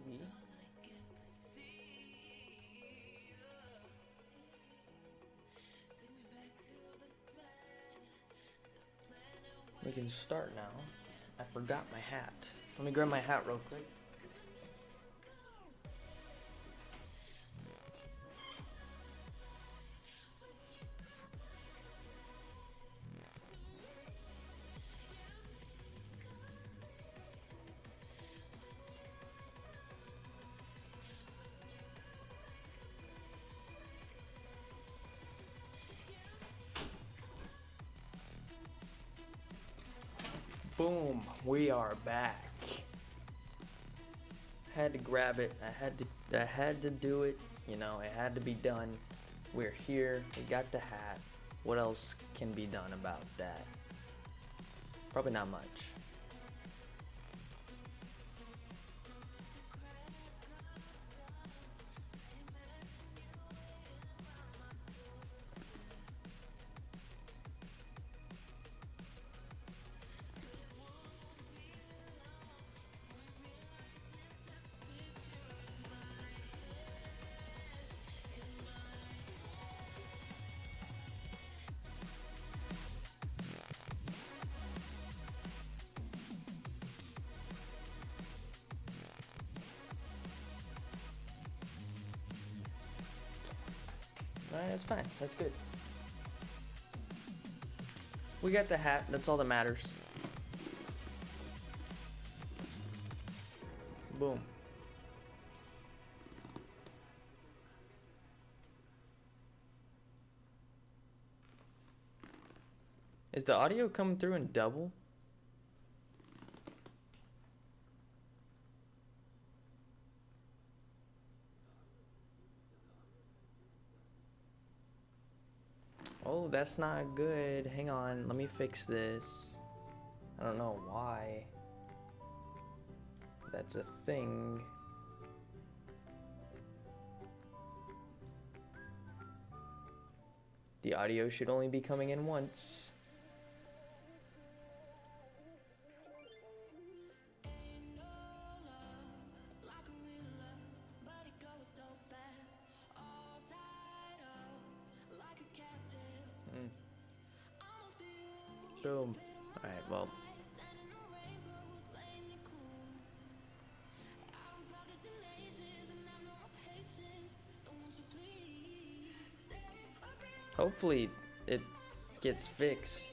maybe we can start now. I forgot my hat. Let me grab my hat real quick. Boom, we are back. Had to grab it. I had to do it. You know, it had to be done. We're here. We got the hat. What else can be done about that? Probably not much. Alright, that's fine. That's good. We got the hat. That's all that matters. Boom. Is the audio coming through in double? Oh, that's not good. Hang on, let me fix this. I don't know why that's a thing. The audio should only be coming in once. Boom. Alright, well. Hopefully it gets fixed.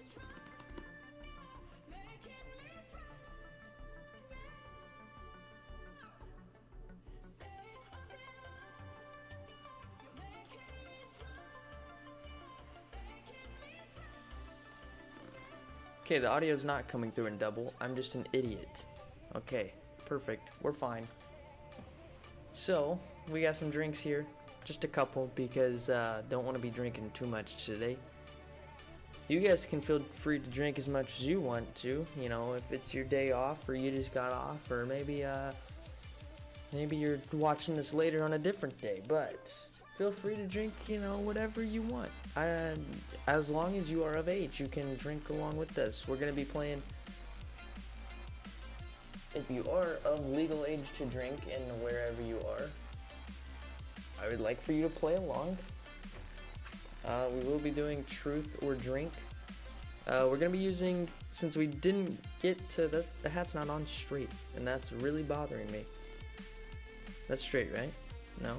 Okay, the audio's not coming through in double. I'm just an idiot. Okay, perfect. We're fine. So, we got some drinks here. Just a couple because don't want to be drinking too much today. You guys can feel free to drink as much as you want to. You know, if it's your day off or you just got off, or maybe you're watching this later on a different day. But feel free to drink, you know, whatever you want. As long as you are of age, you can drink along with us. We're going to be playing. If you are of legal age to drink and wherever you are, I would like for you to play along. We will be doing Truth or Drink. We're going to be using, since we didn't get to, the hat's not on straight, and that's really bothering me. That's straight, right? No?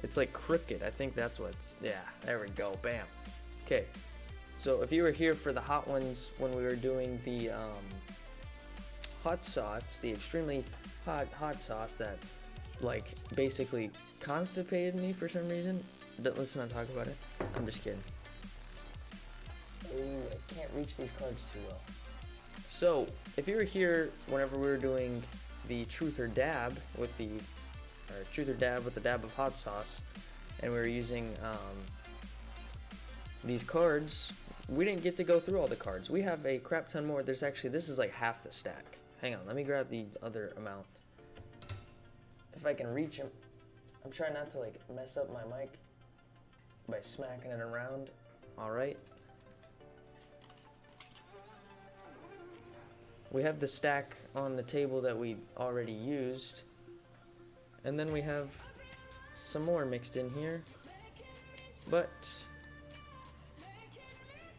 It's like crooked. I think that's what. Yeah, there we go. Bam. Okay. So if you were here for the hot ones when we were doing the hot sauce, the extremely hot sauce that like basically constipated me for some reason. Let's not talk about it. I'm just kidding. Ooh, I can't reach these cards too well. So if you were here whenever we were doing the Truth or Dab with the dab of hot sauce, and we were using these cards, we didn't get to go through all the cards. We have a crap ton more. This is like half the stack. Hang on, let me grab the other amount. If I can reach them. I'm trying not to like mess up my mic by smacking it around. Alright. we have the stack on the table that we already used. And then we have some more mixed in here. But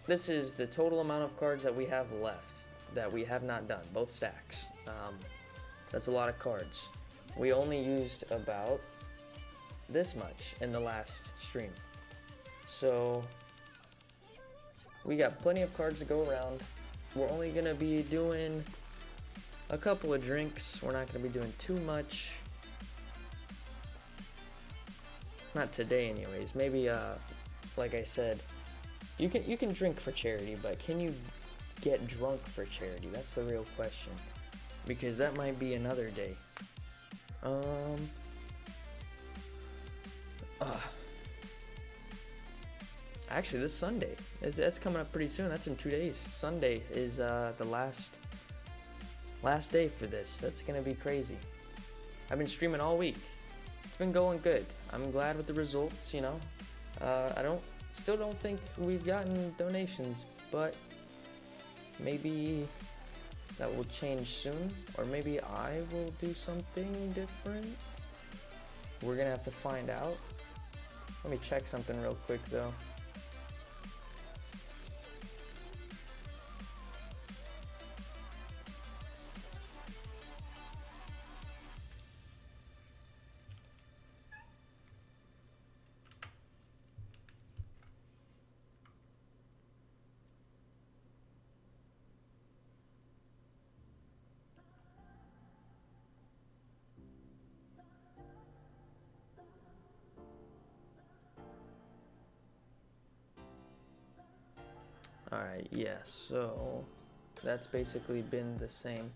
this is the total amount of cards that we have left that we have not done, both stacks. That's a lot of cards. We only used about this much in the last stream. So we got plenty of cards to go around. We're only gonna be doing a couple of drinks. We're not gonna be doing too much. Not today anyways. Maybe like I said, you can drink for charity, but can you get drunk for charity? That's the real question. Because that might be another day. Actually, this Sunday, that's coming up pretty soon. That's in 2 days. Sunday is the last day for this. That's gonna be crazy. I've been streaming all week. It's been going good. I'm glad with the results. You know, still don't think we've gotten donations, but maybe that will change soon, or maybe I will do something different. We're gonna have to find out. Let me check something real quick though. Alright, yeah, so that's basically been the same.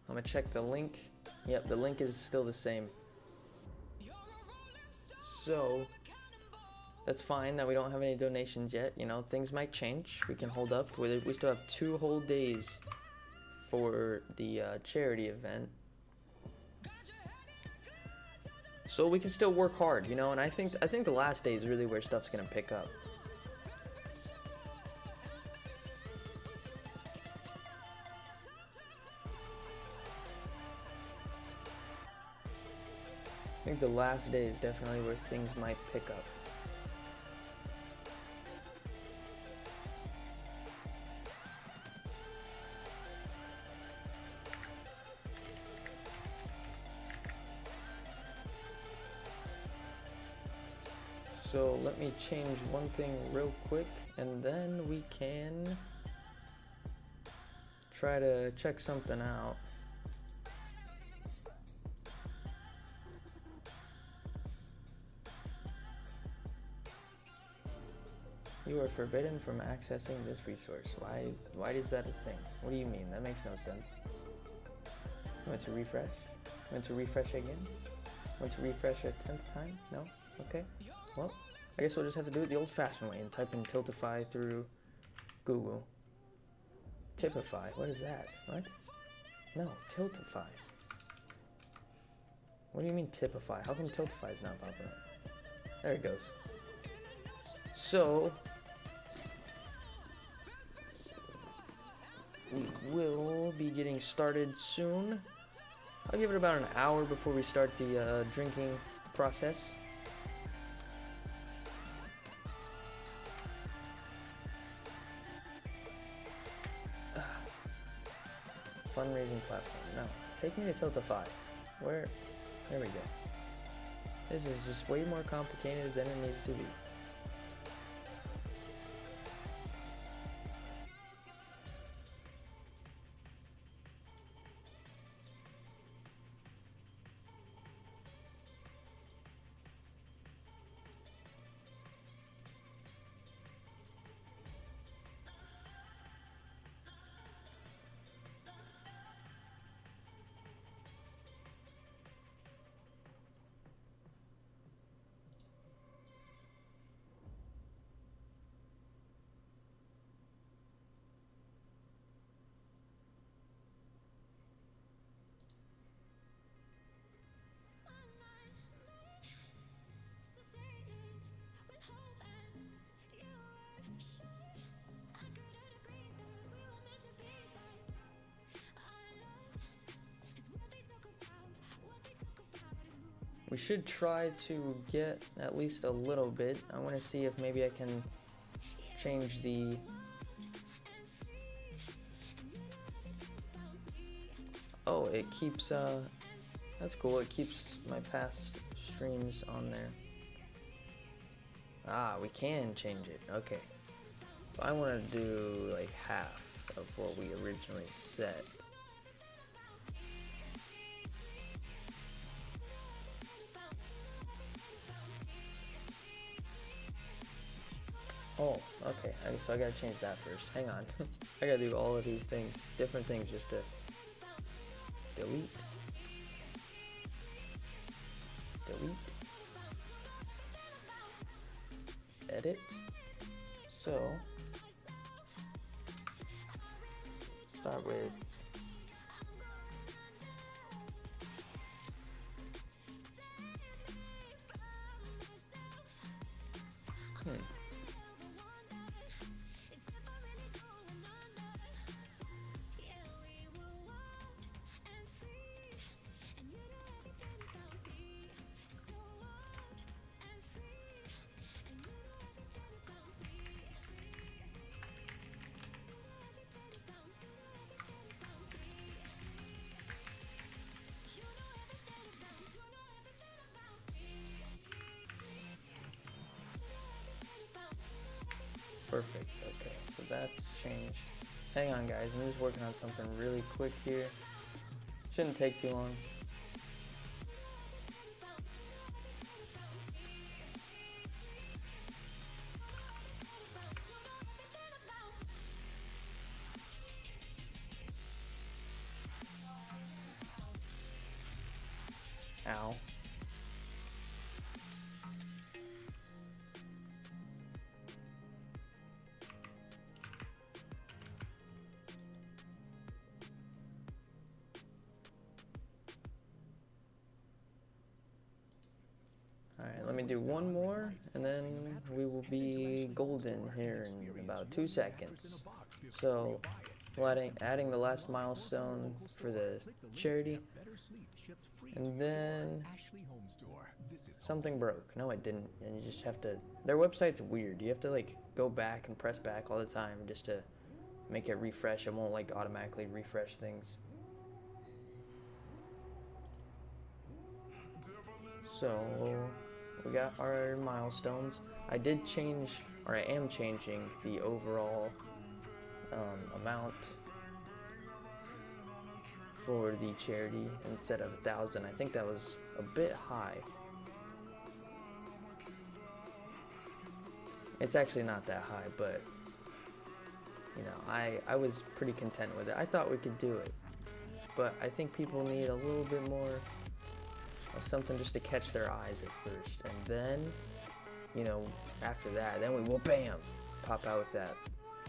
I'm gonna check the link. Yep, the link is still the same. So that's fine that we don't have any donations yet. You know, things might change. We can hold up with it. We still have 2 whole days for the charity event. So we can still work hard, you know, and I think the last day is really where stuff's gonna pick up. I think the last day is definitely where things might pick up. So let me change one thing real quick, and then we can try to check something out. You are forbidden from accessing this resource. Why is that a thing? What do you mean? That makes no sense. Want to refresh? Want to refresh again? Want to refresh a 10th time? No? Okay. Well, I guess we'll just have to do it the old-fashioned way and type in Tiltify through Google. Tipify, what is that? What? No, Tiltify. What do you mean Tipify? How come Tiltify is not popping up? There it goes. So, we will be getting started soon. I'll give it about an hour before we start the drinking process. Fundraising platform. No. Take me to Tiltify. Where? There we go. This is just way more complicated than it needs to be. We should try to get at least a little bit. I want to see if maybe I can change the... Oh, it keeps, that's cool. It keeps my past streams on there. Ah, we can change it. Okay. So I want to do like half of what we originally set. Oh, okay. So I gotta change that first. Hang on. I gotta do all of these things, different things, just to delete. Delete. Edit. So, start with perfect. Okay, so that's changed. Hang on, guys. I'm just working on something really quick here. Shouldn't take too long. Ow. Alright, let me do one more, and then we will be golden here in about 2 seconds. So, adding the last milestone for the charity, and then something broke. No, it didn't, and you just have to... Their website's weird. You have to, like, go back and press back all the time just to make it refresh. It won't, like, automatically refresh things. So, we got our milestones. I did change, or I am changing the overall amount for the charity instead of 1,000. I think that was a bit high. It's actually not that high, but you know, I was pretty content with it. I thought we could do it, but I think people need a little bit more of something just to catch their eyes at first, and then, you know, after that, then we will bam, pop out with that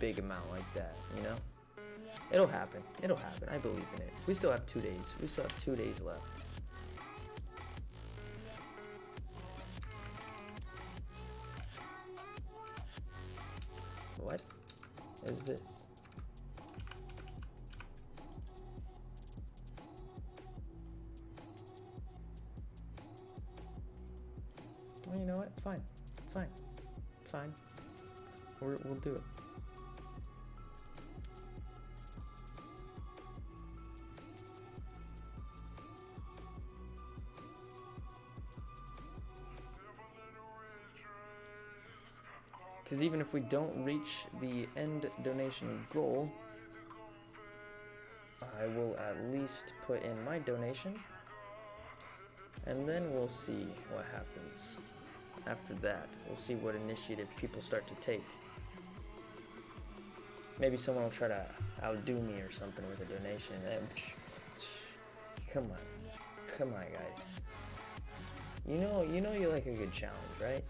big amount like that, you know? It'll happen. It'll happen. I believe in it. We still have 2 days. We still have 2 days left. What is this? Well, you know what? Fine. It's fine. It's fine. We'll do it. Because even if we don't reach the end donation goal, I will at least put in my donation, and then we'll see what happens. After that, we'll see what initiative people start to take. Maybe someone will try to outdo me or something with a donation. Come on, guys. You know you like a good challenge, right?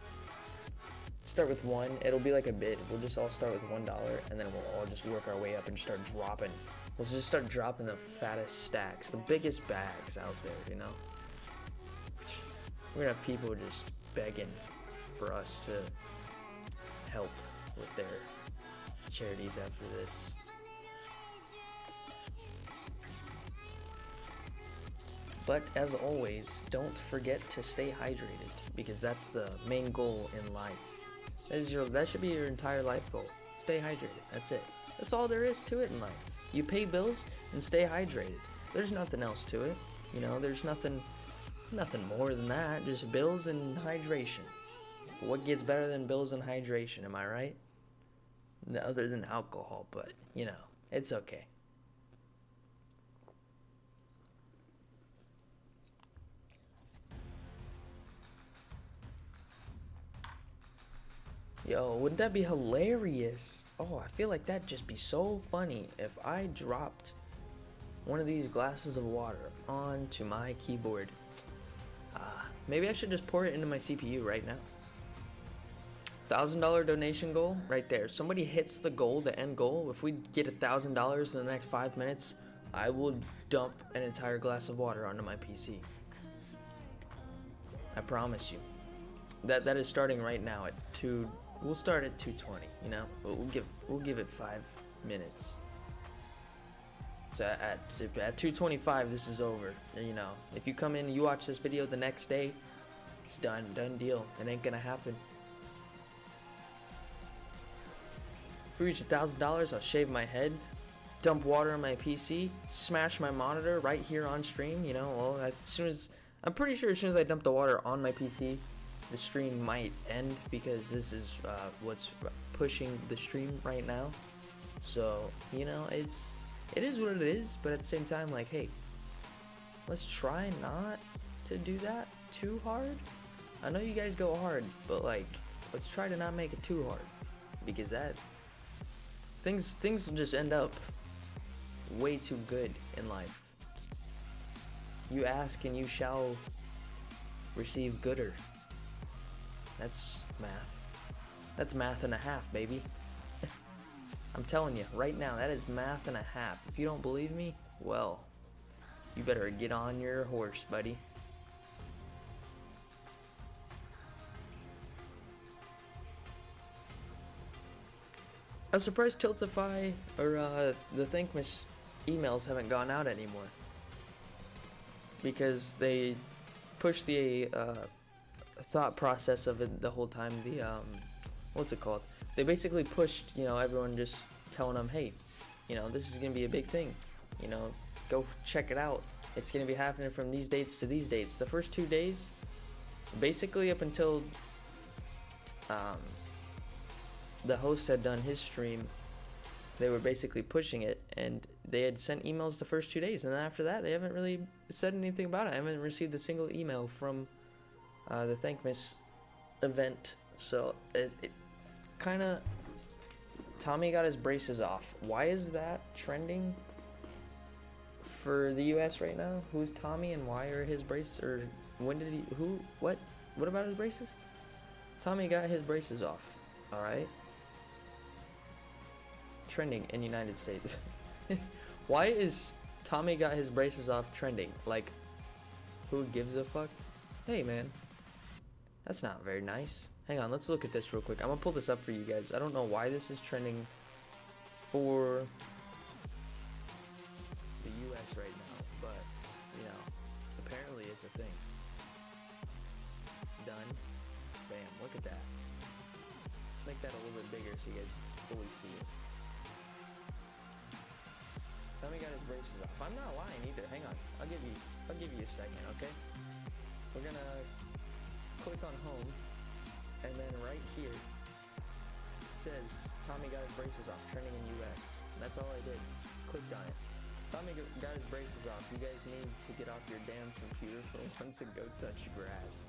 Start with 1. It'll be like a bid. We'll just all start with $1, and then we'll all just work our way up and start dropping. We'll just start dropping the fattest stacks, the biggest bags out there, you know? We're gonna have people just begging for us to help with their charities after this. But as always, don't forget to stay hydrated, because that's the main goal in life. That should be your entire life goal. Stay hydrated. That's it. That's all there is to it in life. You pay bills and stay hydrated. There's nothing else to it. You know, there's nothing more than that. Just bills and hydration. What gets better than bills and hydration, am I right? Other than alcohol, but, you know, it's okay. Yo, wouldn't that be hilarious? Oh, I feel like that'd just be so funny if I dropped one of these glasses of water onto my keyboard. Maybe I should just pour it into my CPU right now. $1,000 donation goal right there. Somebody hits the goal, the end goal. If we get $1,000 in the next 5 minutes, I will dump an entire glass of water onto my PC. I promise you. That is starting right now at 2. We'll start at 2:20. You know, we'll give it 5 minutes. So at 2:25, this is over. You know, if you come in and you watch this video the next day, it's done deal. It ain't gonna happen. If we reach $1,000, I'll shave my head, dump water on my PC, smash my monitor right here on stream. You know, well, I'm pretty sure as soon as I dump the water on my PC, the stream might end, because this is what's pushing the stream right now. So, you know, it is what it is, but at the same time, like, hey, let's try not to do that too hard. I know you guys go hard, but like, let's try to not make it too hard, because things will just end up way too good in life. You ask and you shall receive gooder. That's math. That's math and a half, baby. I'm telling you, right now, that is math and a half. If you don't believe me, well, you better get on your horse, buddy. I'm surprised Tiltify or the Thankmas emails haven't gone out anymore, because they push the thought process of it the whole time. The what's it called? They basically pushed, you know, everyone, just telling them, hey, you know, this is gonna be a big thing. You know, go check it out. It's gonna be happening from these dates to these dates. The first 2 days, basically up until the host had done his stream, they were basically pushing it, and they had sent emails the first 2 days, and then after that, they haven't really said anything about it. I haven't received a single email from the Thankmas event. So it kind of, Tommy got his braces off. Why is that trending for the US right now? Who's Tommy and why are his braces, or when did he, what about his braces? Tommy got his braces off. All right. Trending in United States. Why is Tommy got his braces off trending? Like, who gives a fuck? Hey man, that's not very nice. Hang on, let's look at this real quick. I'm gonna pull this up for you guys. I don't know why this is trending for the US right now, but you know, apparently it's a thing. Done. Bam, look at that. Let's make that a little bit bigger so you guys can fully see it. Tommy got his braces off. I'm not lying either. Hang on. I'll give you a second, okay? We're gonna click on home, and then right here it says Tommy got his braces off, trending in US. That's all I did. Clicked on it. Tommy got his braces off. You guys need to get off your damn computer for once and go touch grass.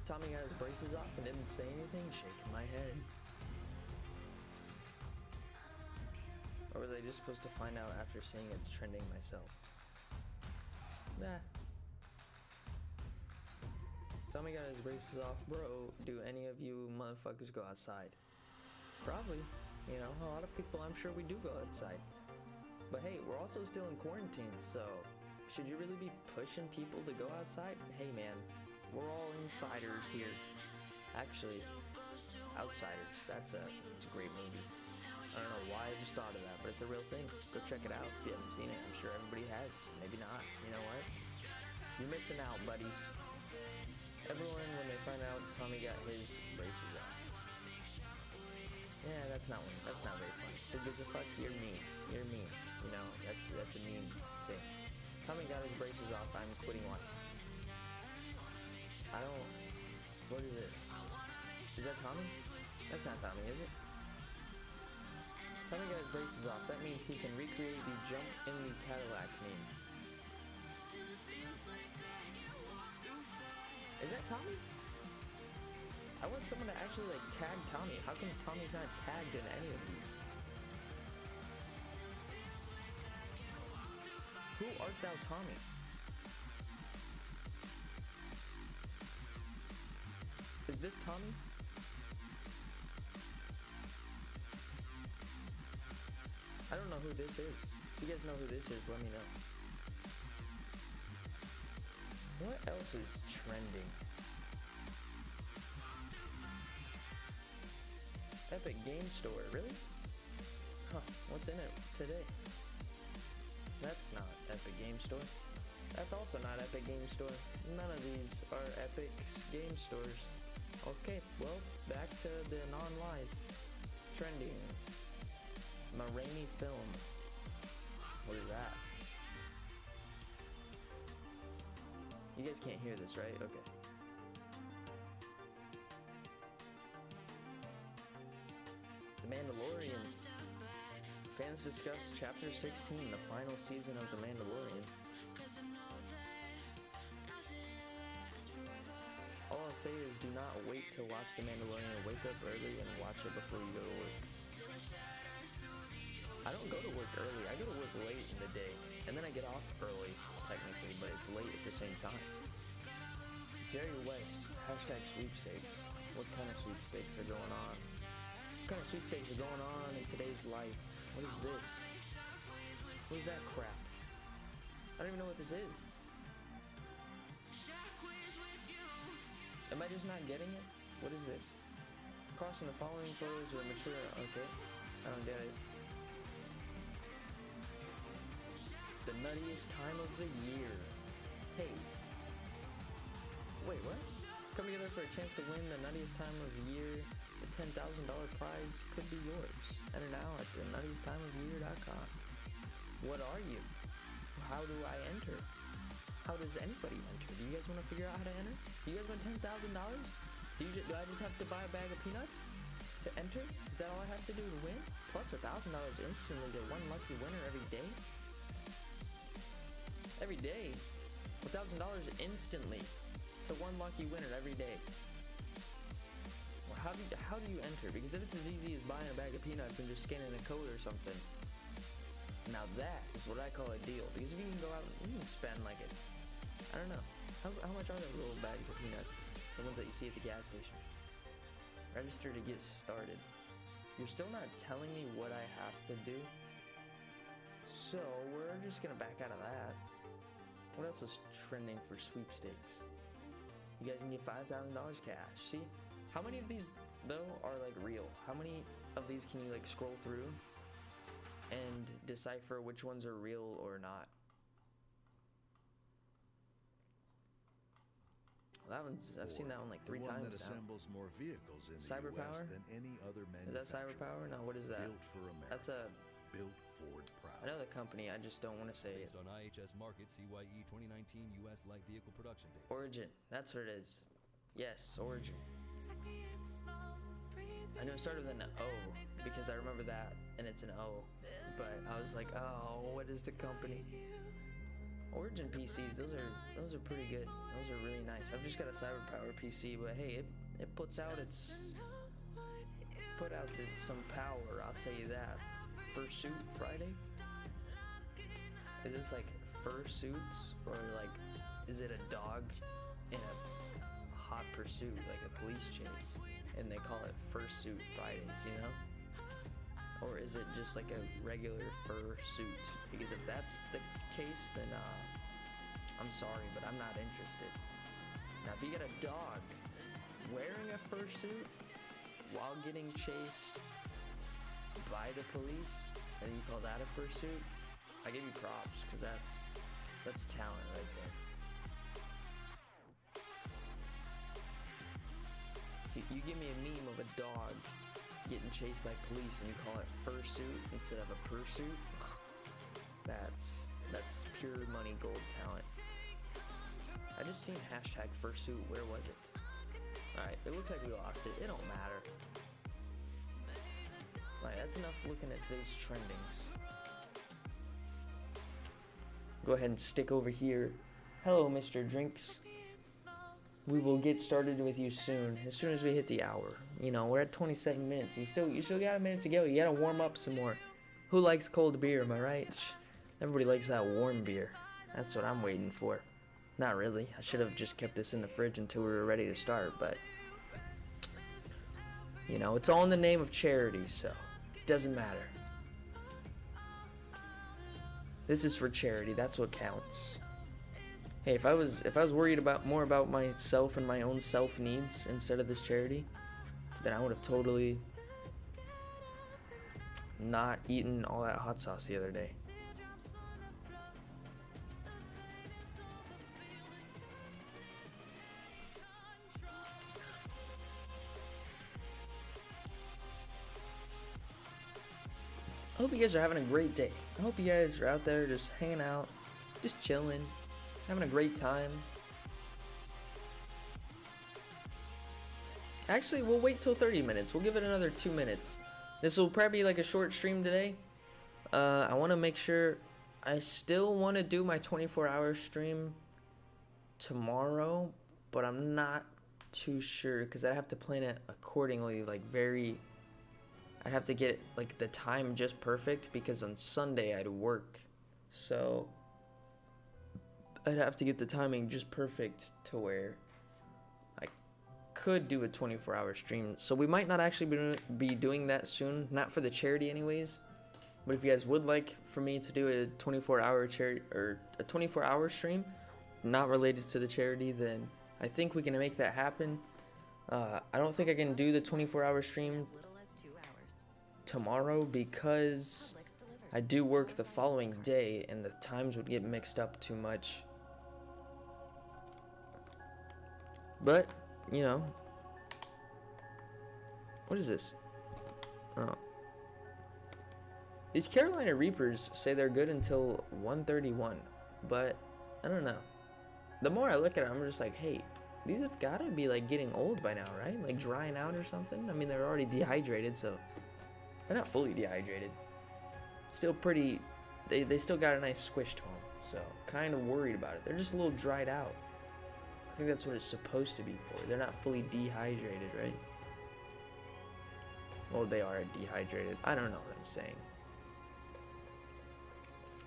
Tommy got his braces off and didn't say anything, shaking my head. Or was I just supposed to find out after seeing it's trending myself? Nah. Tommy got his braces off. Bro, do any of you motherfuckers go outside? Probably. You know, a lot of people, I'm sure we do go outside. But hey, we're also still in quarantine, so should you really be pushing people to go outside? Hey man, we're all insiders here. Actually, Outsiders. It's a great movie. I don't know why I just thought of that, but it's a real thing. Go check it out if you haven't seen it. I'm sure everybody has. Maybe not. You know what? You're missing out, buddies. Everyone, when they find out Tommy got his braces off. Yeah, that's not very funny. Who gives a fuck? You're mean. You're mean. You know, that's a mean thing. Tommy got his braces off. I'm quitting watching. I don't... What is this? Is that Tommy? That's not Tommy, is it? Tommy got his braces off. That means he can recreate the jump in the Cadillac meme. Is that Tommy? I want someone to actually like tag Tommy. How come Tommy's not tagged in any of these? Who art thou, Tommy? Is this Tommy? I don't know who this is. If you guys know who this is, let me know. What else is trending? Epic Game Store, really? Huh, what's in it today? That's not Epic Game Store. That's also not Epic Game Store. None of these are Epic Game Stores. Okay, well, back to the non-lies. Trending. Marraine film. What is that? You guys can't hear this, right? Okay. The Mandalorian. Fans discuss Chapter 16, the final season of The Mandalorian. All I'll say is do not wait to watch The Mandalorian. Wake up early and watch it before you go to work. I don't go to work early. I go to work late in the day. And then I get off early, technically, but it's late at the same time. Jerry West, hashtag sweepstakes. What kind of sweepstakes are going on? What kind of sweepstakes are going on in today's life? What is this? What is that crap? I don't even know what this is. Am I just not getting it? What is this? Crossing the following photos are mature. Okay. I don't get it. The nuttiest time of the year. Hey. Wait, what? Come together for a chance to win the nuttiest time of the year. The $10,000 prize could be yours. Enter now at thenuttiesttimeofyear.com. What are you? How do I enter? How does anybody enter? Do you guys want to figure out how to enter? Do you guys want $10,000? Do I just have to buy a bag of peanuts to enter? Is that all I have to do to win? Plus $1,000 instantly to one lucky winner every day? Every day? $1,000 instantly to one lucky winner every day. Well, how do you enter? Because if it's as easy as buying a bag of peanuts and just scanning a code or something, now that is what I call a deal. Because if you can go out and you can spend like it, I don't know. How much are those little bags of peanuts? The ones that you see at the gas station. Register to get started. You're still not telling me what I have to do. So we're just gonna back out of that. What else is trending for sweepstakes? You guys can get $5,000 cash. See? How many of these though are like real? How many of these can you like scroll through and decipher which ones are real or not? Well, that one's, I've seen that one like 3 times that assembles more vehicles in Cyber the US Power? than any other Is that Cyber Power? No, what is that? Built for America. That's a Built Ford proud. another company. I just don't want to say Based it. on IHS Market CYE 2019 U.S. light vehicle production data. Origin. That's what it is. Yes, Origin. I know it started with an O because I remember that, and it's an O. But I was like, oh, what is the company? Origin PCs. Those are pretty good. Those are really nice. I've just got a Cyber Power PC, but hey, it puts out some power. I'll tell you that. Fursuit Friday? Is this like fursuits or like is it a dog in a hot pursuit like a police chase and they call it Fursuit Fridays, you know? Or is it just like a regular fursuit? Because if that's the case, then I'm sorry, but I'm not interested. Now if you get a dog wearing a fursuit while getting chased by the police, and you call that a fursuit, I give you props, because that's talent right there. You give me a meme of a dog getting chased by police and you call it fursuit instead of a pursuit. That's pure money gold talent. I just seen hashtag fursuit. Where was it? Alright, it looks like we lost it. It don't matter. Alright, that's enough looking at today's trendings. Go ahead and stick over here. Hello, Mr. Drinks. We will get started with you soon as we hit the hour. You know, we're at 27 minutes. You still got a minute to go. You gotta warm up some more. Who likes cold beer, am I right? Everybody likes that warm beer. That's what I'm waiting for. Not really. I should have just kept this in the fridge until we were ready to start, but you know, it's all in the name of charity, so it doesn't matter. This is for charity. That's what counts. Hey, if I was worried more about myself and my own self needs instead of this charity, then I would have totally not eaten all that hot sauce the other day. I hope you guys are having a great day. I hope you guys are out there just hanging out, just chilling, having a great time. Actually, we'll wait till 30 minutes. We'll give it another 2 minutes. This will probably be like a short stream today. I want to make sure I still want to do my 24-hour stream tomorrow, but I'm not too sure because I have to plan it accordingly, like I'd have to get like the time just perfect because on Sunday I'd work. So I'd have to get the timing just perfect to where I could do a 24-hour stream. So we might not actually be doing that soon, not for the charity anyways. But if you guys would like for me to do a 24-hour charity or a 24-hour stream not related to the charity, then I think we can make that happen. I don't think I can do the 24-hour stream tomorrow because I do work the following day and the times would get mixed up too much. But, you know, what is this? Oh. These Carolina Reapers say they're good until 131, but I don't know. The more I look at it, I'm just like, hey, these have got to be like getting old by now, right? Like drying out or something. I mean, they're already dehydrated, so they're not fully dehydrated. Still pretty, they still got a nice squish to them, so kind of worried about it. They're just a little dried out. I think that's what it's supposed to be for. They're not fully dehydrated, right? Well, they are dehydrated. I don't know what I'm saying.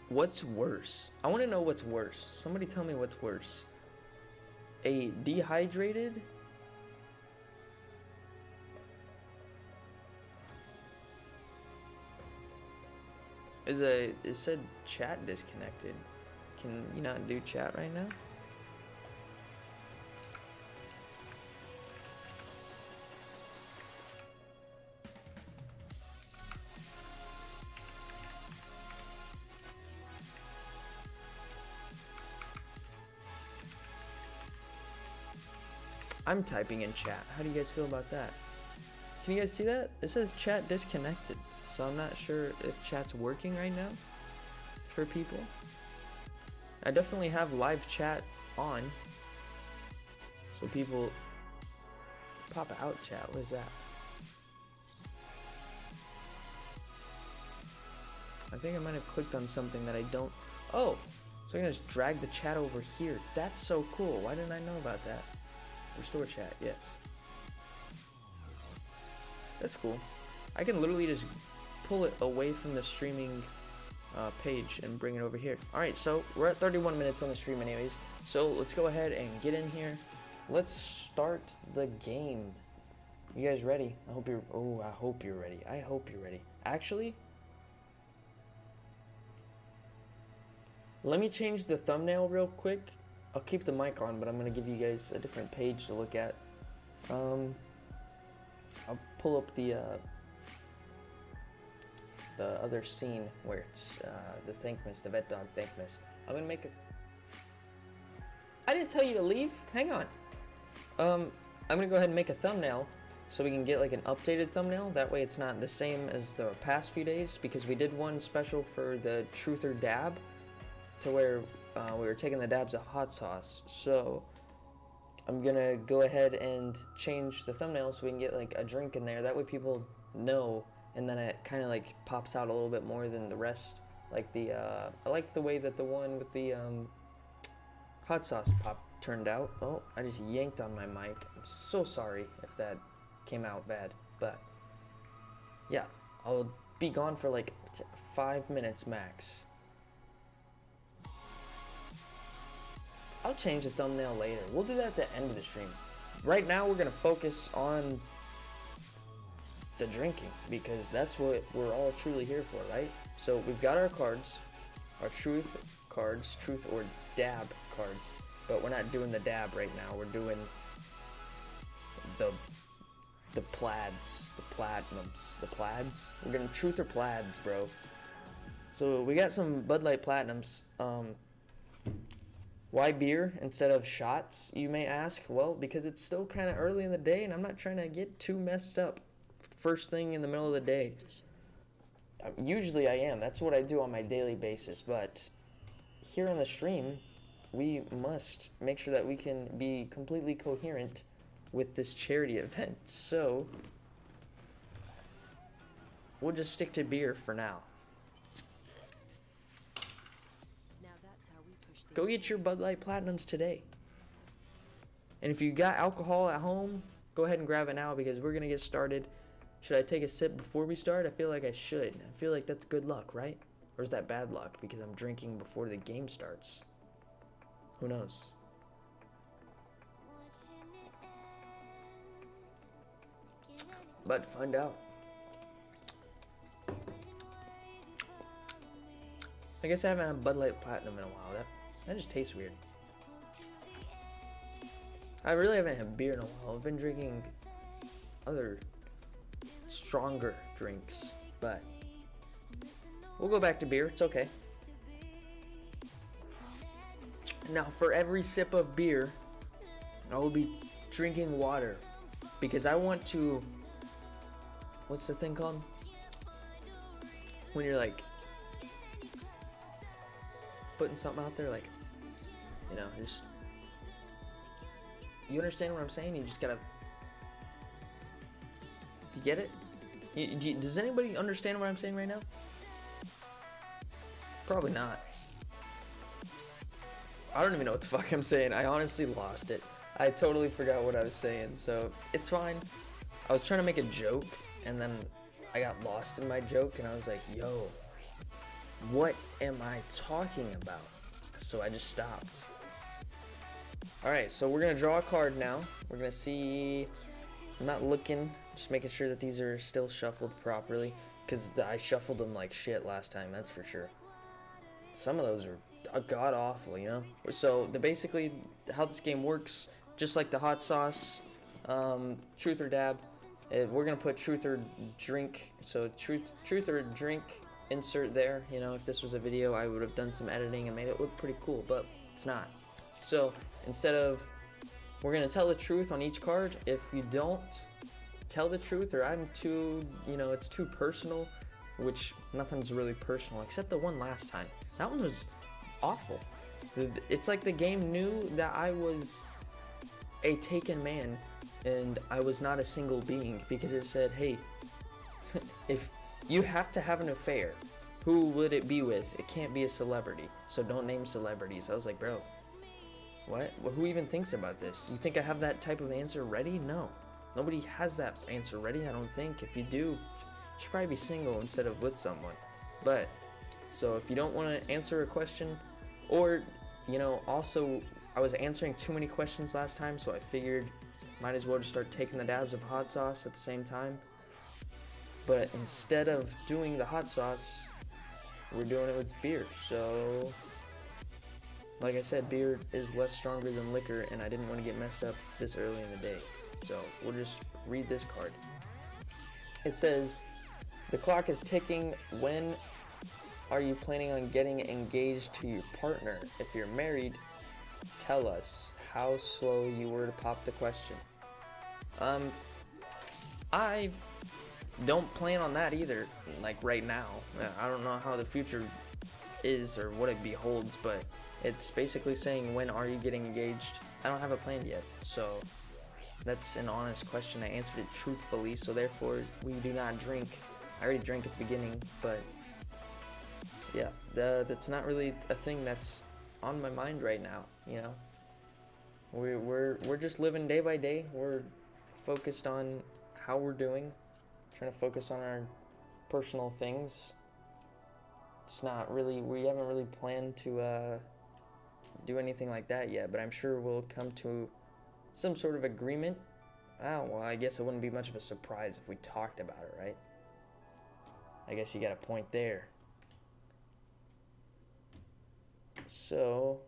What's worse? I want to know what's worse. Somebody tell me what's worse. A dehydrated it said chat disconnected. Can you not do chat right now? I'm typing in chat. How do you guys feel about that? Can you guys see that? It says chat disconnected. So I'm not sure if chat's working right now for people. I definitely have live chat on. So people pop out chat. What is that? I think I might have clicked on something that I don't. Oh, so I can just drag the chat over here. That's so cool. Why didn't I know about that? Restore chat, yes. That's cool. I can literally just pull it away from the streaming page and bring it over here. Alright, so we're at 31 minutes on the stream anyways. So let's go ahead and get in here. Let's start the game. You guys ready? I hope you're ready. I hope you're ready. Actually, let me change the thumbnail real quick. I'll keep the mic on, but I'm going to give you guys a different page to look at. I'll pull up the the other scene where it's the Thankmas, the Vett-Dog Thankmas. I'm gonna make a. I didn't tell you to leave. Hang on. I'm gonna go ahead and make a thumbnail so we can get like an updated thumbnail. That way it's not the same as the past few days, because we did one special for the truth or dab, to where we were taking the dabs of hot sauce. So I'm gonna go ahead and change the thumbnail so we can get like a drink in there. That way people know, and then it kind of like pops out a little bit more than the rest. Like the I like the way that the one with the hot sauce pop turned out. Oh, I just yanked on my mic. I'm so sorry if that came out bad, but yeah, I'll be gone for like 5 minutes max. I'll change the thumbnail later. We'll do that at the end of the stream. Right now we're gonna focus on the drinking, because that's what we're all truly here for, right? So we've got our cards, our truth cards, truth or dab cards, but we're not doing the dab right now. We're doing the plaids, the platinums, the plaids. We're gonna truth or plaids, bro. So we got some Bud Light Platinums. Why beer instead of shots, you may ask? Well, because it's still kind of early in the day, and I'm not trying to get too messed up first thing in the middle of the day. Usually I am. That's what I do on my daily basis. But here on the stream, we must make sure that we can be completely coherent with this charity event. So we'll just stick to beer for now. Go get your Bud Light Platinums today. And if you got alcohol at home, go ahead and grab it now, because we're going to get started. Should I take a sip before we start? I feel like I should. I feel like that's good luck, right? Or is that bad luck because I'm drinking before the game starts? Who knows? But find out. I guess I haven't had Bud Light Platinum in a while. That just tastes weird. I really haven't had beer in a while. I've been drinking other stronger drinks, but we'll go back to beer. It's okay. Now, for every sip of beer, I will be drinking water, because I want to. What's the thing called? When you're like putting something out there, like, you know, just, you understand what I'm saying? You just gotta, you get it? Does anybody understand what I'm saying right now? Probably not. I don't even know what the fuck I'm saying. I honestly lost it. I totally forgot what I was saying, so it's fine. I was trying to make a joke, and then I got lost in my joke, and I was like, yo, what am I talking about? So I just stopped. Alright, so we're gonna draw a card now. We're gonna see. I'm not looking, just making sure that these are still shuffled properly, because I shuffled them like shit last time, that's for sure. Some of those are god awful, you know? So basically how this game works, just like the hot sauce, truth or dab, we're gonna put truth or drink. So truth or drink, insert there. You know, if this was a video, I would have done some editing and made it look pretty cool, but it's not. So instead of, we're gonna tell the truth on each card. If you don't tell the truth, or I'm too, you know, it's too personal, which nothing's really personal except the one last time. That one was awful. It's like the game knew that I was a taken man and I was not a single being, because it said, hey, if you have to have an affair, who would it be with? It can't be a celebrity, so don't name celebrities. I was like, bro, what? Well, who even thinks about this? You think I have that type of answer ready? No. Nobody has that answer ready, I don't think. If you do, you should probably be single instead of with someone. But, so if you don't want to answer a question, or, you know, also, I was answering too many questions last time, so I figured might as well just start taking the dabs of hot sauce at the same time. But instead of doing the hot sauce, we're doing it with beer. So, like I said, beer is less stronger than liquor, and I didn't want to get messed up this early in the day. So we'll just read this card. It says, The clock is ticking. When are you planning on getting engaged to your partner? If you're married, tell us how slow you were to pop the question. I don't plan on that either, like right now. I don't know how the future is or what it beholds, but it's basically saying, when are you getting engaged? I don't have a plan yet, so that's an honest question. I answered it truthfully, so therefore we do not drink. I already drank at the beginning, but yeah, that's not really a thing that's on my mind right now, you know? We're just living day by day. We're focused on how we're doing, trying to focus on our personal things. It's not really, we haven't really planned to do anything like that yet, but I'm sure we'll come to some sort of agreement. Oh, well, I guess it wouldn't be much of a surprise if we talked about it, right? I guess you got a point there. So,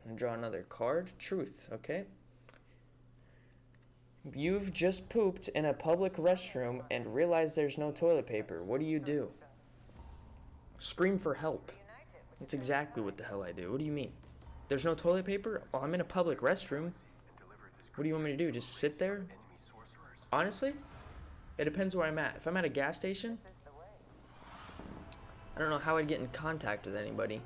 I'm gonna draw another card. Truth, okay? You've just pooped in a public restroom and realize there's no toilet paper. What do? Scream for help. That's exactly what the hell I do. What do you mean? There's no toilet paper? Oh, I'm in a public restroom. What do you want me to do? Just sit there? Honestly, it depends where I'm at. If I'm at a gas station, I don't know how I'd get in contact with anybody.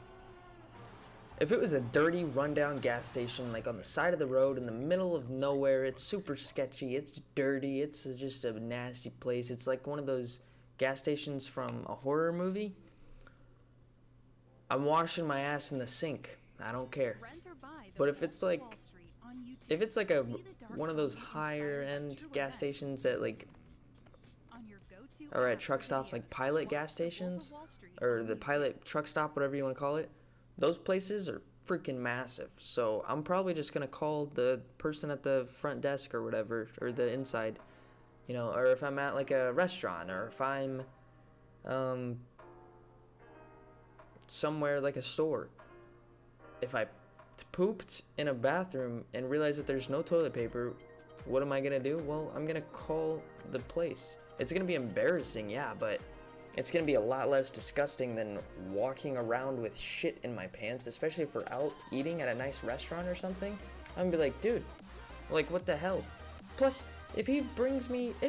If it was a dirty, rundown gas station, like on the side of the road in the middle of nowhere, it's super sketchy, it's dirty, it's just a nasty place. It's like one of those gas stations from a horror movie. I'm washing my ass in the sink. I don't care. But if it's like a one of those higher end gas stations that like are at truck stops, like Pilot gas stations or the Pilot truck stop, whatever you want to call it, those places are freaking massive. So I'm probably just gonna call the person at the front desk or whatever, or the inside, you know, or if I'm at like a restaurant, or if I'm somewhere like a store. If I pooped in a bathroom and realize that there's no toilet paper, what am I gonna do? Well, I'm gonna call the place. It's gonna be embarrassing, yeah, but it's gonna be a lot less disgusting than walking around with shit in my pants, especially if we're out eating at a nice restaurant or something. I'm gonna be like, dude, like, what the hell? Plus, if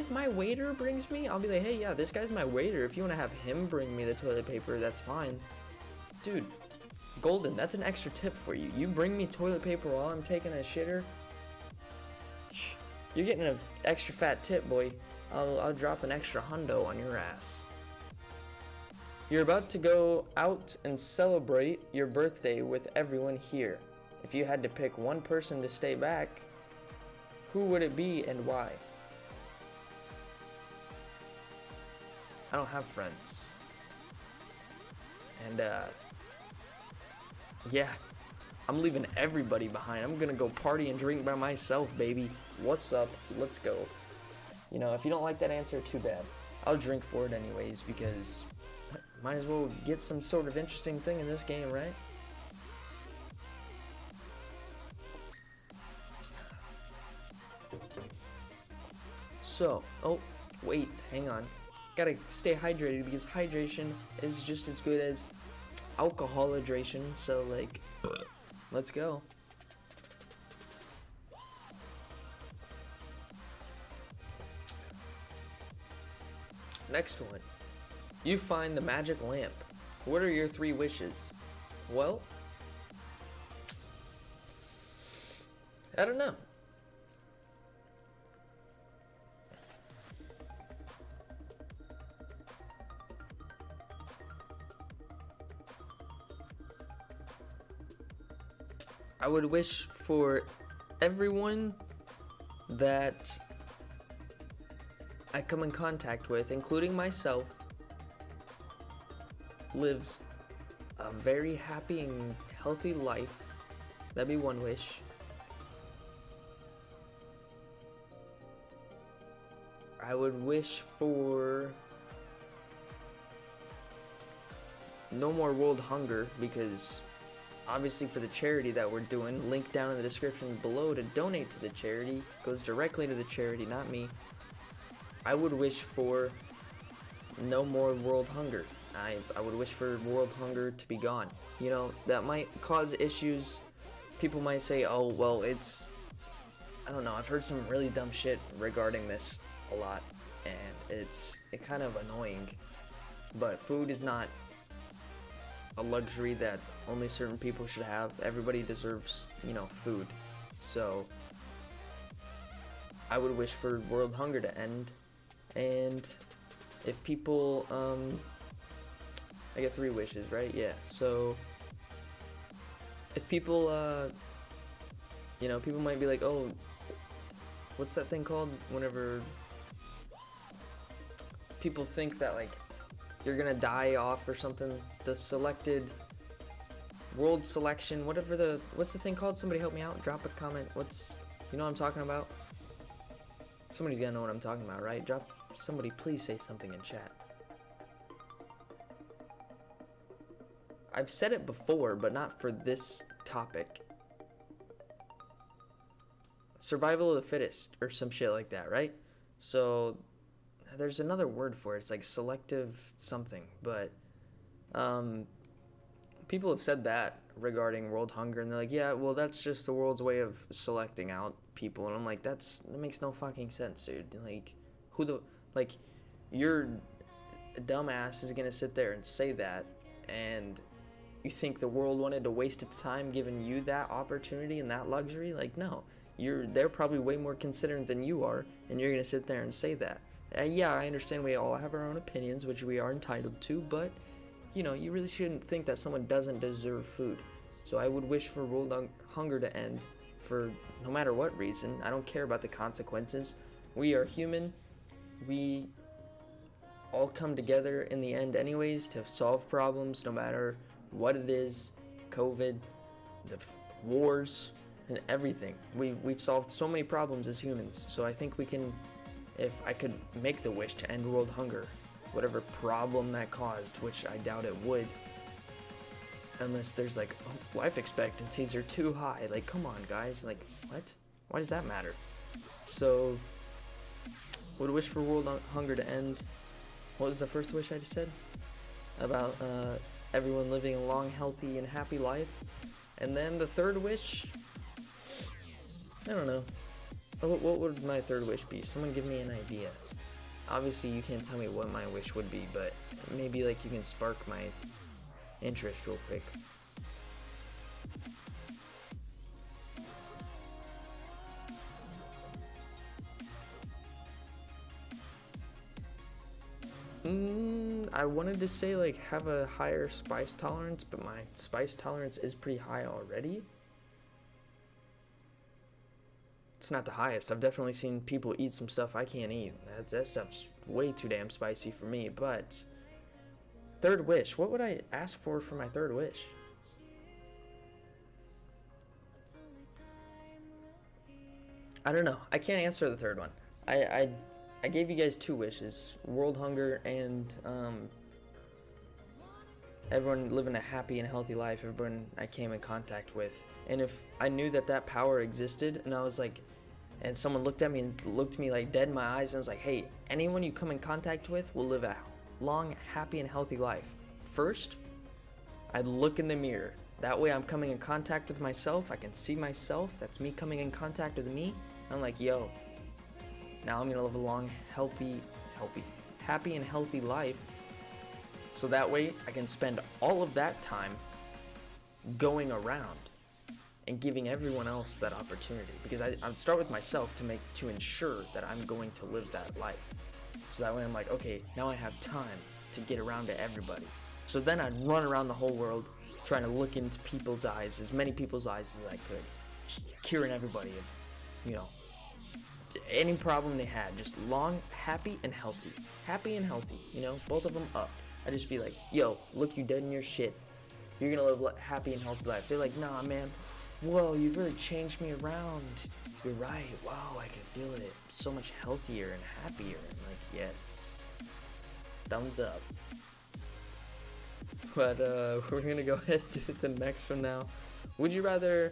my waiter brings me, I'll be like, hey, yeah, this guy's my waiter. If you wanna have him bring me the toilet paper, that's fine. Dude, golden, that's an extra tip for you. You bring me toilet paper while I'm taking a shitter, you're getting an extra fat tip, boy. I'll drop an extra hundo on your ass. You're about to go out and celebrate your birthday with everyone here. If you had to pick one person to stay back, who would it be and why? I don't have friends. And, yeah, I'm leaving everybody behind. I'm gonna go party and drink by myself, baby. What's up? Let's go. You know, if you don't like that answer, too bad. I'll drink for it anyways, because might as well get some sort of interesting thing in this game, right? So, oh, wait, hang on. Gotta stay hydrated, because hydration is just as good as alcohol hydration, so like, let's go. Next one. You find the magic lamp. What are your 3 wishes? Well, I don't know. I would wish for everyone that I come in contact with, including myself, lives a very happy and healthy life. That'd be one wish. I would wish for no more world hunger, because obviously for the charity that we're doing, link down in the description below to donate to the charity, goes directly to the charity, not me. I would wish for no more world hunger. I would wish for world hunger to be gone. You know, that might cause issues. People might say, oh, well, I don't know, I've heard some really dumb shit regarding this a lot, and it's kind of annoying. But food is not a luxury that only certain people should have. Everybody deserves, you know, food. So I would wish for world hunger to end. And if people, I get 3 wishes, right? Yeah. So if people, you know, people might be like, oh, what's that thing called? Whenever people think that, like, you're gonna die off or something. The selected world selection, what's the thing called? Somebody help me out. Drop a comment. You know what I'm talking about? Somebody's gonna know what I'm talking about, right? Somebody please say something in chat. I've said it before, but not for this topic. Survival of the fittest or some shit like that, right? So there's another word for it. It's like selective something, but people have said that regarding world hunger, and they're like, yeah, well, that's just the world's way of selecting out people. And I'm like, that makes no fucking sense, dude. Like, your dumbass is gonna sit there and say that, and you think the world wanted to waste its time giving you that opportunity and that luxury? Like, no. They're probably way more considerate than you are, and you're gonna sit there and say that. Yeah, I understand we all have our own opinions, which we are entitled to, but, you know, you really shouldn't think that someone doesn't deserve food. So I would wish for world hunger to end for no matter what reason. I don't care about the consequences. We are human. We all come together in the end anyways to solve problems, no matter what it is. COVID, the wars, and everything. We've solved so many problems as humans, so I think we can. If I could make the wish to end world hunger, whatever problem that caused, which I doubt it would, unless there's like, oh, life expectancies are too high. Like, come on, guys. Like, what? Why does that matter? So, would wish for world hunger to end. What was the first wish I just said? About everyone living a long, healthy, and happy life. And then the third wish, I don't know. What would my third wish be? Someone give me an idea. Obviously, you can't tell me what my wish would be, but maybe like you can spark my interest real quick. I wanted to say like have a higher spice tolerance, but my spice tolerance is pretty high already. It's not the highest. I've definitely seen people eat some stuff I can't eat. That stuff's way too damn spicy for me. But third wish, what would I ask for my third wish? I don't know. I can't answer the third one. I gave you guys 2 wishes: world hunger and everyone living a happy and healthy life, everyone I came in contact with. And if I knew that power existed, and I was like, and someone looked at me and looked me like dead in my eyes and was like, hey, anyone you come in contact with will live a long, happy, and healthy life. First, I'd look in the mirror. That way I'm coming in contact with myself. I can see myself. That's me coming in contact with me. I'm like, yo, now I'm gonna live a long, happy and healthy life. So that way I can spend all of that time going around and giving everyone else that opportunity, because I would start with myself to ensure that I'm going to live that life. So that way I'm like, okay, now I have time to get around to everybody. So then I'd run around the whole world trying to look into people's eyes, as many people's eyes as I could, curing everybody of, you know, any problem they had. Just long, happy and healthy, you know, both of them up. I'd just be like, yo, look you dead in your shit. You're gonna live a happy and healthy life. They're like, nah, man. Whoa, you've really changed me around. You're right. Wow, I can feel it. So much healthier and happier. I'm like, yes. Thumbs up. But we're gonna go ahead to the next one now. Would you rather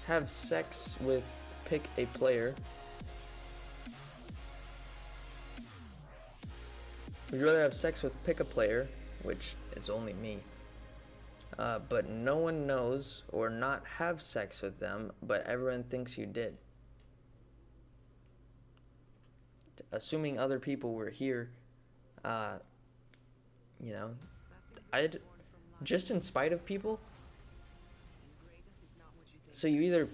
have sex with pick a player Would you rather have sex with pick a player, which is only me, but no one knows, or not have sex with them, but everyone thinks you did? Assuming other people were here, you know, I'd just in spite of people. So you either,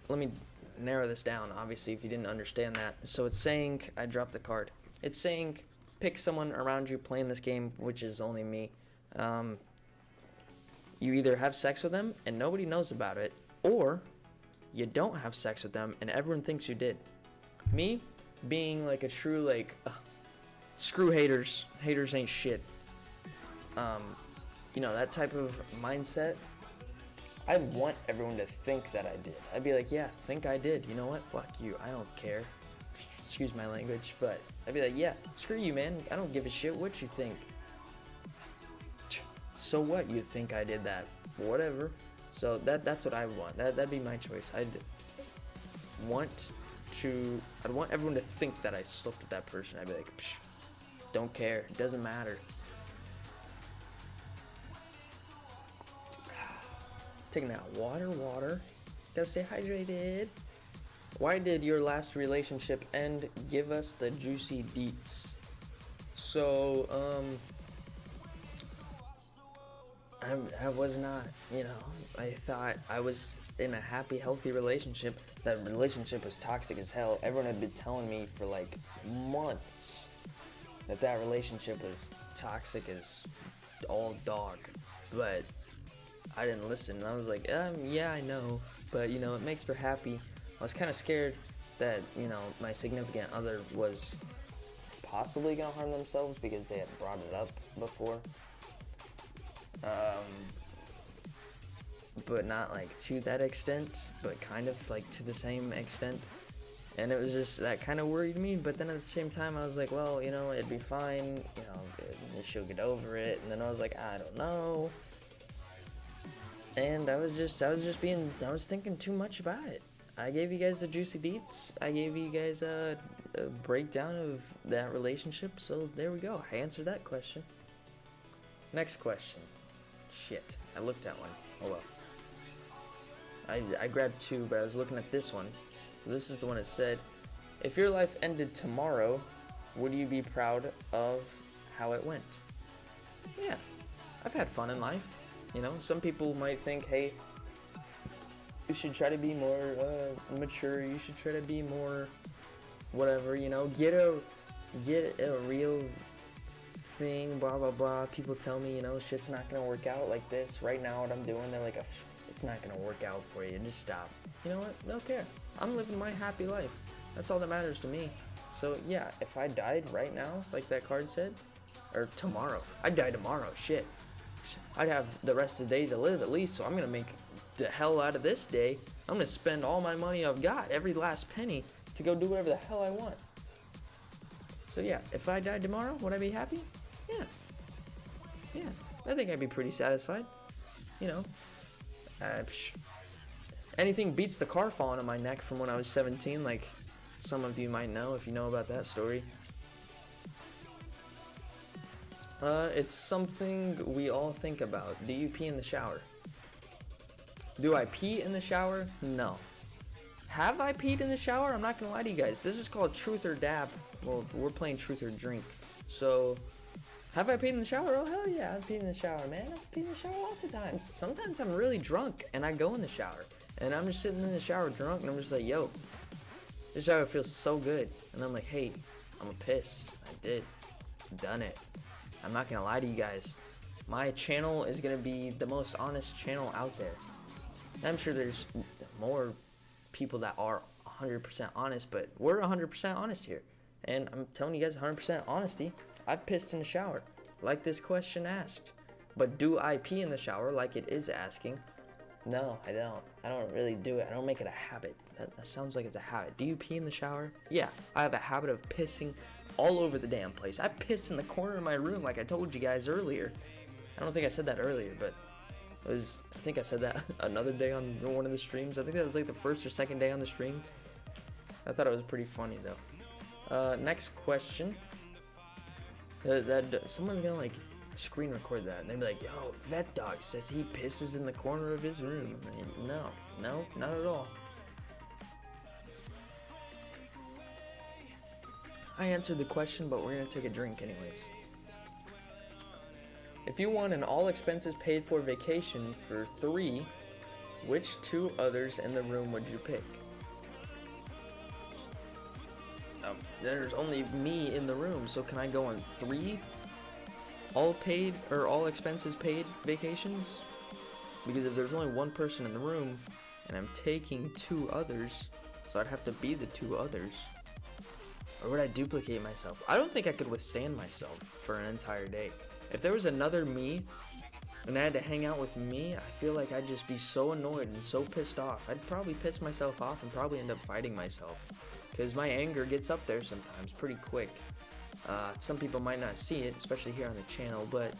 let me narrow this down, obviously, if you didn't understand that. So it's saying, I dropped the card. It's saying, pick someone around you playing this game, which is only me. You either have sex with them and nobody knows about it, or you don't have sex with them and everyone thinks you did. Me, being like a true, like, screw haters. Haters ain't shit. You know, that type of mindset. I want everyone to think that I did. I'd be like, yeah, think I did. You know what? Fuck you. I don't care. Excuse my language, but I'd be like, yeah, screw you, man. I don't give a shit what you think. So what? You think I did that? Whatever. So that's what I want. That'd be my choice. I'd want everyone to think that I slept with that person. I'd be like, psh, don't care. It doesn't matter. Taking out water. Gotta stay hydrated. Why did your last relationship end? Give us the juicy deets. So, I was not, you know, I thought I was in a happy, healthy relationship. That relationship was toxic as hell. Everyone had been telling me for like months that relationship was toxic as all dog. But I didn't listen. And I was like, yeah, I know. But, you know, it makes for happy. I was kind of scared that, you know, my significant other was possibly going to harm themselves because they had brought it up before. But not like to that extent, but kind of like to the same extent. And it was just, that kind of worried me. But then at the same time, I was like, well, you know, it'd be fine. You know, she'll get over it. And then I was like, I don't know. And I was thinking too much about it. I gave you guys the juicy deets. I gave you guys a breakdown of that relationship. So there we go. I answered that question. Next question. Shit. I looked at one. Oh well. I grabbed two, but I was looking at this one. This is the one that said, if your life ended tomorrow, would you be proud of how it went? Yeah. I've had fun in life. You know, some people might think, hey, you should try to be more mature. You should try to be more whatever, you know, get a real thing, blah, blah, blah. People tell me, you know, shit's not going to work out like this. Right now, what I'm doing, they're like, it's not going to work out for you. Just stop. You know what? Don't care. I'm living my happy life. That's all that matters to me. So, yeah, if I died right now, like that card said, or tomorrow. I'd die tomorrow. Shit. I'd have the rest of the day to live at least, so I'm going to make the hell out of this day. I'm going to spend all my money I've got, every last penny, to go do whatever the hell I want. So yeah, if I died tomorrow, would I be happy? Yeah. Yeah, I think I'd be pretty satisfied. You know, anything beats the car falling on my neck from when I was 17, like some of you might know if you know about that story. It's something we all think about. Do you pee in the shower? Do I pee in the shower? No. Have I peed in the shower? I'm not gonna lie to you guys. This is called Truth or Dab. Well, we're playing Truth or Drink. So, have I peed in the shower? Oh, hell yeah, I've peed in the shower, man. I've peed in the shower lots of times. Sometimes I'm really drunk, and I go in the shower. And I'm just sitting in the shower drunk, and I'm just like, yo, this shower feels so good. And I'm like, hey, I'm a piss. I did. Done it. I'm not gonna lie to you guys. My channel is gonna be the most honest channel out there. I'm sure there's more people that are 100% honest, but we're 100% honest here. And I'm telling you guys 100% honesty. I've pissed in the shower, like this question asked. But do I pee in the shower like it is asking? No, I don't. I don't really do it. I don't make it a habit. That sounds like it's a habit. Do you pee in the shower? Yeah, I have a habit of pissing all over the damn place. I piss in the corner of my room like I told you guys earlier. I don't think I said that earlier, but I think I said that another day on one of the streams. I think that was like the first or second day on the stream. I thought it was pretty funny though. Next question. Someone's gonna like screen record that and they'd be like, yo, Vett-Dog says he pisses in the corner of his room. No, not at all. I answered the question, but we're gonna take a drink anyways. If you want an all expenses paid for vacation for 3, which 2 others in the room would you pick? There's only me in the room, so can I go on 3 all paid or all expenses paid vacations? Because if there's only 1 person in the room and I'm taking 2 others, so I'd have to be the 2 others. Or would I duplicate myself? I don't think I could withstand myself for an entire day. If there was another me and I had to hang out with me, I feel like I'd just be so annoyed and so pissed off. I'd probably piss myself off and probably end up fighting myself. Because my anger gets up there sometimes pretty quick. Some people might not see it, especially here on the channel, but,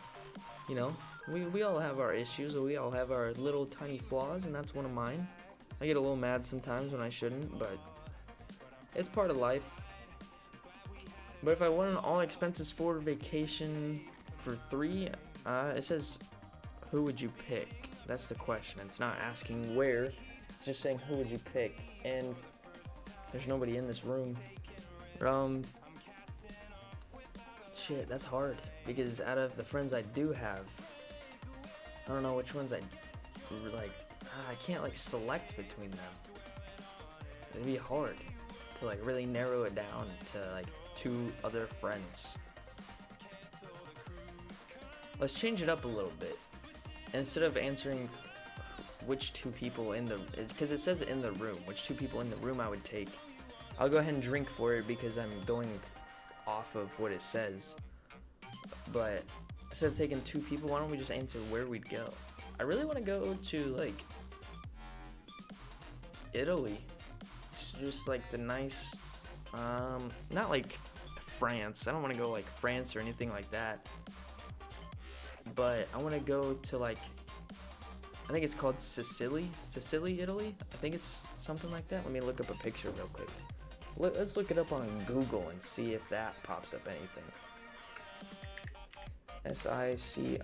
you know, we all have our issues, we all have our little tiny flaws, and that's one of mine. I get a little mad sometimes when I shouldn't, but it's part of life. But if I want an all expenses for vacation for 3, it says, who would you pick? That's the question. It's not asking where, it's just saying who would you pick, and there's nobody in this room. Shit, that's hard, because out of the friends I do have, I don't know which ones I'd like. I can't like select between them. It'd be hard to like really narrow it down to like 2 other friends. Let's change it up a little bit. Instead of answering which 2 people in the, because it says in the room, which 2 people in the room I would take, I'll go ahead and drink for it because I'm going off of what it says. But instead of taking 2 people, why don't we just answer where we'd go? I really want to go to like Italy. It's just like the nice, not like France. I don't want to go like France or anything like that. But I want to go to like, I think it's called Sicily, Italy. I think it's something like that. Let me look up a picture real quick. Let's look it up on Google and see if that pops up anything. Sicilly?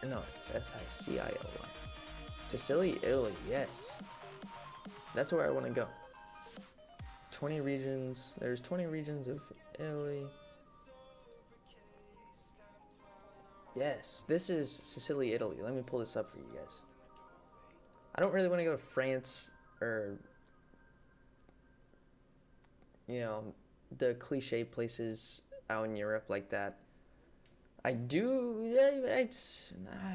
No, it's Sicilly. Sicily, Italy, yes. That's where I want to go. 20 regions. There's 20 regions of Italy. Yes, this is Sicily, Italy. Let me pull this up for you guys. I don't really want to go to France or, you know, the cliche places out in Europe like that. I do,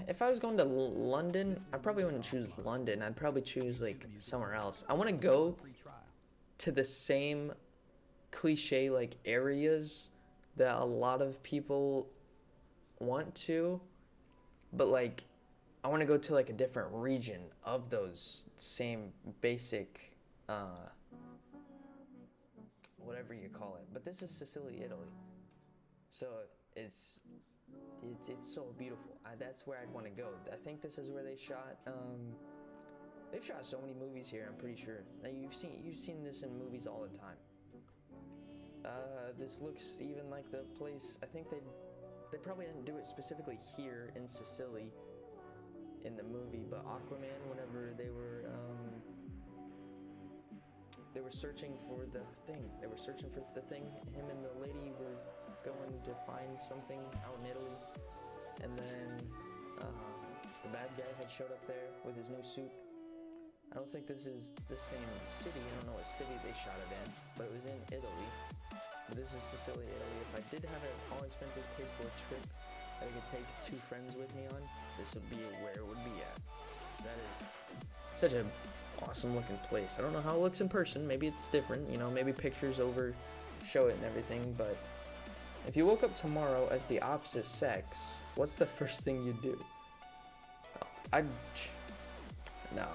if I was going to London, I probably wouldn't choose London. I'd probably choose like somewhere else. I want to go to the same cliche like areas that a lot of people want to, but like I want to go to like a different region of those same basic whatever you call it. But this is Sicily, Italy, so it's so beautiful. That's where I'd want to go. I think this is where they shot they've shot so many movies here, I'm pretty sure. Now you've seen this in movies all the time. This looks even like the place. I think they probably didn't do it specifically here in Sicily in the movie, but Aquaman, whenever they were searching for the thing. They were searching for the thing. Him and the lady were going to find something out in Italy, and then the bad guy had showed up there with his new suit. I don't think this is the same city. I don't know what city they shot it in, but it was in Italy. But this is Sicily, Italy. If I did have an all expenses paid for trip that I could take 2 friends with me on, this would be where it would be at. 'Cause that is such a awesome looking place. I don't know how it looks in person. Maybe it's different, you know, maybe pictures over show it and everything, but if you woke up tomorrow as the opposite sex, what's the first thing you'd do? No.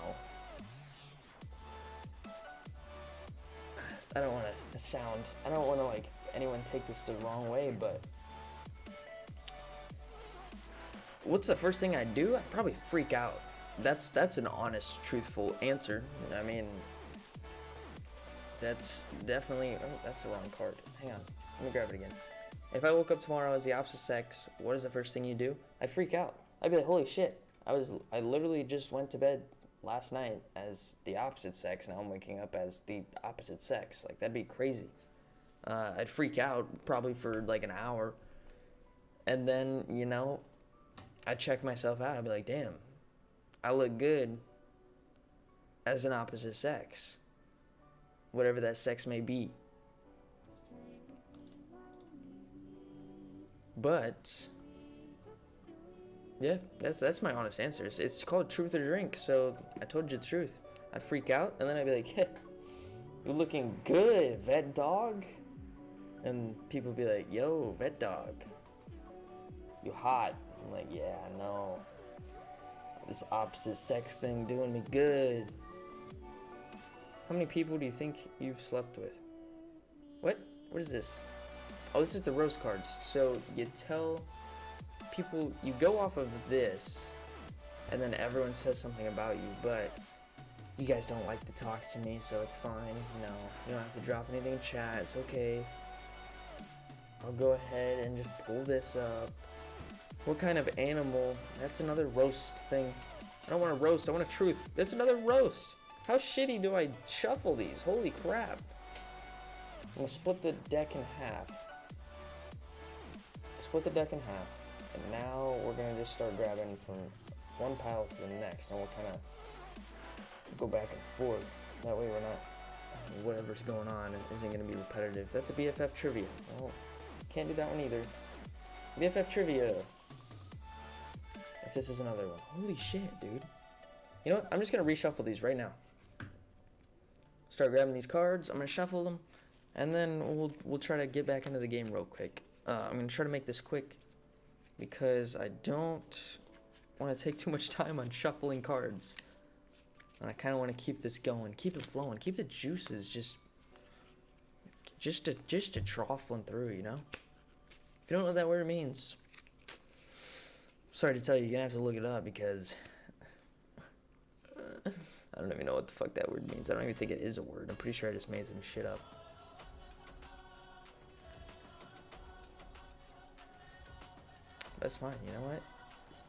I don't want to sound, I don't want to like anyone take this the wrong way, but what's the first thing I'd do? I'd probably freak out. That's an honest, truthful answer. I mean, that's definitely, oh, that's the wrong card. Hang on, let me grab it again. If I woke up tomorrow as the opposite sex, what is the first thing you do? I'd freak out. I'd be like, holy shit. I literally just went to bed last night as the opposite sex. Now I'm waking up as the opposite sex. Like, that'd be crazy. I'd freak out probably for like an hour. And then, you know, I'd check myself out. I'd be like, damn, I look good as an opposite sex. Whatever that sex may be. But yeah, that's my honest answer. It's called truth or drink, so I told you the truth. I'd freak out, and then I'd be like, hey, you're looking good, Vett-Dog. And people would be like, yo, Vett-Dog, you hot. I'm like, yeah, I know. This opposite sex thing doing me good. How many people do you think you've slept with? What is this? Oh, this is the roast cards. So you tell people, you go off of this, and then everyone says something about you, but you guys don't like to talk to me, so it's fine. No, you don't have to drop anything in chat. It's okay. I'll go ahead and just pull this up. What kind of animal? That's another roast thing. I don't want a roast. I want a truth. That's another roast. How shitty do I shuffle these? Holy crap. I'm going to split the deck in half. Split the deck in half. And now we're going to just start grabbing from one pile to the next. And we'll kind of go back and forth. That way we're not, whatever's going on isn't going to be repetitive. That's a BFF trivia. Oh, can't do that one either. BFF trivia. If this is another one. Holy shit, dude. You know what? I'm just going to reshuffle these right now. Start grabbing these cards. I'm going to shuffle them. And then we'll try to get back into the game real quick. I'm going to try to make this quick because I don't want to take too much time on shuffling cards. And I kind of want to keep this going, keep it flowing, keep the juices just to troffling through, you know? If you don't know what that word means, sorry to tell you, you're going to have to look it up because I don't even know what the fuck that word means. I don't even think it is a word. I'm pretty sure I just made some shit up. That's fine, you know what?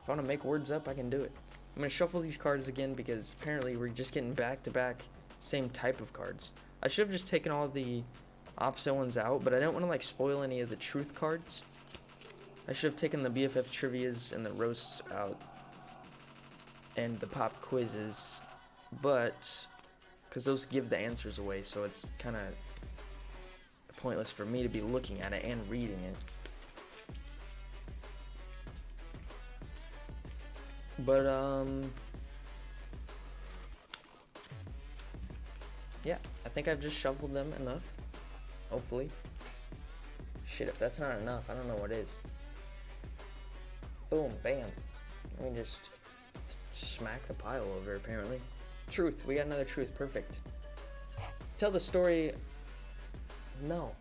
If I want to make words up, I can do it. I'm going to shuffle these cards again because apparently we're just getting back-to-back same type of cards. I should have just taken all of the opposite ones out, but I don't want to like spoil any of the truth cards. I should have taken the BFF trivias and the roasts out and the pop quizzes, but because those give the answers away, so it's kind of pointless for me to be looking at it and reading it. But yeah, I think I've just shuffled them enough, hopefully. Shit, if that's not enough, I don't know what is. Boom, bam. Let me just smack the pile over, apparently. Truth, we got another truth, perfect. Tell the story. No,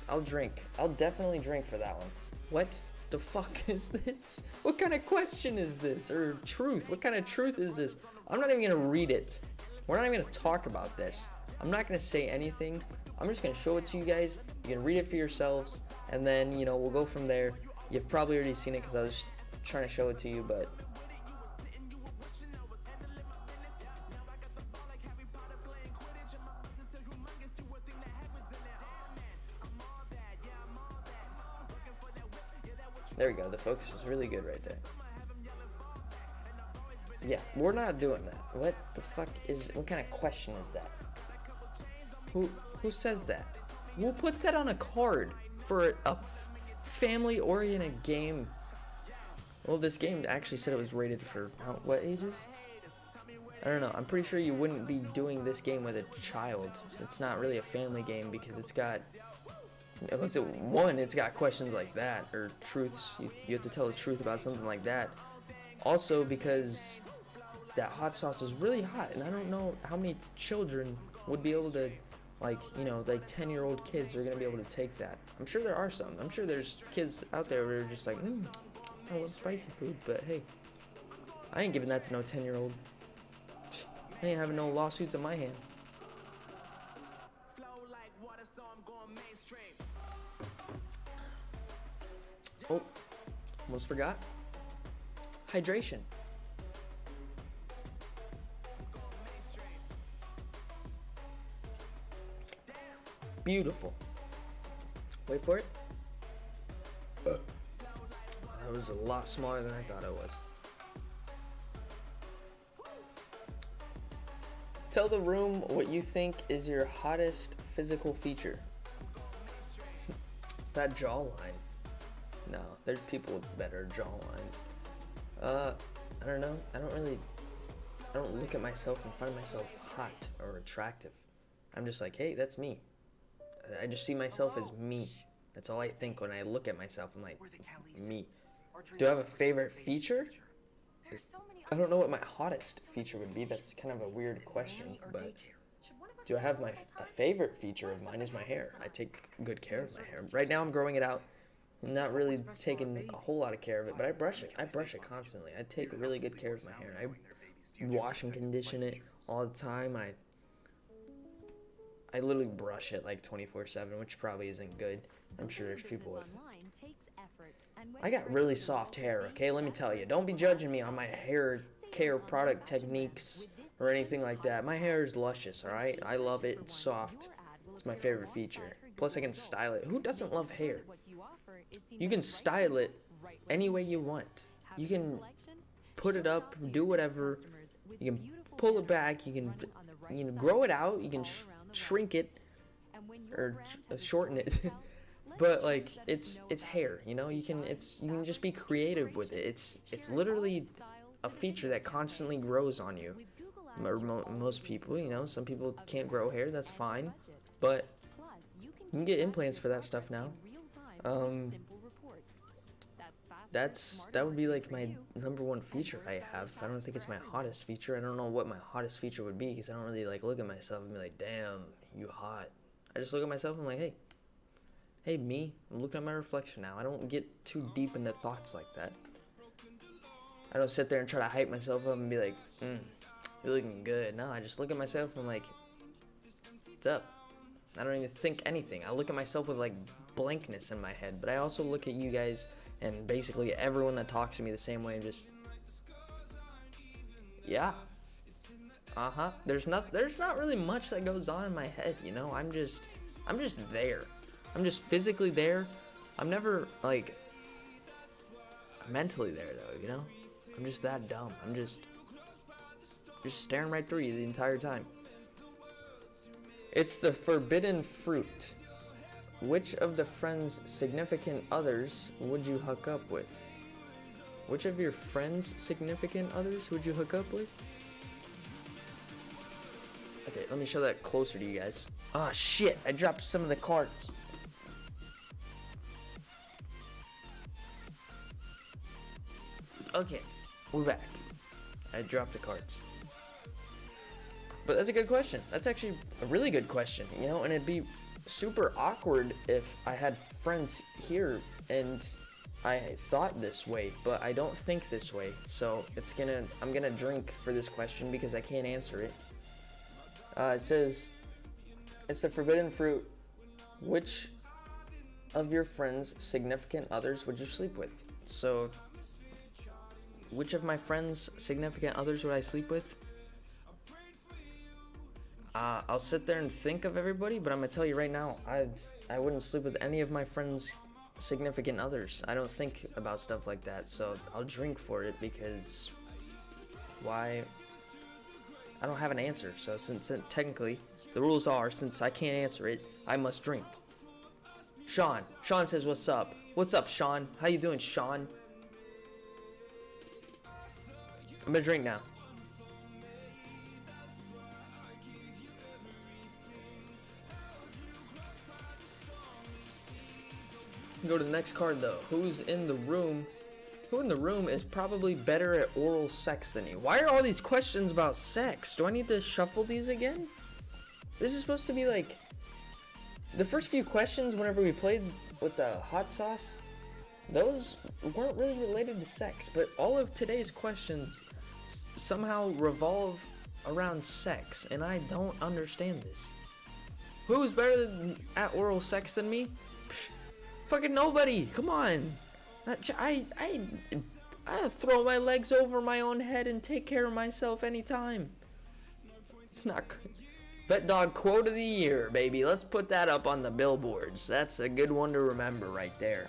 I'll drink. I'll definitely drink for that one. What the fuck is this? What kind of question is this? Or truth? What kind of truth is this? I'm not even gonna read it. We're not even gonna talk about this. I'm not gonna say anything. I'm just gonna show it to you guys. You can read it for yourselves, and then, you know, we'll go from there. You've probably already seen it because I was trying to show it to you, but there we go. The focus was really good right there. Yeah, we're not doing that. What the fuck is? What kind of question is that? Who says that? Who puts that on a card for a family-oriented game? Well, this game actually said it was rated for what ages? I don't know. I'm pretty sure you wouldn't be doing this game with a child. It's not really a family game because it's got. It's got questions like that, or truths. You have to tell the truth about something like that. Also, because that hot sauce is really hot, and I don't know how many children would be able to, like, you know, like 10-year-old kids are gonna be able to take that. I'm sure there are some. I'm sure there's kids out there who are just like, I love spicy food, but hey, I ain't giving that to no 10-year-old. I ain't having no lawsuits on my hand. Oh, almost forgot. Hydration. Beautiful. Wait for it. That was a lot smaller than I thought it was. Tell the room what you think is your hottest physical feature. That jawline. No, there's people with better jawlines. I don't know. I don't look at myself and find myself hot or attractive. I'm just like, hey, that's me. I just see myself as me. That's all I think when I look at myself. I'm like, me. Do I have a favorite feature? I don't know what my hottest feature would be. That's kind of a weird question, but do I have a favorite feature of mine is my hair. I take good care of my hair. Right now I'm growing it out. I'm not really taking a whole lot of care of it, but I brush it. I brush it constantly. I take really good care of my hair. I wash and condition it all the time. I literally brush it like 24/7, which probably isn't good. I'm sure there's people with. I got really soft hair, okay? Let me tell you. Don't be judging me on my hair care product techniques or anything like that. My hair is luscious, alright? I love it. It's soft. It's my favorite feature. Plus, I can style it. Who doesn't love hair? You can style it any way you want. You can put it up, do whatever. You can pull it back. You can grow it out. You can shrink it or shorten it. But like it's hair, you know. You can just be creative with it. It's literally a feature that constantly grows on you. Or most people, you know, some people can't grow hair. That's fine, but you can get implants for that stuff now. That would be like my #1 feature I have. I don't think it's my hottest feature. I don't know what my hottest feature would be because I don't really like look at myself and be like, damn, you hot. I just look at myself and I'm like, hey, me. I'm looking at my reflection now. I don't get too deep into thoughts like that. I don't sit there and try to hype myself up and be like, you're looking good. No, I just look at myself and I'm like, what's up? I don't even think anything. I look at myself with like blankness in my head, but I also look at you guys and basically everyone that talks to me the same way and just, yeah. There's not really much that goes on in my head, you know. I'm just there. I'm just physically there. I'm never like mentally there though, you know. I'm just that dumb. I'm just staring right through you the entire time. It's the forbidden fruit. Which of the friends' significant others would you hook up with? Which of your friends' significant others would you hook up with? Okay, let me show that closer to you guys. Oh shit, I dropped some of the cards. Okay, we're back. I dropped the cards. But that's a good question. That's actually a really good question, you know, and it'd be super awkward if I had friends here and I thought this way, but I don't think this way. So I'm gonna drink for this question because I can't answer it. It says, it's the forbidden fruit. Which of your friends' significant others would you sleep with? So, which of my friends' significant others would I sleep with? I'll sit there and think of everybody, but I'm gonna tell you right now, I wouldn't sleep with any of my friends' significant others. I don't think about stuff like that, so I'll drink for it because why? I don't have an answer. So since technically the rules are, since I can't answer it, I must drink. Sean says, "What's up? What's up, Sean? How you doing, Sean?" I'm gonna drink now. Go to the next card though. Who's in the room? Who in the room is probably better at oral sex than you? Why are all these questions about sex? Do I need to shuffle these again? This is supposed to be like the first few questions whenever we played with the hot sauce. Those weren't really related to sex, but all of today's questions somehow revolve around sex, and I don't understand this. Who's better at oral sex than me? Fucking nobody. Come on. I throw my legs over my own head and take care of myself anytime. It's not good. Vett-Dog quote of the year, baby. Let's put that up on the billboards. That's a good one to remember right there.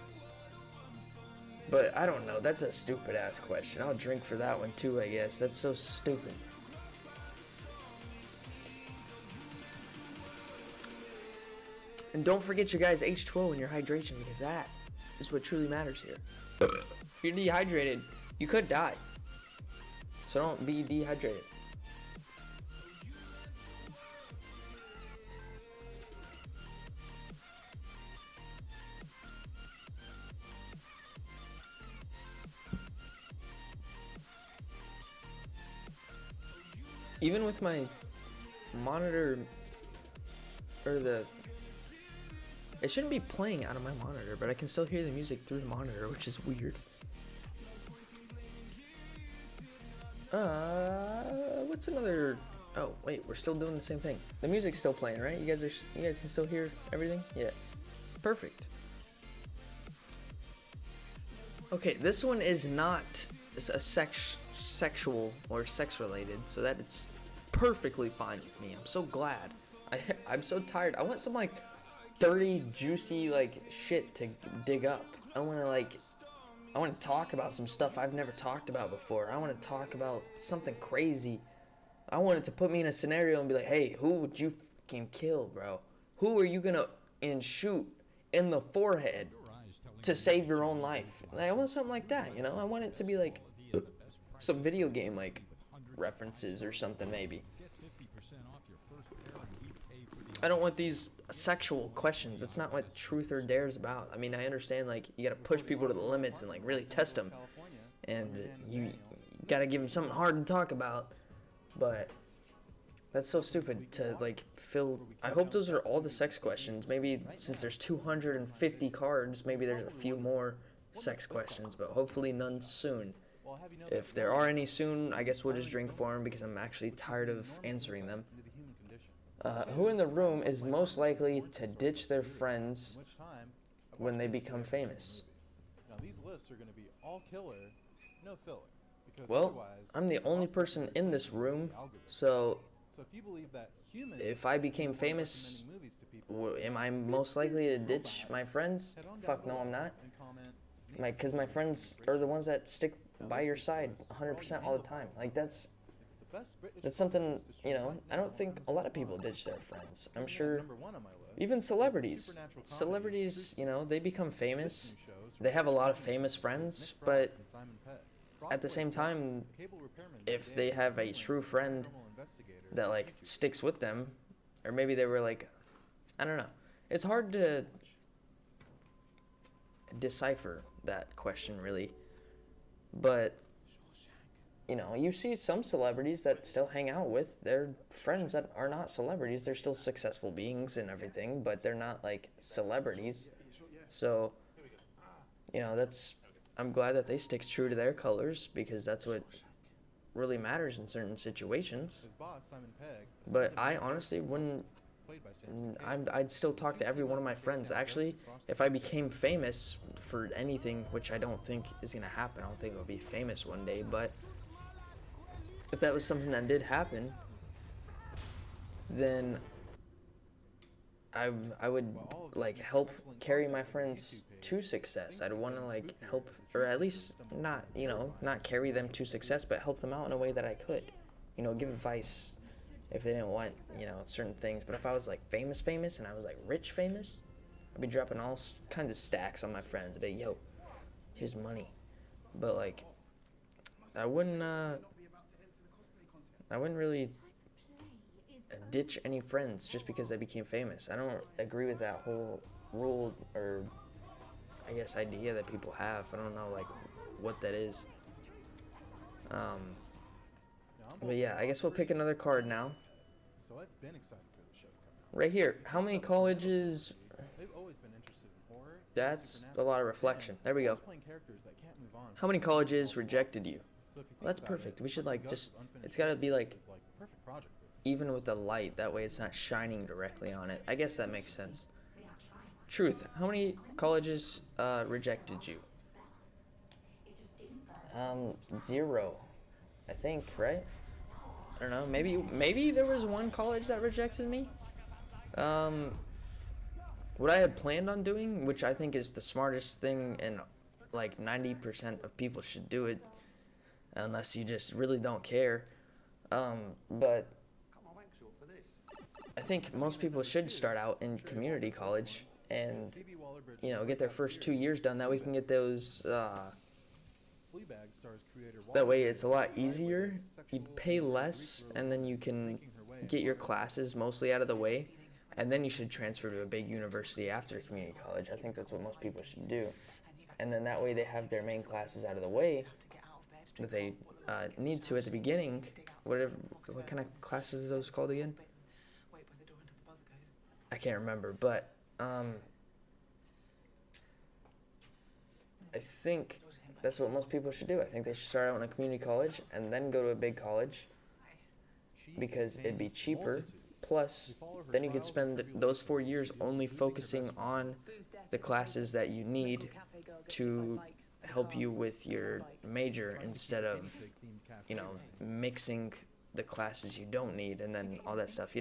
But I don't know. That's a stupid ass question. I'll drink for that one too, I guess. That's so stupid. And don't forget your guys' H2O and your hydration, because that is what truly matters here. If you're dehydrated, you could die. So don't be dehydrated. Even with my monitor, or it shouldn't be playing out of my monitor, but I can still hear the music through the monitor, which is weird. What's another? Oh wait, we're still doing the same thing. The music's still playing, right? You guys can still hear everything? Yeah, perfect. Okay, this one is not a sexual or sex related, so that it's perfectly fine with me. I'm so glad. I'm so tired. I want some like dirty, juicy like shit to dig up. I want to talk about some stuff I've never talked about before. I want to talk about something crazy. I wanted to put me in a scenario and be like, hey, who would you fucking kill, bro? Who are you gonna shoot in the forehead to save your own life? Like, I want something like that, you know? I want it to be like some video game like references or something, maybe. I don't want these sexual questions. That's not what Truth or Dare is about. I mean, I understand like you gotta push people to the limits and like really test them, and you gotta give them something hard to talk about. But that's so stupid to like fill. I hope those are all the sex questions. Maybe since there's 250 cards, maybe there's a few more sex questions, but hopefully none soon. If there are any soon, I guess we'll just drink for them because I'm actually tired of answering them. Who in the room is most likely to ditch their friends when they become famous? Now these lists are going to be all killer, no filler. Well, I'm the only person in this room, so if I became famous, am I most likely to ditch my friends? Fuck no, I'm not. Because my friends are the ones that stick by your side 100% all the time. Like that's something, you know, I don't think a lot of people ditch their friends. I'm sure even celebrities, you know, they become famous. They have a lot of famous friends, but at the same time, if they have a true friend that like sticks with them, or maybe they were like, I don't know. It's hard to decipher that question really, but you know, you see some celebrities that still hang out with their friends that are not celebrities. They're still successful beings and everything, but they're not like celebrities. So, you know, I'm glad that they stick true to their colors because that's what really matters in certain situations. But I honestly wouldn't. I'd still talk to every one of my friends. Actually, if I became famous for anything, which I don't think is gonna happen, I don't think I'll be famous one day, but if that was something that did happen, then I would like help carry my friends to success. I'd want to like help, or at least not, you know, not carry them to success, but help them out in a way that I could, you know, give advice if they didn't want, you know, certain things. But if I was like famous and I was like rich famous, I'd be dropping all kinds of stacks on my friends. I'd be like, yo, here's money. But like, I wouldn't really ditch any friends just because they became famous. I don't agree with that whole rule, or I guess idea that people have. I don't know like what that is. But yeah, I guess we'll pick another card now. So I've been excited for the show to come out. Right here. How many colleges? They've always been interested in horror. That's a lot of reflection. There we go. How many colleges rejected you? Well, that's perfect. We should like just, it's gotta be like even with the light, that way it's not shining directly on it. I guess that makes sense. Truth, how many colleges rejected you? Zero, I think, right? I don't know. Maybe there was one college that rejected me. What I had planned on doing, which I think is the smartest thing, and like 90% of people should do it, unless you just really don't care. But I think most people should start out in community college and, get their first 2 years done. That way we can get those. That way it's a lot easier. You pay less, and then you can get your classes mostly out of the way, and then you should transfer to a big university after community college. I think that's what most people should do. And then that way they have their main classes out of the way that they need to at the beginning. What kind of classes are those called again? I can't remember, but I think that's what most people should do. I think they should start out in a community college and then go to a big college because it'd be cheaper. Plus, then you could spend those 4 years only focusing on the classes that you need to help you with your major instead of, mixing the classes you don't need and then all that stuff,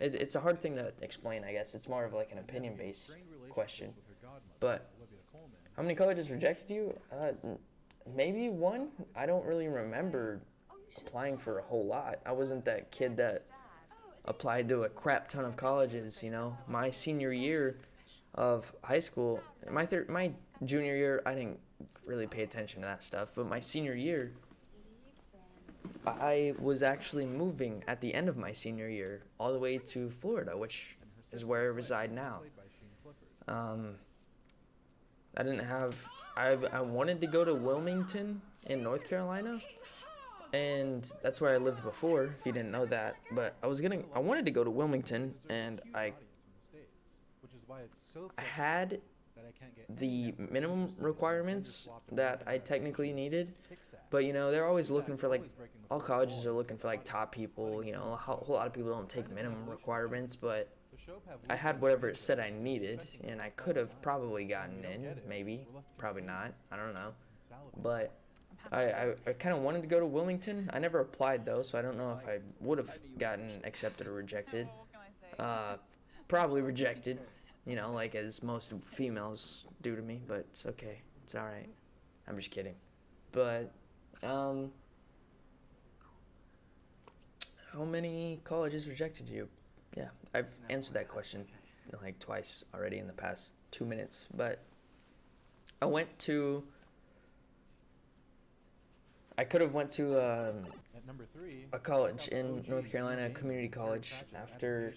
It's a hard thing to explain, I guess. It's more of like an opinion-based question. But how many colleges rejected you? Maybe one. I don't really remember applying for a whole lot. I wasn't that kid that applied to a crap ton of colleges, My senior year of high school, my junior year, I didn't really pay attention to that stuff, but my senior year, I was actually moving at the end of my senior year all the way to Florida, which is where I reside now. I wanted to go to Wilmington in North Carolina, and that's where I lived before, if you didn't know that. But I wanted to go to Wilmington, and I had the minimum requirements that I technically needed, but they're always looking for all colleges are looking for top people. A whole lot of people don't take minimum requirements, but I had whatever it said I needed, and I could have probably gotten in, maybe, probably not, I don't know, but I kind of wanted to go to Wilmington. I never applied though, so I don't know if I would have gotten accepted or rejected. Probably rejected, as most females do to me, but it's okay, it's alright, I'm just kidding. But how many colleges rejected you? Yeah, I've answered that question twice already in the past 2 minutes, but I could have went to a college in North Carolina, a community college, after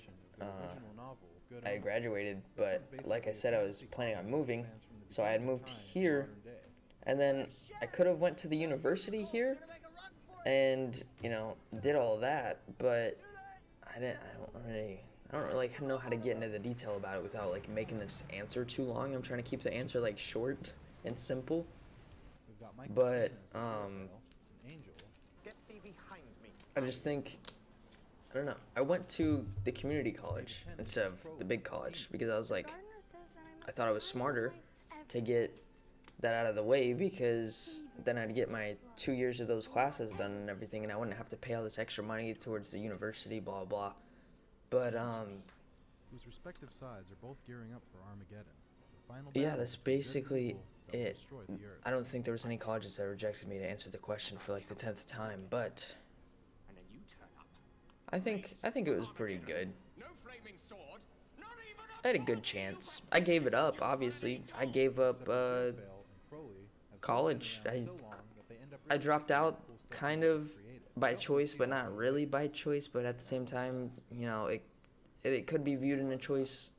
I graduated, but like I said, I was planning on moving, so I had moved here, and then I could have went to the university here and did all of that, but I don't really know how to get into the detail about it without making this answer too long. I'm trying to keep the answer short and simple. But I just think, I don't know, I went to the community college instead of the big college because I was I thought it was smarter to get that out of the way, because then I'd get my 2 years of those classes done and everything, and I wouldn't have to pay all this extra money towards the university, blah blah. But whose respective sides are both gearing up for Armageddon. The final yeah, battle that's of the good basically people that will it. destroy the earth. I don't think there was any colleges that rejected me to answer the question for the 10th time, but I think it was pretty good. I had a good chance. I gave it up, obviously. I gave up college. I dropped out kind of by choice, but not really by choice, but at the same time, it could be viewed in a choice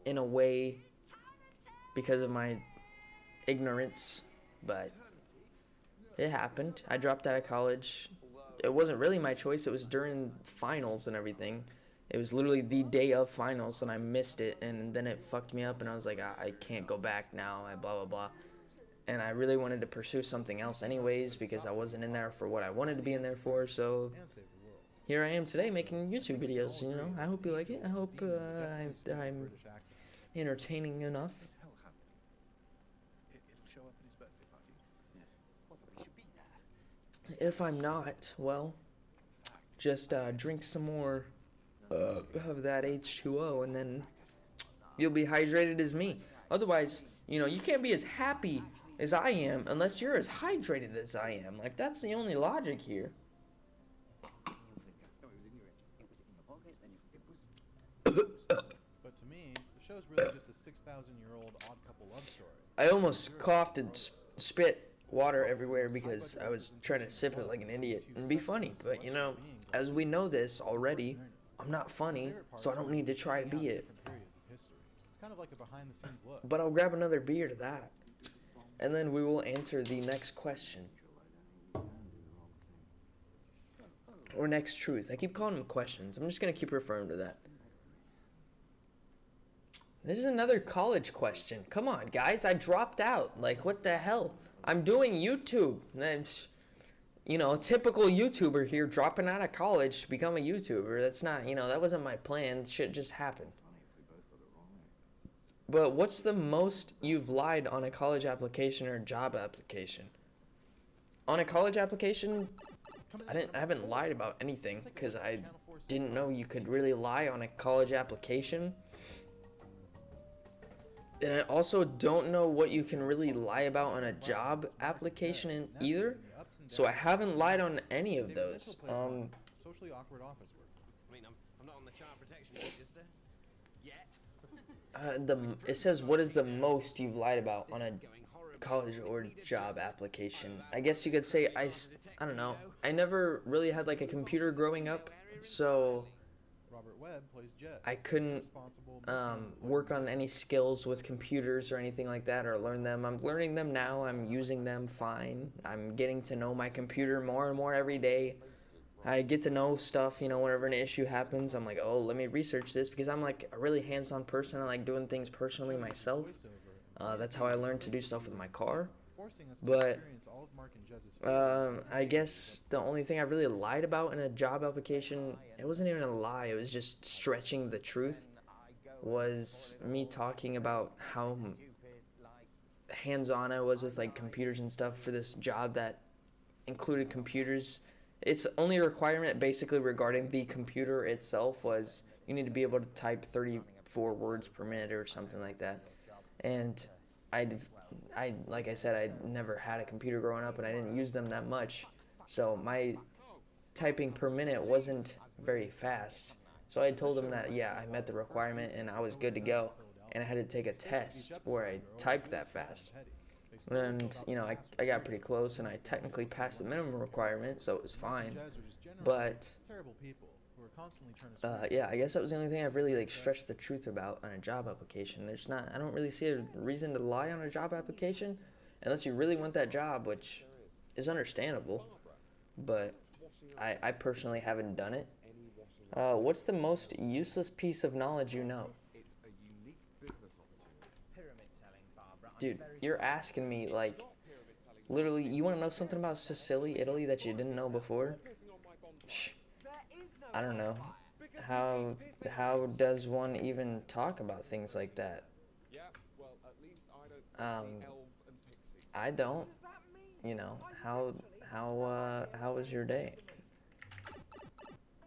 in a way because of my ignorance, but it happened. I dropped out of college. It wasn't really my choice. It was during finals and everything. It was literally the day of finals, and I missed it, and then it fucked me up, and I was like, I can't go back now, blah, blah, blah. And I really wanted to pursue something else anyways, because I wasn't in there for what I wanted to be in there for, so here I am today making YouTube videos, I hope you like it. I hope I'm entertaining enough. If I'm not, well, just drink some more of that H2O, and then you'll be hydrated as me. Otherwise, you can't be as happy as I am unless you're as hydrated as I am. Like, that's the only logic here. But to me, the show's really just a 6,000-year-old odd couple love story. I almost coughed and spit water everywhere because I was trying to sip it like an idiot and be funny. But, as we know this already, I'm not funny, so I don't need to try to be it. It's kind of like a behind-the-scenes look. But I'll grab another beer to that. And then we will answer the next question. Or next truth. I keep calling them questions. I'm just going to keep referring to that. This is another college question. Come on, guys. I dropped out. Like, what the hell? I'm doing YouTube. That's, a typical YouTuber here dropping out of college to become a YouTuber. That's not, that wasn't my plan. Shit just happened. But what's the most you've lied on a college application or job application? On a college application, I haven't lied about anything because I didn't know you could really lie on a college application. And I also don't know what you can really lie about on a job application either. So I haven't lied on any of those. Socially awkward office work. I mean, I'm not on the child protection register yet. It says, what is the most you've lied about on a college or job application? I guess you could say, I don't know. I never really had like a computer growing up, so Robert Webb plays Jez. I couldn't work on any skills with computers or anything like that or learn them. I'm learning them now. I'm using them fine. I'm getting to know my computer more and more every day. I get to know stuff, whenever an issue happens. I'm like, oh, let me research this because I'm like a really hands-on person. I like doing things personally myself. That's how I learned to do stuff with my car. But I guess the only thing I really lied about in a job application, it wasn't even a lie, it was just stretching the truth, was me talking about how hands-on I was with like computers and stuff for this job that included computers. Its only requirement basically regarding the computer itself was you need to be able to type 34 words per minute or something like that. And like I said, I never had a computer growing up and I didn't use them that much. So my typing per minute wasn't very fast. So I told them that, yeah, I met the requirement and I was good to go. And I had to take a test where I typed that fast. And, I got pretty close and I technically passed the minimum requirement, so it was fine. But, yeah, I guess that was the only thing I've really, stretched the truth about on a job application. I don't really see a reason to lie on a job application unless you really want that job, which is understandable. But I personally haven't done it. What's the most useless piece of knowledge you know? Dude, you're asking me, literally, you want to know something about Sicily, Italy that you didn't know before? I don't know. How does one even talk about things like that? I don't. How was your day?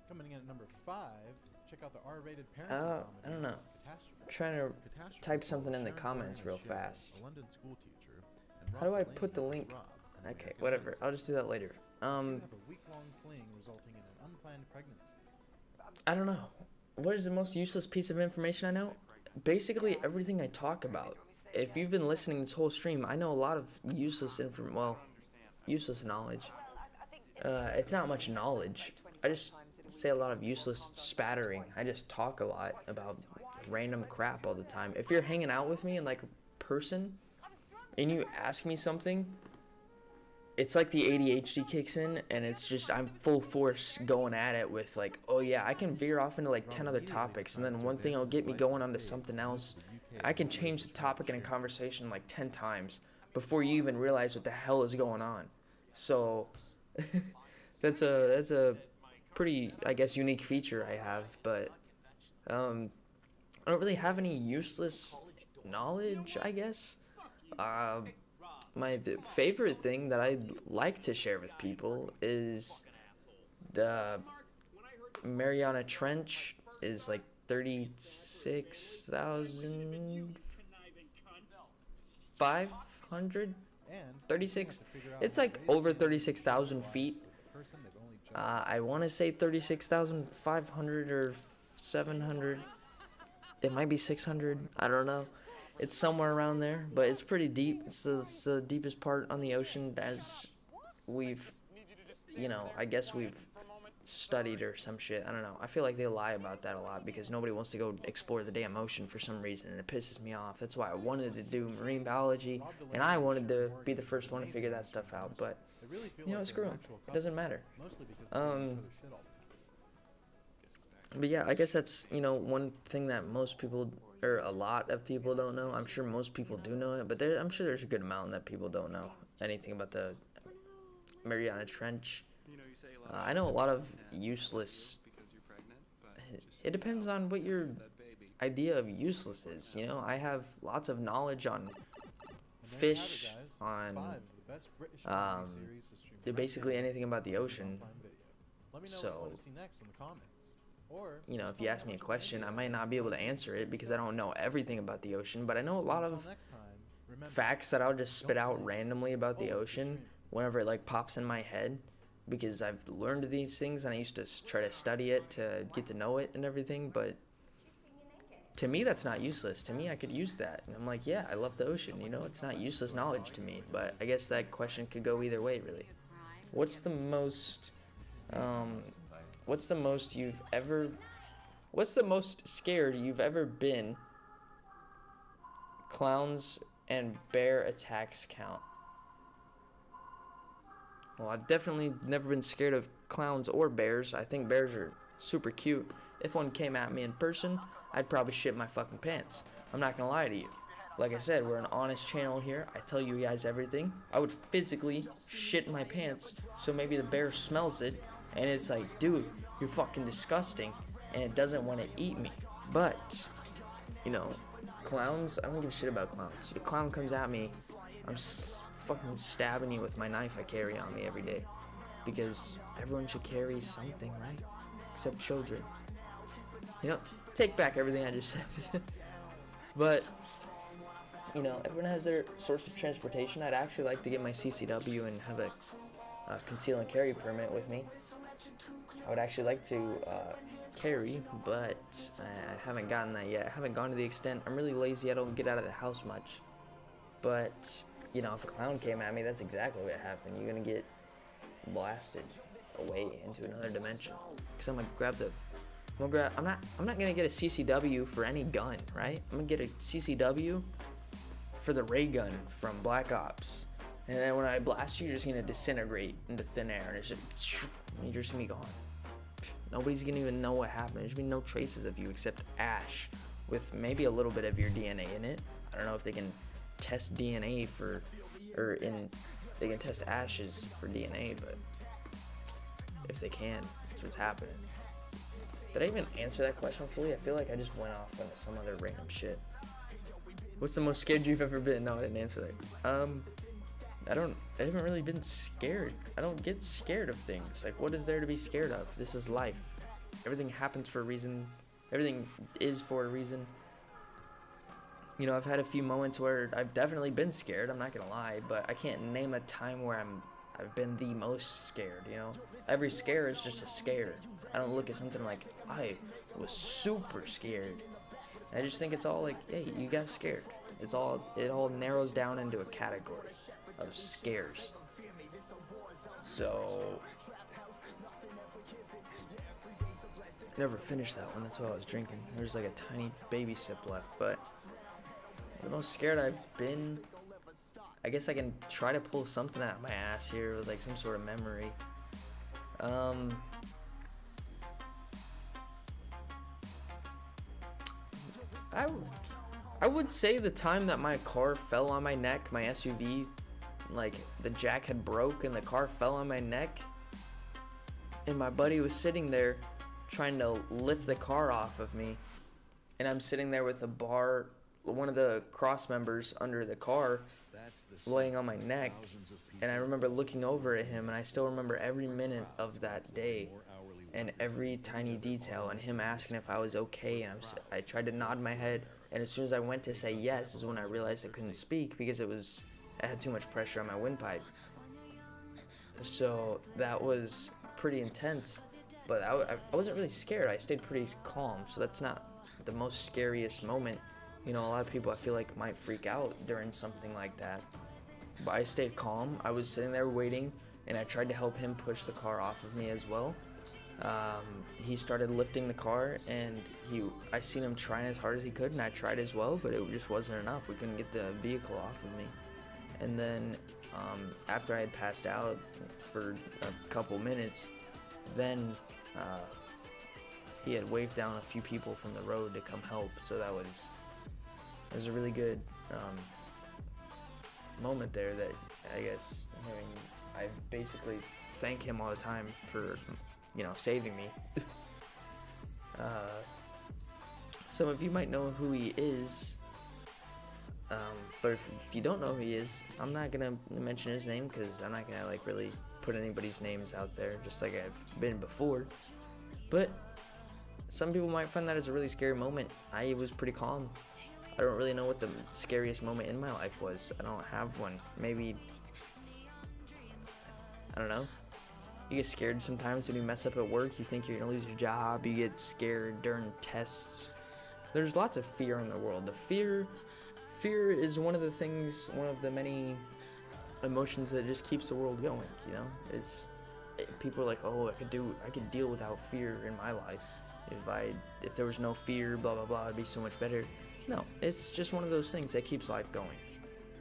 Coming in at number 5, check out the R-rated parenting comedy. I don't know. I'm trying to type something in the comments real fast. How do I put the link? Okay, whatever. I'll just do that later. I don't know. What is the most useless piece of information I know? Basically everything I talk about. If you've been listening this whole stream, I know a lot of useless useless knowledge. It's not much knowledge. I just say a lot of useless spattering. I just talk a lot about random crap all the time. If you're hanging out with me and a person and you ask me something, it's like the ADHD kicks in and it's just I'm full force going at it with oh yeah, I can veer off into 10 other topics and then one thing will get me going onto something else. I can change the topic in a conversation 10 times before you even realize what the hell is going on. So that's a pretty, I guess, unique feature I have, but I don't really have any useless knowledge, I guess. my favorite thing that I like to share with people is the Mariana Trench is like 36,500. And 36. to figure out It's how to like raise over children 36,000 while feet. the person they've only just I want to say 36,500 or 700. It might be 600. I don't know. It's somewhere around there, but it's pretty deep. It's the deepest part on the ocean as we've, I guess we've studied or some shit. I don't know. I feel like they lie about that a lot because nobody wants to go explore the damn ocean for some reason, and it pisses me off. That's why I wanted to do marine biology, and I wanted to be the first one to figure that stuff out, but, they really feel like screw they're 'em. an actual It doesn't matter. couple, mostly because they give each other shit all the time. But yeah, I guess that's, one thing that most people, or a lot of people don't know. I'm sure most people do know it, but I'm sure there's a good amount that people don't know anything about the Mariana Trench. I know a lot of useless. It depends on what your idea of useless is. I have lots of knowledge on And there you have it, fish, guys. on 5 of the best British comedy series to stream right basically now anything about the on ocean. Prime Video. Let me know what you So, want to see next in the comments. Or if just you tell ask me a what you question, I think. might not be able to answer it because I don't know everything about the ocean, but I know a lot Until of next time, remember, facts that I'll just spit don't out blame, randomly about the always ocean restrain. whenever it like pops in my head because I've learned these things and I used to try to study it to get to know it and everything, but to me that's not useless. To me I could use that. And I'm like, yeah, I love the ocean, it's not useless knowledge to me, but I guess that question could go either way really. What's the most scared you've ever been? Clowns and bear attacks count. Well, I've definitely never been scared of clowns or bears. I think bears are super cute. If one came at me in person, I'd probably shit my fucking pants. I'm not gonna lie to you. Like I said, we're an honest channel here. I tell you guys everything. I would physically shit my pants so maybe the bear smells it and it's like, dude, you're fucking disgusting, and it doesn't want to eat me. But, clowns, I don't give a shit about clowns. If a clown comes at me, I'm fucking stabbing you with my knife I carry on me every day. Because everyone should carry something, right? Except children. Take back everything I just said. But, everyone has their source of transportation. I'd actually like to get my CCW and have a conceal and carry permit with me. I would actually like to carry, but I haven't gotten that yet. I haven't gone to the extent. I'm really lazy. I don't get out of the house much. But, if a clown came at me, that's exactly what happened. You're going to get blasted away into another dimension. Because I'm going to grab I'm not going to get a CCW for any gun, right? I'm going to get a CCW for the ray gun from Black Ops. And then when I blast you, you're just going to disintegrate into thin air. And it's just, you're just going to be gone. Nobody's going to even know what happened. There's going to be no traces of you except ash with maybe a little bit of your DNA in it. I don't know if they can test DNA they can test ashes for DNA, but if they can, that's what's happening. Did I even answer that question fully? I feel like I just went off on some other random shit. What's the most scared you've ever been? No, I didn't answer that. I haven't really been scared. I don't get scared of things. Like, what is there to be scared of? This is life. Everything happens for a reason. Everything is for a reason. I've had a few moments where I've definitely been scared, I'm not gonna lie, but I can't name a time where I've been the most scared, Every scare is just a scare. I don't look at something like, I was super scared. I just think it's all like, hey, you got scared. It all narrows down into a category of scares. So, never finished that one, that's what I was drinking. There's like a tiny baby sip left, but the most scared I've been, I guess I can try to pull something out of my ass here with like some sort of memory. I would say the time that my car fell on my neck, my SUV, like the jack had broke and the car fell on my neck, and my buddy was sitting there trying to lift the car off of me, and I'm sitting there with one of the cross members under the car, That's the laying on my secret neck, thousands of people and I remember looking over at him, and I still remember every minute of that day more hourly and workers every tiny detail, and him asking if I was okay, and I tried to nod my head, and as soon as I went to say yes is when I realized I couldn't speak because I had too much pressure on my windpipe. So that was pretty intense, but I wasn't really scared. I stayed pretty calm, so that's not the most scariest moment. You know, a lot of people I feel like might freak out during something like that, but I stayed calm. I was sitting there waiting, and I tried to help him push the car off of me as well. He started lifting the car, and I seen him trying as hard as he could, and I tried as well, but it just wasn't enough. We couldn't get the vehicle off of me. And then after I had passed out for a couple minutes, then he had waved down a few people from the road to come help. So it was a really good moment there that I guess I basically thank him all the time for, you know, saving me. Some of you might know who he is, but if you don't know who he is, I'm not gonna mention his name because I'm not gonna like really put anybody's names out there, just like I've been before. But some people might find that as a really scary moment. I was pretty calm. I don't really know what the scariest moment in my life was. I don't have one. Maybe, I don't know. You get scared sometimes when you mess up at work. You think you're gonna lose your job. You get scared during tests. There's lots of fear in the world. Fear is one of the many emotions that just keeps the world going. You know, people are like, oh, I could deal without fear in my life. If there was no fear, blah blah blah, it'd be so much better. No, it's just one of those things that keeps life going.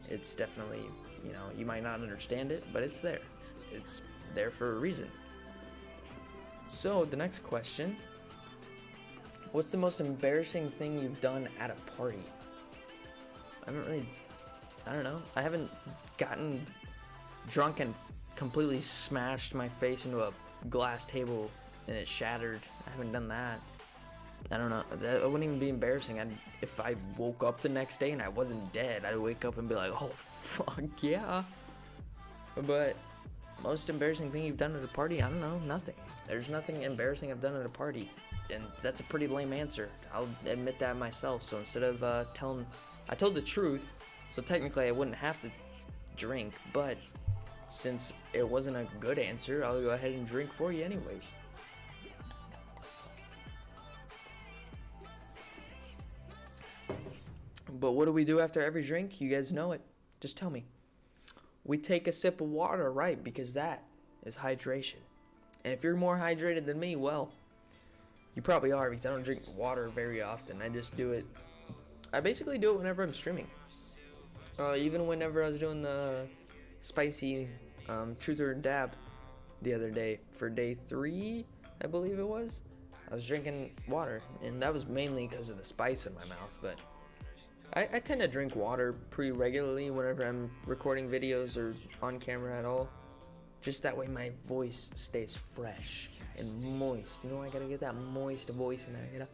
It's definitely, you know, you might not understand it, but it's there. It's there for a reason. So the next question: what's the most embarrassing thing you've done at a party? I don't know. I haven't gotten drunk and completely smashed my face into a glass table and it shattered. I haven't done that. I don't know. That wouldn't even be embarrassing. If I woke up the next day and I wasn't dead, I'd wake up and be like, oh, fuck yeah. But most embarrassing thing you've done at a party? I don't know. Nothing. There's nothing embarrassing I've done at a party. And that's a pretty lame answer. I'll admit that myself. So instead of I told the truth, so technically I wouldn't have to drink. But since it wasn't a good answer, I'll go ahead and drink for you anyways. But what do we do after every drink? You guys know it. Just tell me. We take a sip of water, right? Because that is hydration. And if you're more hydrated than me, well, you probably are, because I don't drink water very often. I just do it. I basically do it whenever I'm streaming. Even whenever I was doing the spicy truth or dab the other day for day 3, I believe it was. I was drinking water, and that was mainly because of the spice in my mouth, but I tend to drink water pretty regularly whenever I'm recording videos or on camera at all. Just that way my voice stays fresh and moist. You know, I gotta get that moist voice in there.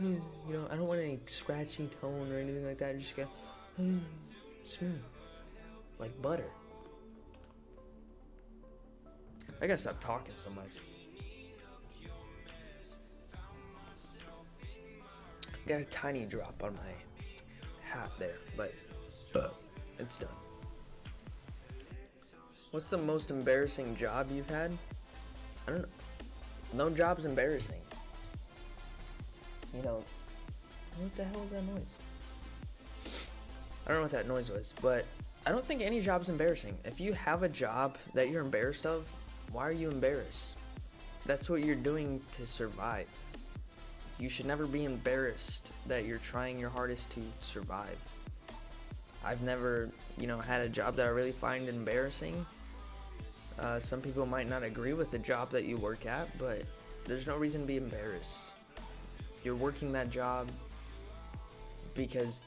You know, I don't want any scratchy tone or anything like that. I just gotta smooth, like butter. I gotta stop talking so much. Got a tiny drop on my hat there, but it's done. What's the most embarrassing job you've had? I don't know. No job's embarrassing. You know, what the hell is that noise? I don't know what that noise was, but I don't think any job's embarrassing. If you have a job that you're embarrassed of, why are you embarrassed? That's what you're doing to survive. You should never be embarrassed that you're trying your hardest to survive. I've never, had a job that I really find embarrassing. Some people might not agree with the job that you work at, but there's no reason to be embarrassed. You're working that job because,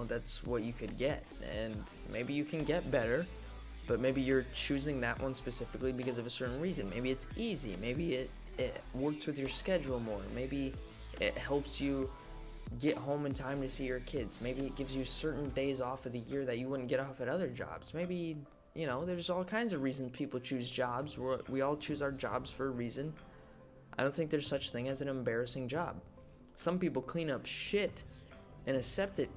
that's what you could get. And maybe you can get better, but maybe you're choosing that one specifically because of a certain reason. Maybe it's easy. Maybe it works with your schedule more. Maybe it helps you get home in time to see your kids. Maybe it gives you certain days off of the year that you wouldn't get off at other jobs. Maybe, there's all kinds of reasons people choose jobs. We all choose our jobs for a reason. I don't think there's such thing as an embarrassing job. Some people clean up shit in a septic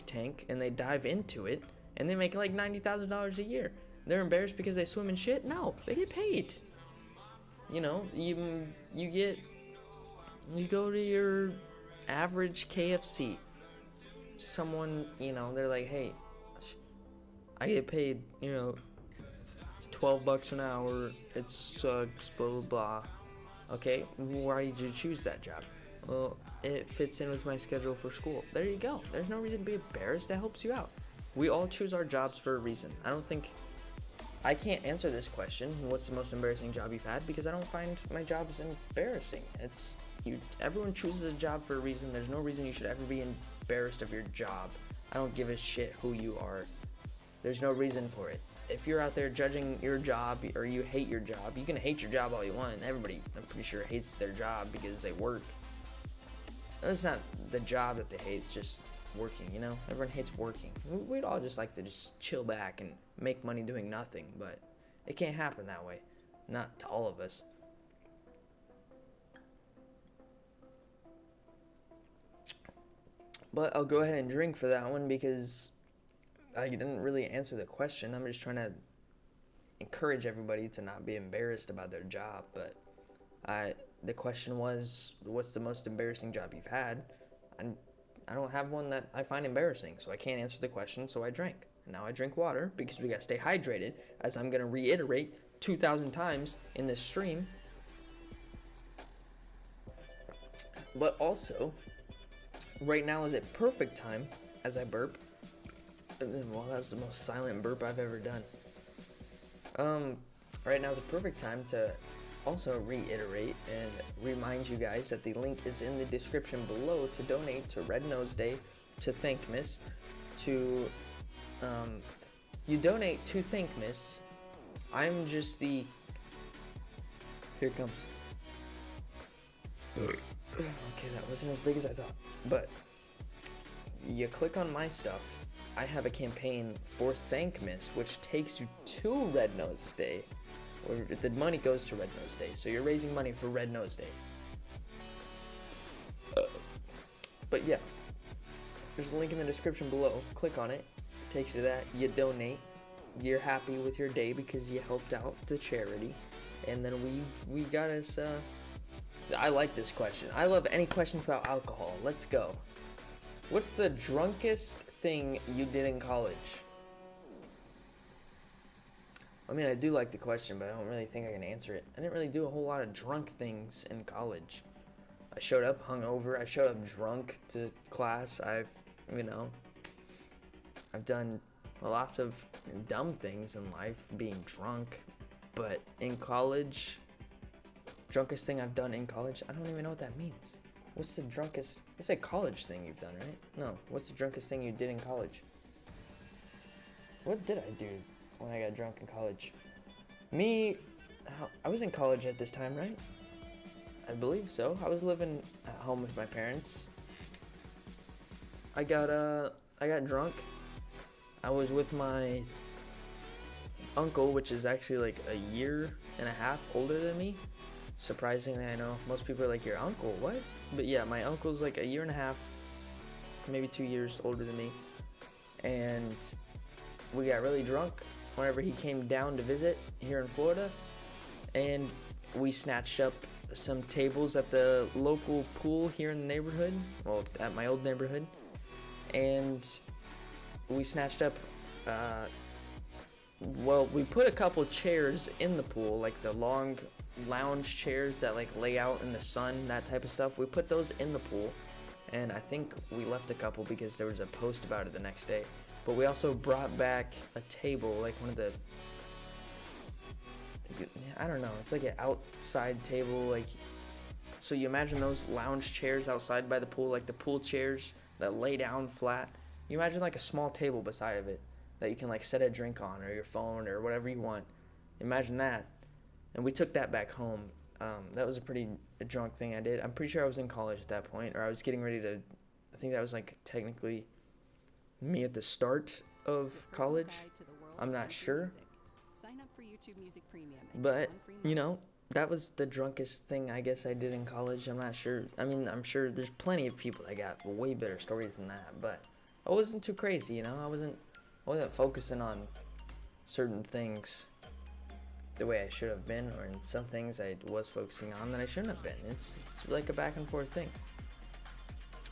tank and they dive into it and they make like $90,000 a year. They're embarrassed because they swim in shit? No, they get paid. You go to your average KFC. Someone, they're like, hey, I get paid, $12 an hour. It sucks, blah, blah, blah. Okay, why did you choose that job? Well, it fits in with my schedule for school. There you go. There's no reason to be embarrassed. That helps you out. We all choose our jobs for a reason. I can't answer this question, what's the most embarrassing job you've had, because I don't find my jobs embarrassing. Everyone chooses a job for a reason. There's no reason you should ever be embarrassed of your job. I don't give a shit who you are. There's no reason for it. If you're out there judging your job or you hate your job, you can hate your job all you want. Everybody, I'm pretty sure, hates their job because they work. It's not the job that they hate, it's just working, Everyone hates working. We'd all just like to just chill back and make money doing nothing, but it can't happen that way. Not to all of us. But I'll go ahead and drink for that one because I didn't really answer the question. I'm just trying to encourage everybody to not be embarrassed about their job. But the question was, what's the most embarrassing job you've had? I don't have one that I find embarrassing, so I can't answer the question, so I drank. And now I drink water because we gotta stay hydrated, as I'm gonna reiterate 2,000 times in this stream. But also, right now is a perfect time as I burp. And then, well, that was the most silent burp I've ever done. Right now is a perfect time to also reiterate and remind you guys that the link is in the description below to donate to Red Nose Day, to Thankmas, you donate to Thankmas. I'm just the... Here it comes. Okay, that wasn't as big as I thought. But you click on my stuff. I have a campaign for Thankmas, which takes you to Red Nose Day. Or the money goes to Red Nose Day. So you're raising money for Red Nose Day. But yeah, there's a link in the description below. Click on it. It takes you to that. You donate. You're happy with your day because you helped out the charity. And then we got us... I like this question. I love any questions about alcohol. Let's go. What's the drunkest thing you did in college? I mean, I do like the question, but I don't really think I can answer it. I didn't really do a whole lot of drunk things in college. I showed up hungover. I showed up drunk to class. I've done lots of dumb things in life, being drunk. But in college, drunkest thing I've done in college, I don't even know what that means. What's the drunkest? It's a college thing you've done, right? No. What's the drunkest thing you did in college? What did I do when I got drunk in college? I was in college at this time, right? I believe so. I was living at home with my parents. I got drunk. I was with my uncle, which is actually like a year and a half older than me. Surprisingly, I know. Most people are like, your uncle, what? But yeah, my uncle's like a year and a half, maybe 2 years older than me. And we got really drunk whenever he came down to visit here in Florida. And we snatched up some tables at the local pool here in the neighborhood. Well, at my old neighborhood. And we snatched up, we put a couple chairs in the pool, like the long lounge chairs that like lay out in the sun, that type of stuff. We put those in the pool, and I think we left a couple because there was a post about it the next day. But we also brought back a table, like one of the, I don't know, it's like an outside table, like, so you imagine those lounge chairs outside by the pool, like the pool chairs that lay down flat. You imagine like a small table beside of it that you can like set a drink on, or your phone, or whatever you want. Imagine that. And we took that back home. That was a pretty drunk thing I did. I'm pretty sure I was in college at that point, or I was getting ready to think that was like technically me at the start of college. I'm not sure. But, you know, that was the drunkest thing I guess I did in college. I'm not sure. I mean, I'm sure there's plenty of people that got way better stories than that, but I wasn't too crazy, you know. I wasn't focusing on certain things the way I should have been, or in some things I was focusing on that I shouldn't have been. It's like a back and forth thing.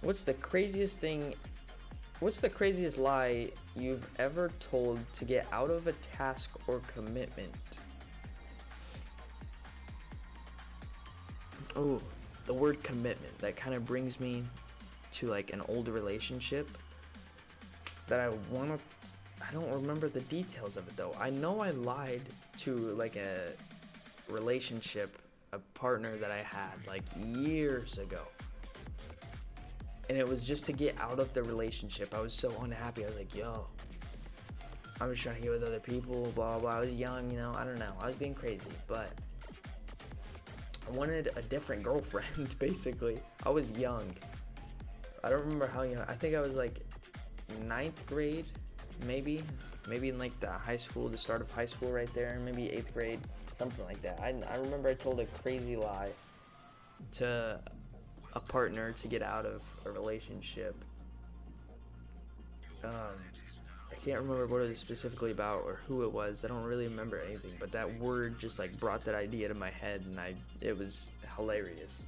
What's the craziest lie you've ever told to get out of a task or commitment? Oh, the word commitment. That kind of brings me to like an old relationship that I don't remember the details of it though. I know I lied to like a relationship, a partner that I had like years ago. And it was just to get out of the relationship. I was so unhappy. I was like, yo, I'm just trying to get with other people, blah, blah, blah. I was young, you know, I don't know. I was being crazy, but I wanted a different girlfriend, basically. I was young. I don't remember how young. I think I was like 9th grade, maybe in like the high school, the start of high school right there, maybe 8th grade, something like that. I remember I told a crazy lie to a partner to get out of a relationship. I can't remember what it was specifically about or who it was. I don't really remember anything, but that word just like brought that idea to my head, and it was hilarious.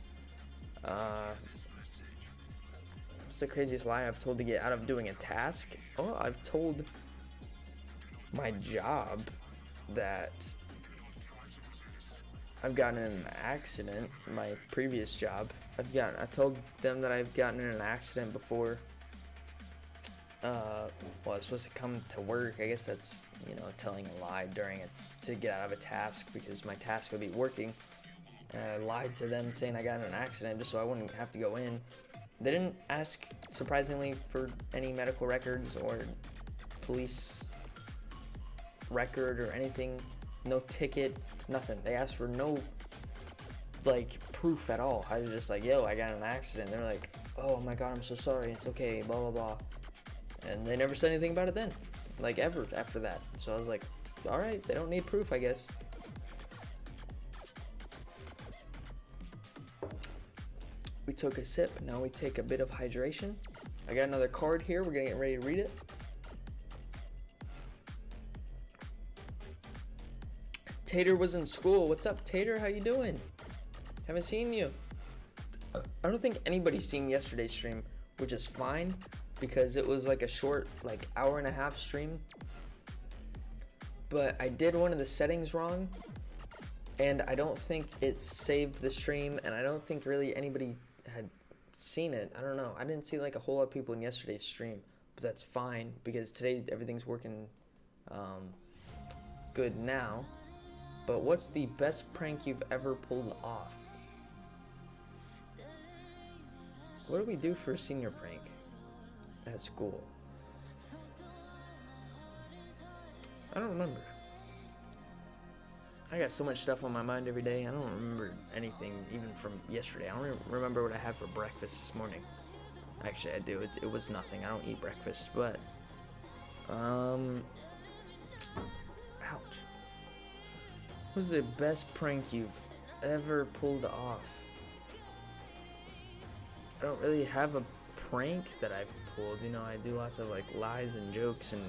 What's the craziest lie I've told to get out of doing a task? Oh, I've told my job that I've gotten in an accident. My previous job, I told them that I've gotten in an accident before. Well, I was supposed to come to work. I guess that's, you know, telling a lie to get out of a task, because my task would be working. And I lied to them saying I got in an accident just so I wouldn't have to go in. They didn't ask, surprisingly, for any medical records or police record or anything. No ticket, nothing. They asked for no, like, proof at all. I was just like, yo, I got in an accident. They're like, oh my god, I'm so sorry. It's okay, blah, blah, blah. And they never said anything about it then, like, ever after that. So I was like, all right, they don't need proof, I guess. We took a sip, now we take a bit of hydration. I got another card here, we're gonna get ready to read it. Tater was in school. What's up, Tater? How you doing? Haven't seen you. I don't think anybody's seen yesterday's stream, which is fine, because it was like a short, like, hour and a half stream. But I did one of the settings wrong, and I don't think it saved the stream, and I don't think really anybody had seen it. I don't know. I didn't see like a whole lot of people in yesterday's stream, but that's fine, because today everything's working good now. But what's the best prank you've ever pulled off? What do we do for a senior prank at school? I don't remember. I got so much stuff on my mind every day. I don't remember anything even from yesterday. I don't remember what I had for breakfast this morning. Actually, I do. It was nothing. I don't eat breakfast, but ouch. What's the best prank you've ever pulled off? I don't really have a prank that I've pulled. You know, I do lots of like lies and jokes and,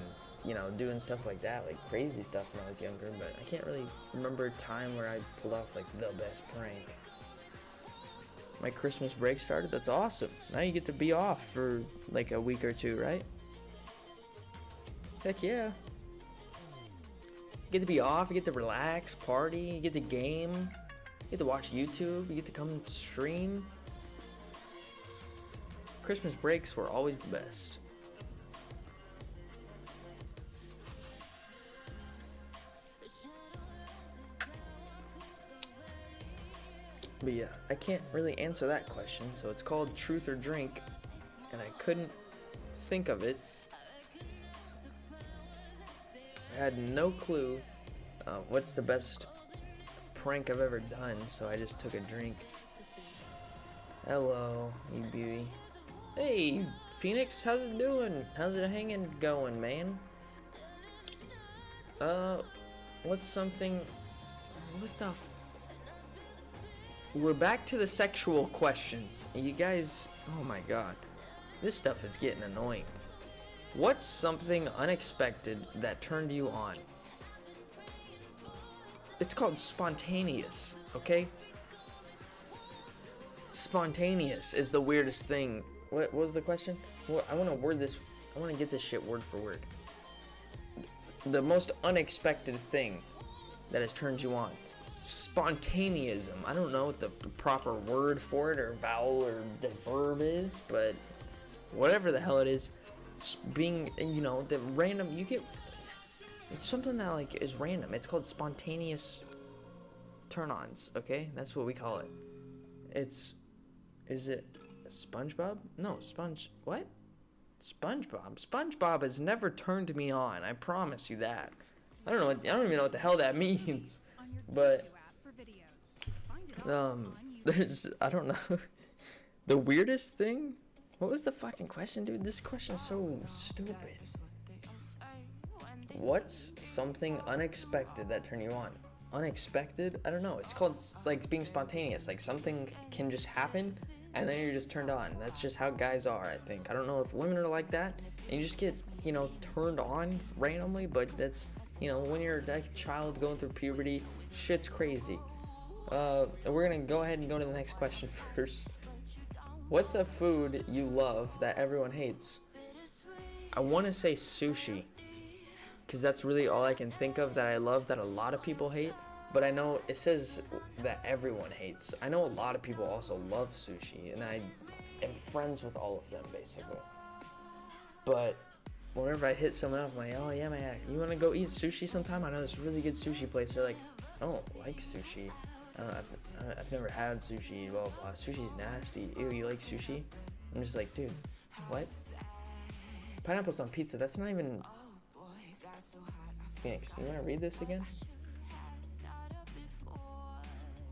you know, doing stuff like that, like crazy stuff when I was younger, but I can't really remember a time where I pulled off like the best prank. My Christmas break started. That's awesome. Now you get to be off for like a week or two, right? Heck yeah. You get to be off, you get to relax, party, you get to game, you get to watch YouTube, you get to come stream. Christmas breaks were always the best. But yeah, I can't really answer that question, so it's called Truth or Drink, and I couldn't think of it. I had no clue what's the best prank I've ever done, so I just took a drink. Hello, you beauty. Hey, Phoenix, how's it doing? How's it hanging going, man? What's something... What the We're back to the sexual questions. You guys... Oh my god. This stuff is getting annoying. What's something unexpected that turned you on? It's called spontaneous, okay? Spontaneous is the weirdest thing. What was the question? Well, I want to word this. I want to get this shit word for word. The most unexpected thing that has turned you on. Spontaneism. I don't know what the proper word for it or vowel or the verb is, but whatever the hell it is, being, you know, the random, you get, it's something that like is random. It's called spontaneous turn-ons, okay? That's what we call it. Is it SpongeBob? No, what? SpongeBob. SpongeBob has never turned me on. I promise you that. I don't even know what the hell that means. But there's, I don't know. The weirdest thing? What was the fucking question, dude? This question is so stupid. What's something unexpected that turned you on? Unexpected? I don't know. It's called like being spontaneous. Like something can just happen and then you're just turned on. That's just how guys are, I think. I don't know if women are like that and you just get, you know, turned on randomly, but that's, you know, when you're a child going through puberty, shit's crazy. We're gonna go ahead and go to the next question first. What's a food you love that everyone hates? I want to say sushi, because that's really all I can think of that I love that a lot of people hate. But I know it says that everyone hates. I know a lot of people also love sushi, and I am friends with all of them, basically. But whenever I hit someone up, I'm like, oh yeah, man, you want to go eat sushi sometime? I know this really good sushi place. They're like, I don't like sushi. I've never had sushi, blah, blah, blah. Sushi's nasty. Ew, you like sushi? I'm just like, dude, what? Pineapple's on pizza. That's not even... Phoenix, do you want to read this again?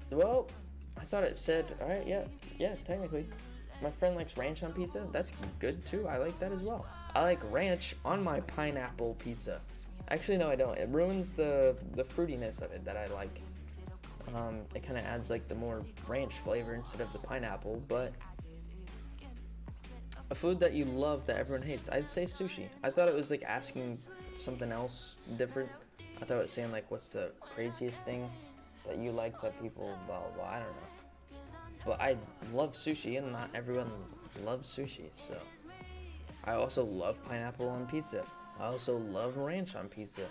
Well, I thought it said, alright, yeah, technically. My friend likes ranch on pizza. That's good, too. I like that as well. I like ranch on my pineapple pizza. Actually, no, I don't. It ruins the fruitiness of it that I like. It kind of adds like the more ranch flavor instead of the pineapple, but a food that you love that everyone hates, I'd say sushi. I thought it was like asking something else different. I thought it was saying like, what's the craziest thing that you like that people blah blah, I don't know. But I love sushi and not everyone loves sushi, so. I also love pineapple on pizza. I also love ranch on pizza.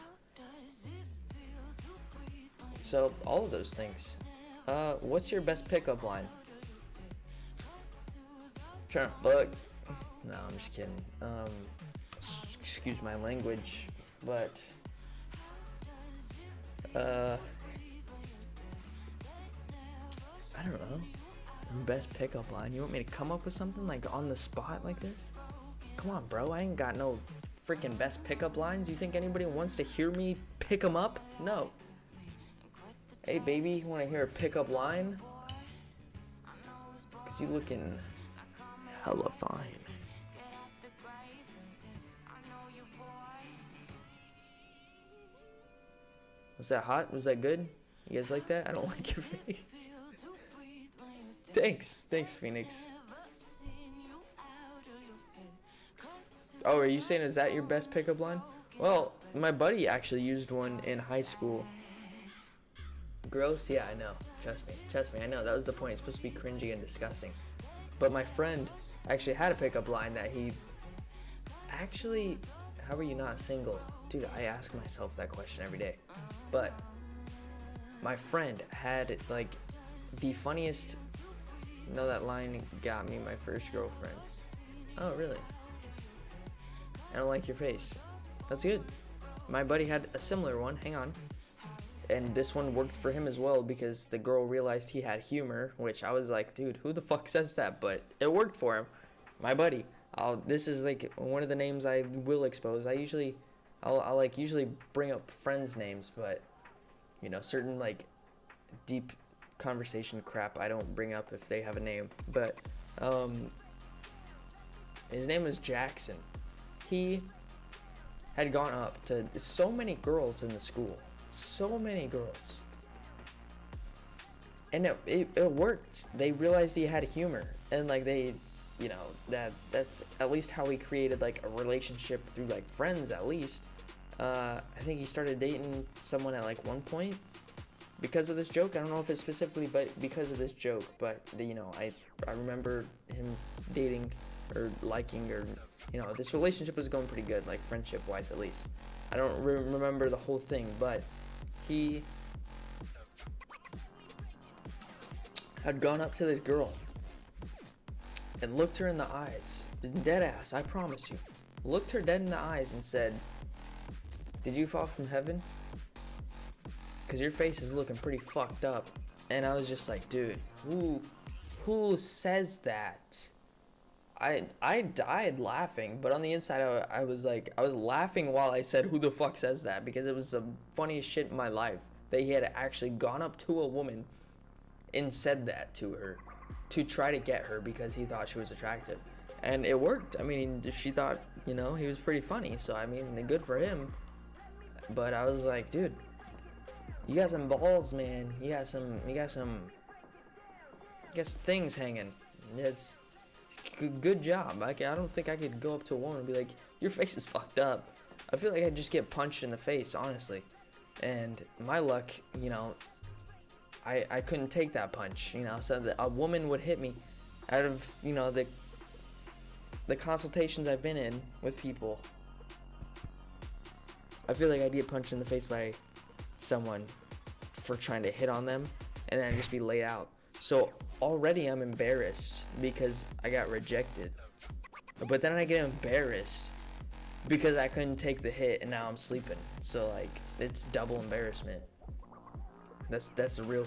So, all of those things. What's your best pickup line? Trying to fuck. No, I'm just kidding. Excuse my language, but I don't know. Best pickup line. You want me to come up with something like on the spot like this? Come on, bro. I ain't got no freaking best pickup lines. You think anybody wants to hear me pick them up? No. Hey, baby, you want to hear a pickup line? Because you looking hella fine. Was that hot? Was that good? You guys like that? I don't like your face. Thanks, Phoenix. Oh, are you saying is that your best pickup line? Well, my buddy actually used one in high school. Gross? Yeah, I know. Trust me, I know. That was the point. It's supposed to be cringy and disgusting. But my friend actually had a pickup line that he... Actually, how are you not single? Dude, I ask myself that question every day. But my friend had, like, the funniest... You know that line, got me my first girlfriend. Oh, really? I don't like your face. That's good. My buddy had a similar one. Hang on. And this one worked for him as well because the girl realized he had humor, which I was like, dude, who the fuck says that? But it worked for him. My buddy. This is like one of the names I will expose. I'll like usually bring up friends' names, but you know, certain like deep conversation crap I don't bring up if they have a name. But His name was Jackson. He had gone up to so many girls in the school. So many girls. And it worked. They realized he had humor. And like they, you know, that's at least how he created like a relationship through like friends at least. I think he started dating someone at like one point because of this joke. I don't know if it's specifically but because of this joke, but you know, I remember him dating or liking, or you know, this relationship was going pretty good, like friendship wise at least. I don't remember the whole thing, but he had gone up to this girl and looked her in the eyes, dead ass, I promise you, looked her dead in the eyes and said, "Did you fall from heaven? Because your face is looking pretty fucked up." And I was just like, dude, who says that? I died laughing, but on the inside I was like, I was laughing while I said, who the fuck says that? Because it was the funniest shit in my life that he had actually gone up to a woman and said that to her to try to get her because he thought she was attractive. And it worked. I mean, she thought, you know, he was pretty funny, so I mean, good for him. But I was like, dude, you got some balls, man. You got some things hanging. It's good job. I don't think I could go up to a woman and be like, your face is fucked up. I feel like I'd just get punched in the face, honestly. And my luck, you know, I couldn't take that punch, you know, so that a woman would hit me. Out of, you know, the consultations I've been in with people, I feel like I'd get punched in the face by someone for trying to hit on them, and then I'd just be laid out. So already I'm embarrassed because I got rejected. But then I get embarrassed because I couldn't take the hit and now I'm sleeping. So like, it's double embarrassment. That's a real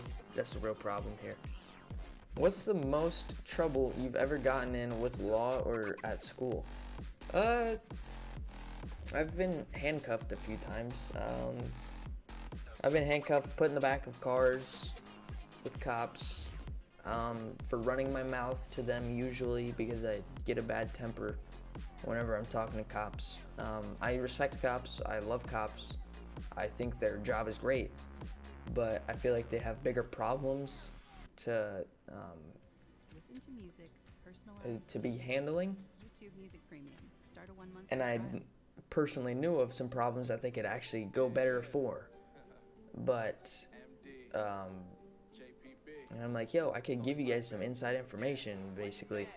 problem here. What's the most trouble you've ever gotten in with law or at school? I've been handcuffed a few times. I've been handcuffed, put in the back of cars with cops, for running my mouth to them usually because I get a bad temper whenever I'm talking to cops. I respect cops, I love cops, I think their job is great, but I feel like they have bigger problems to Listen to music, personalized to be handling. YouTube Music Premium. Start a 1-month And I trial. personally knew of some problems that they could actually go better for. But, and I'm like, yo, I could give you guys some inside information, basically.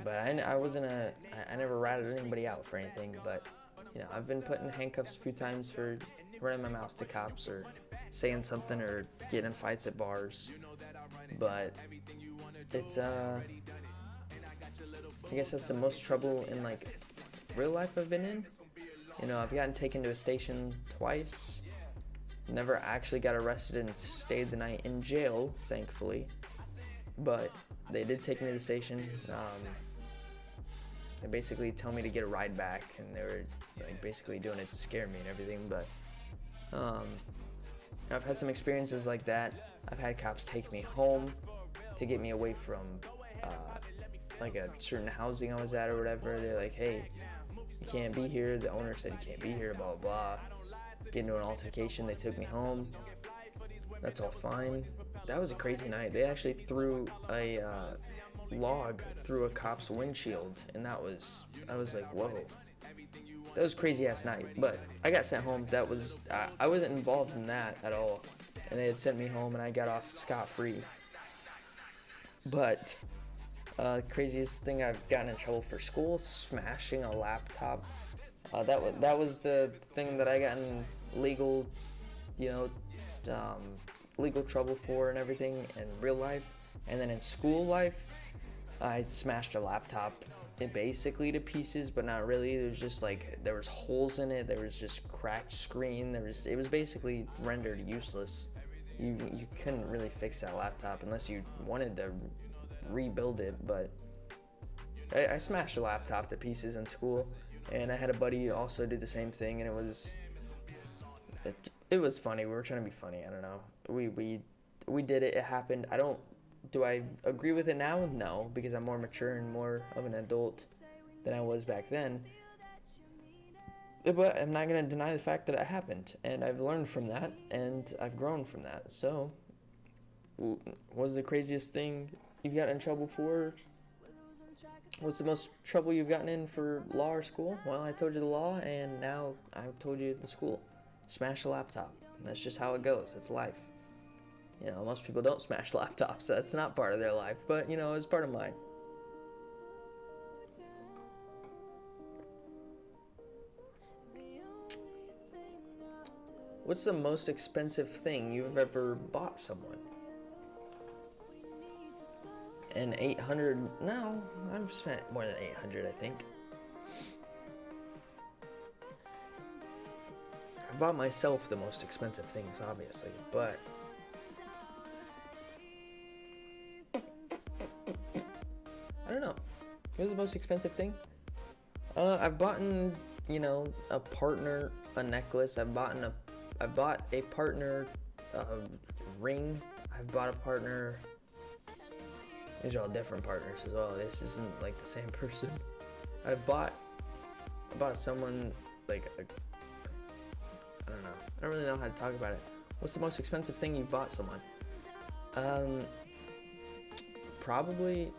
But I wasn't I never ratted anybody out for anything, but, you know, I've been put in handcuffs a few times for running my mouth to cops or saying something or getting in fights at bars. But it's, I guess that's the most trouble in, like, real life I've been in. You know, I've gotten taken to a station twice. Never actually got arrested and stayed the night in jail, thankfully. But they did take me to the station. They basically tell me to get a ride back, and they were like basically doing it to scare me and everything. But I've had some experiences like that. I've had cops take me home to get me away from like a certain housing I was at or whatever. They're like, hey, you can't be here. The owner said you can't be here, blah, blah, blah. Get into an altercation. They took me home. That's all fine. That was a crazy night. They actually threw a log through a cop's windshield, and I was like, whoa. That was a crazy ass night, but I got sent home. That was, I wasn't involved in that at all. And they had sent me home, and I got off scot-free. But the craziest thing I've gotten in trouble for school, smashing a laptop. That was the thing that I got in legal, you know, legal trouble for and everything in real life. And then in school life, I smashed a laptop basically to pieces, but not really. There's just like, there was holes in it. There was just cracked screen. It was basically rendered useless. You couldn't really fix that laptop unless you wanted to rebuild it. But I smashed a laptop to pieces in school, and I had a buddy also do the same thing, and it was funny. We were trying to be funny. I don't know. We did it. It happened. Do I agree with it now? No, because I'm more mature and more of an adult than I was back then. But I'm not going to deny the fact that it happened, and I've learned from that, and I've grown from that. So, what was the craziest thing you've gotten in trouble for? What's the most trouble you've gotten in for law or school? Well, I told you the law, and now I've told you the school. Smash a laptop. That's just how it goes. It's life. You know, most people don't smash laptops. That's not part of their life, but, you know, it's part of mine. What's the most expensive thing you've ever bought someone? And 800, no, I've spent more than 800, I think. I bought myself the most expensive things, obviously, but I don't know. What was the most expensive thing? I've bought, you know, a partner a necklace. I've bought a partner ring. I've bought a partner. These are all different partners as well. This isn't like the same person. I bought someone like I don't know. I don't really know how to talk about it. What's the most expensive thing you've bought someone? Probably,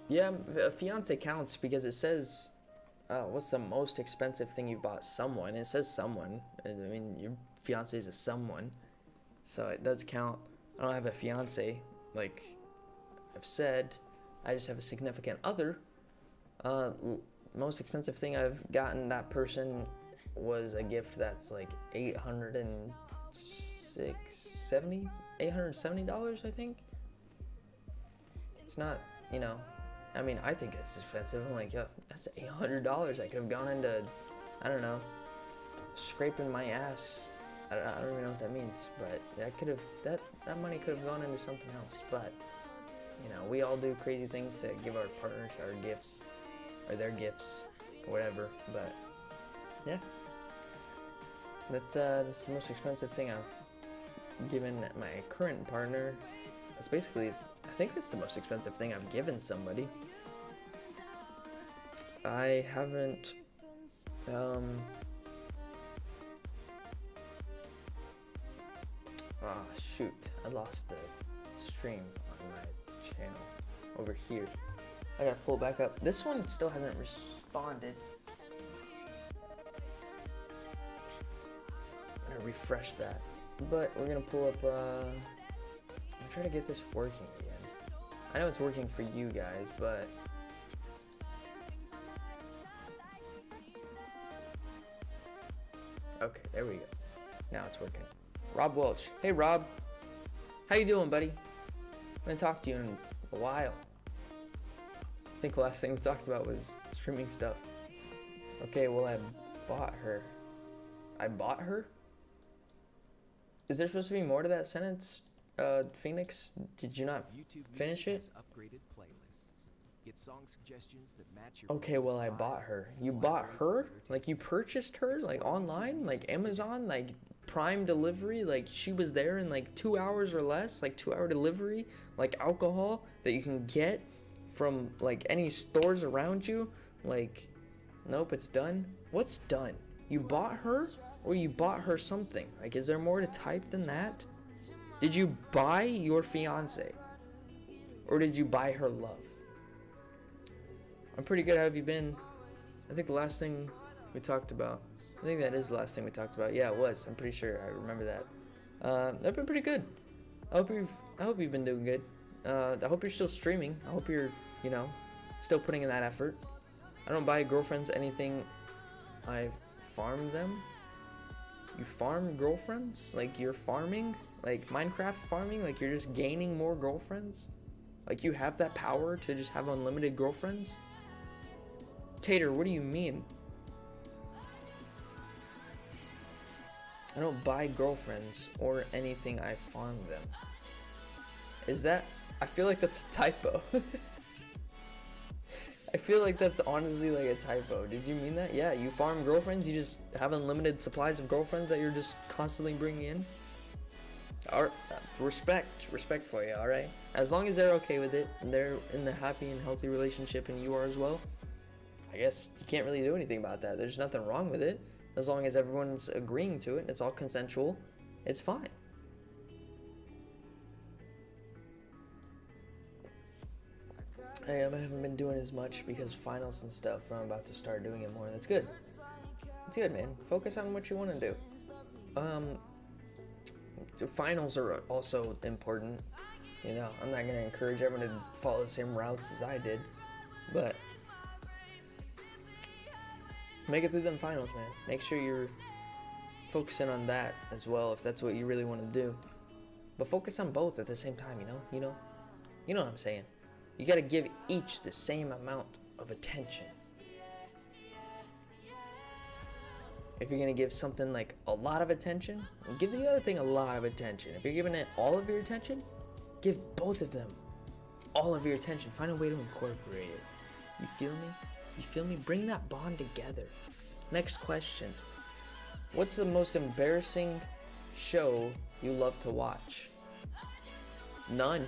yeah, a fiance counts because it says, what's the most expensive thing you've bought someone? It says someone. I mean, your fiance is a someone, so it does count. I don't have a fiance, like I've said. I just have a significant other. Most expensive thing I've gotten that person was a gift that's like $870, I think. It's not, you know, I mean, I think it's expensive. I'm like, yeah, that's $800. I could have gone into, I don't know, scraping my ass. I don't even know what that means, but that money could have gone into something else. But, you know, we all do crazy things to give our partners our gifts, or their gifts, or whatever. But yeah, that's the most expensive thing I've given my current partner. That's basically, I think that's the most expensive thing I've given somebody. I haven't, shoot, I lost the stream on my channel over here. I gotta pull it back up. This one still hasn't responded. I'm gonna refresh that. But we're gonna pull up, I'm trying to get this working again. I know it's working for you guys, but okay, there we go. Now it's working. Rob Welch. Hey Rob. How you doing, buddy? I haven't talked to you in a while. I think the last thing we talked about was streaming stuff. Okay, well, I bought her. I bought her? Is there supposed to be more to that sentence, Phoenix? Did you not YouTube finish Music it? has upgraded playlists. Get song suggestions that match your Okay, well, I playlist bought vibe, her. You bought library her? for your Like, you taste. purchased her, like, Explore online? YouTube Like, Music Amazon? Like, Prime delivery? Like, she was there in, like, 2 hours or less? Like, 2-hour delivery? Like, alcohol that you can get from, like, any stores around you? Like, nope, it's done. What's done? You bought her? Or you bought her something? Like, is there more to type than that? Did you buy your fiance? Or did you buy her love? I'm pretty good. How have you been? I think the last thing we talked about, I think that is the last thing we talked about. Yeah, it was. I'm pretty sure I remember that. I've been pretty good. I hope you've been doing good. I hope you're still streaming. I hope you're, you know, still putting in that effort. I don't buy girlfriends anything. I farm them. You farm girlfriends? Like, you're farming? Like, Minecraft farming? Like, you're just gaining more girlfriends? Like, you have that power to just have unlimited girlfriends? Tater, what do you mean? I don't buy girlfriends or anything, I farm them. Is that... I feel like that's a typo. I feel like that's honestly like a typo. Did you mean that? Yeah, you farm girlfriends? You just have unlimited supplies of girlfriends that you're just constantly bringing in? Alright, respect for you, alright? As long as they're okay with it, and they're in the happy and healthy relationship and you are as well, I guess you can't really do anything about that. There's nothing wrong with it. As long as everyone's agreeing to it and it's all consensual, it's fine. I haven't been doing as much because finals and stuff, but I'm about to start doing it more. That's good. It's good, man. Focus on what you want to do. The finals are also important. You know, I'm not going to encourage everyone to follow the same routes as I did, but make it through them finals, man. Make sure you're focusing on that as well if that's what you really want to do. But focus on both at the same time, you know what I'm saying. You got to give each the same amount of attention. If you're going to give something like a lot of attention, give the other thing a lot of attention. If you're giving it all of your attention, give both of them all of your attention. Find a way to incorporate it. You feel me? You feel me? Bring that bond together. Next question. What's the most embarrassing show you love to watch? None.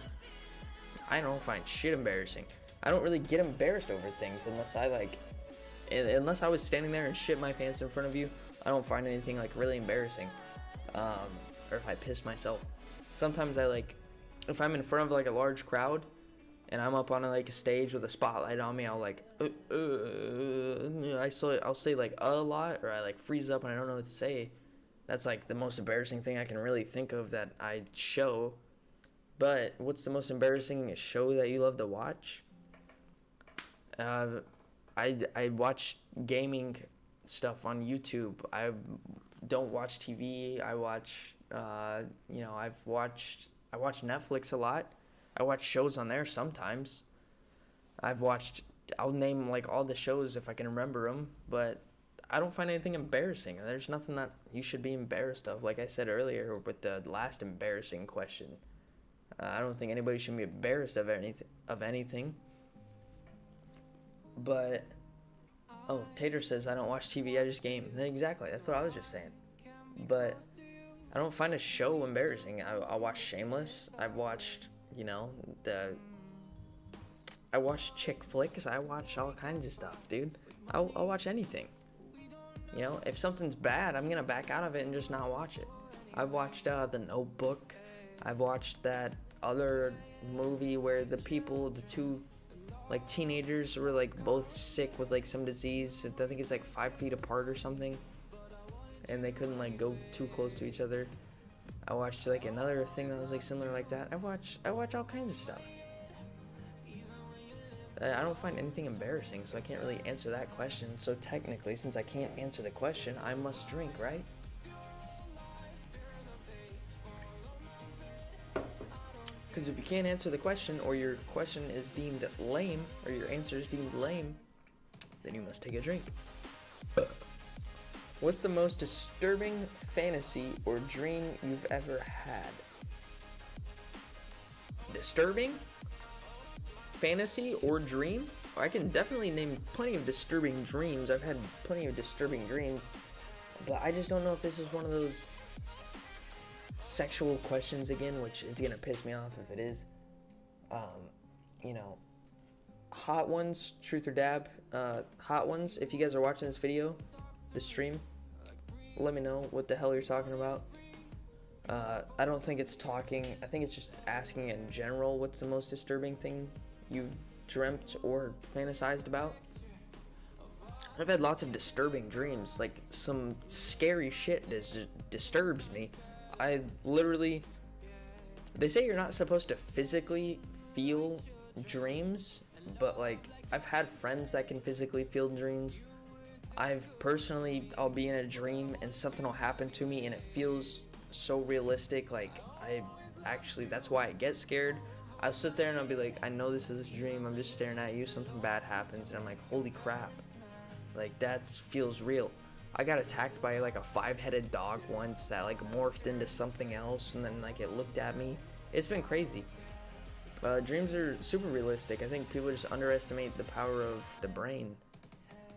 I don't find shit embarrassing. I don't really get embarrassed over things unless I was standing there and shit my pants in front of you. I don't find anything like really embarrassing. Or if I piss myself. Sometimes if I'm in front of like a large crowd and I'm up on like a stage with a spotlight on me, I'll like I'll say like a lot, or I like freeze up and I don't know what to say. That's like the most embarrassing thing I can really think of that I show. But what's the most embarrassing show that you love to watch? I watch gaming stuff on YouTube. I don't watch TV. I watch I watch Netflix a lot. I watch shows on there sometimes. I'll name like all the shows if I can remember them, but I don't find anything embarrassing. There's nothing that you should be embarrassed of. Like I said earlier with the last embarrassing question. I don't think anybody should be embarrassed of anything. But, Tater says, I don't watch TV, I just game. Exactly, that's what I was just saying. But I don't find a show embarrassing. I watch Shameless. I've watched, I watch chick flicks. I watch all kinds of stuff, dude. I'll watch anything. If something's bad, I'm going to back out of it and just not watch it. I've watched The Notebook. I've watched that other movie where the two like teenagers were like both sick with like some disease. I think it's like 5 feet apart or something, and they couldn't like go too close to each other. I watched like another thing that was like similar like that. I watch all kinds of stuff. I don't find anything embarrassing, so I can't really answer that question. So technically, since I can't answer the question, I must drink, right? Because if you can't answer the question, or your question is deemed lame, or your answer is deemed lame, then you must take a drink. What's the most disturbing fantasy or dream you've ever had? Disturbing? Fantasy or dream? I can definitely name plenty of disturbing dreams. I've had plenty of disturbing dreams, but I just don't know if this is one of those sexual questions again, which is gonna piss me off if it is. Hot ones, truth or dab. Hot ones, if you guys are watching this video, the stream, let me know what the hell you're talking about. I don't think it's talking, I think it's just asking in general what's the most disturbing thing you've dreamt or fantasized about. I've had lots of disturbing dreams, like some scary shit disturbs me. They say you're not supposed to physically feel dreams, but like I've had friends that can physically feel dreams. I'll be in a dream and something will happen to me and it feels so realistic, like that's why I get scared. I'll sit there and I'll be like, I know this is a dream, I'm just staring at you, something bad happens, and I'm like, holy crap, like that feels real. I got attacked by like a 5-headed dog once that like morphed into something else, and then like it looked at me. It's been crazy. Dreams are super realistic. I think people just underestimate the power of the brain,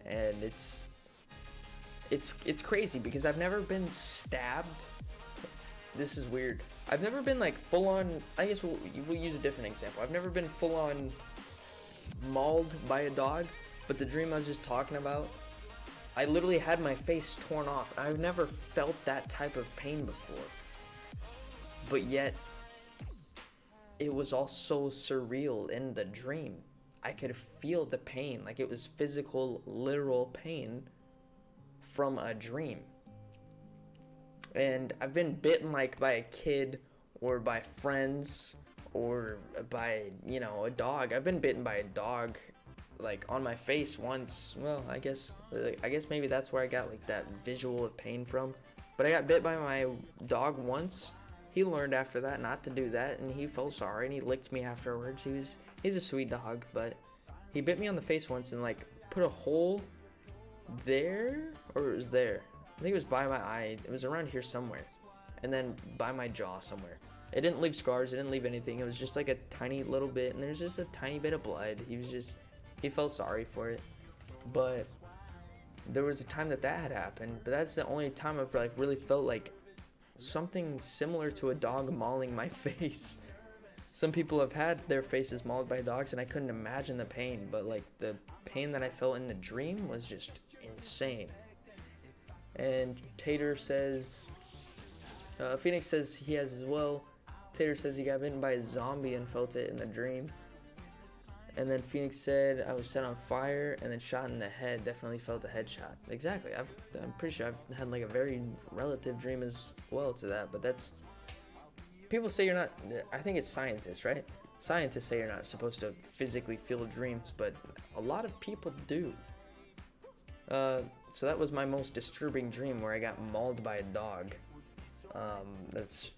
and it's crazy because I've never been stabbed. This is weird. I've never been like full on. I guess we'll use a different example. I've never been full on mauled by a dog, But the dream I was just talking about, I literally had my face torn off. I've never felt that type of pain before. But yet, it was all so surreal in the dream. I could feel the pain, like it was physical, literal pain from a dream. And I've been bitten like by a kid or by friends or by, you know, a dog. I've been bitten by a dog like on my face once. Well, I guess maybe that's where I got like that visual of pain from. But I got bit by my dog once. He learned after that not to do that, and he felt sorry, and he licked me afterwards. He's a sweet dog, but he bit me on the face once and like put a hole there, or it was there. I think it was by my eye. It was around here somewhere, and then by my jaw somewhere. It didn't leave scars. It didn't leave anything. It was just like a tiny little bit, and there's just a tiny bit of blood. He felt sorry for it, but there was a time that had happened. But that's the only time I've like really felt like something similar to a dog mauling my face. Some people have had their faces mauled by dogs, and I couldn't imagine the pain, but like the pain that I felt in the dream was just insane. And Tater says, Phoenix says he has as well. Tater says he got bitten by a zombie and felt it in the dream. And then Phoenix said, I was set on fire and then shot in the head. Definitely felt a headshot. Exactly. I'm pretty sure I've had like a very relative dream as well to that. But that's... People say you're not... I think it's scientists, right? Scientists say you're not supposed to physically feel dreams, but a lot of people do. So that was my most disturbing dream, where I got mauled by a dog. That's...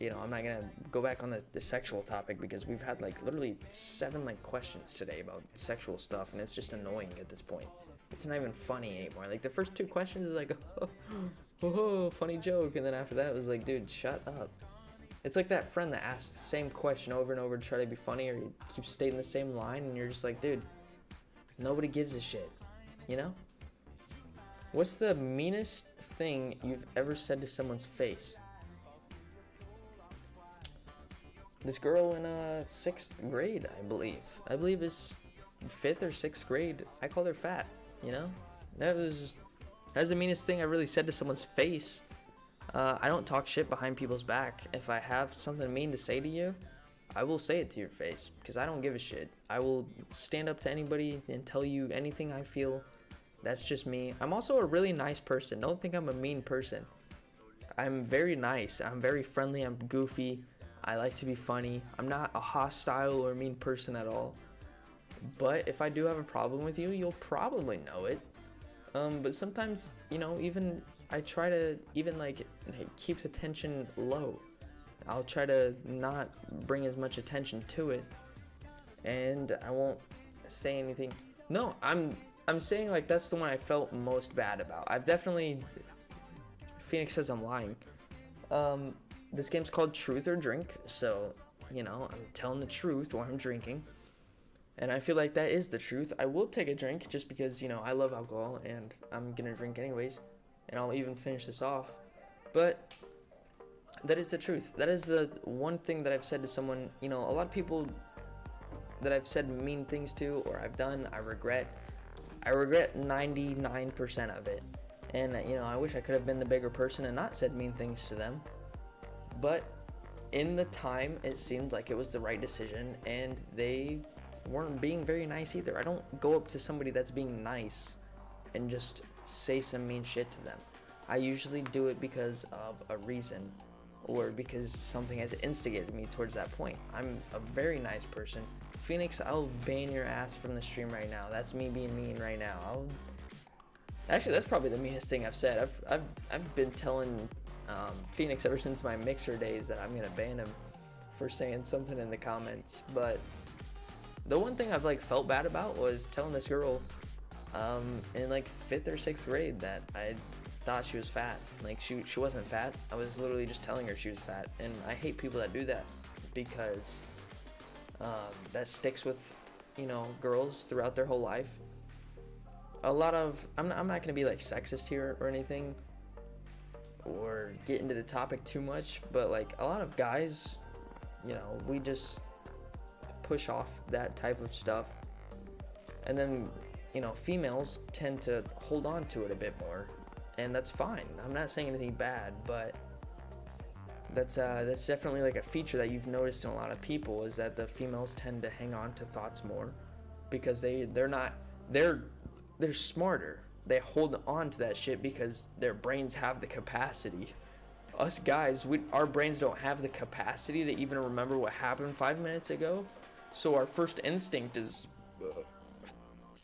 You know, I'm not gonna go back on the sexual topic, because we've had like literally 7 like questions today about sexual stuff, and it's just annoying at this point. It's not even funny anymore. Like the first 2 questions is like, oh, funny joke, and then after that it was like, dude, shut up. It's like that friend that asks the same question over and over to try to be funny, or you keep stating the same line, and you're just like, dude, nobody gives a shit, you know? What's the meanest thing you've ever said to someone's face? This girl in 6th grade, I believe is 5th or 6th grade. I called her fat, you know? That's the meanest thing I really said to someone's face. I don't talk shit behind people's back. If I have something mean to say to you, I will say it to your face, because I don't give a shit. I will stand up to anybody and tell you anything I feel. That's just me. I'm also a really nice person. Don't think I'm a mean person. I'm very nice. I'm very friendly. I'm goofy. I like to be funny. I'm not a hostile or mean person at all. But if I do have a problem with you, you'll probably know it. But sometimes, you know, even I try to even like keep the tension low. I'll try to not bring as much attention to it, and I won't say anything. No, I'm saying like that's the one I felt most bad about. I've definitely... Phoenix says I'm lying. This game's called Truth or Drink, so, you know, I'm telling the truth while I'm drinking. And I feel like that is the truth. I will take a drink just because, you know, I love alcohol and I'm gonna drink anyways. And I'll even finish this off. But that is the truth. That is the one thing that I've said to someone. You know, a lot of people that I've said mean things to or I've done, I regret 99% of it. And, you know, I wish I could have been the bigger person and not said mean things to them. But in the time, it seemed like it was the right decision, and they weren't being very nice either. I don't go up to somebody that's being nice and just say some mean shit to them. I usually do it because of a reason, or because something has instigated me towards that point. I'm a very nice person. Phoenix, I'll ban your ass from the stream right now. That's me being mean right now. Actually, that's probably the meanest thing I've said. I've been telling Phoenix ever since my Mixer days that I'm gonna ban him for saying something in the comments. But the one thing I've like felt bad about was telling this girl in like 5th or 6th grade that I thought she was fat. Like she wasn't fat. I was literally just telling her she was fat, and I hate people that do that, because that sticks with, you know, girls throughout their whole life. A lot of I'm not gonna be like sexist here or anything, or get into the topic too much, but like a lot of guys, you know, we just push off that type of stuff, and then females tend to hold on to it a bit more, and that's fine. I'm not saying anything bad, but that's definitely like a feature that you've noticed in a lot of people, is that the females tend to hang on to thoughts more because they're smarter. They hold on to that shit because their brains have the capacity. Us guys, our brains don't have the capacity to even remember what happened 5 minutes ago. So our first instinct is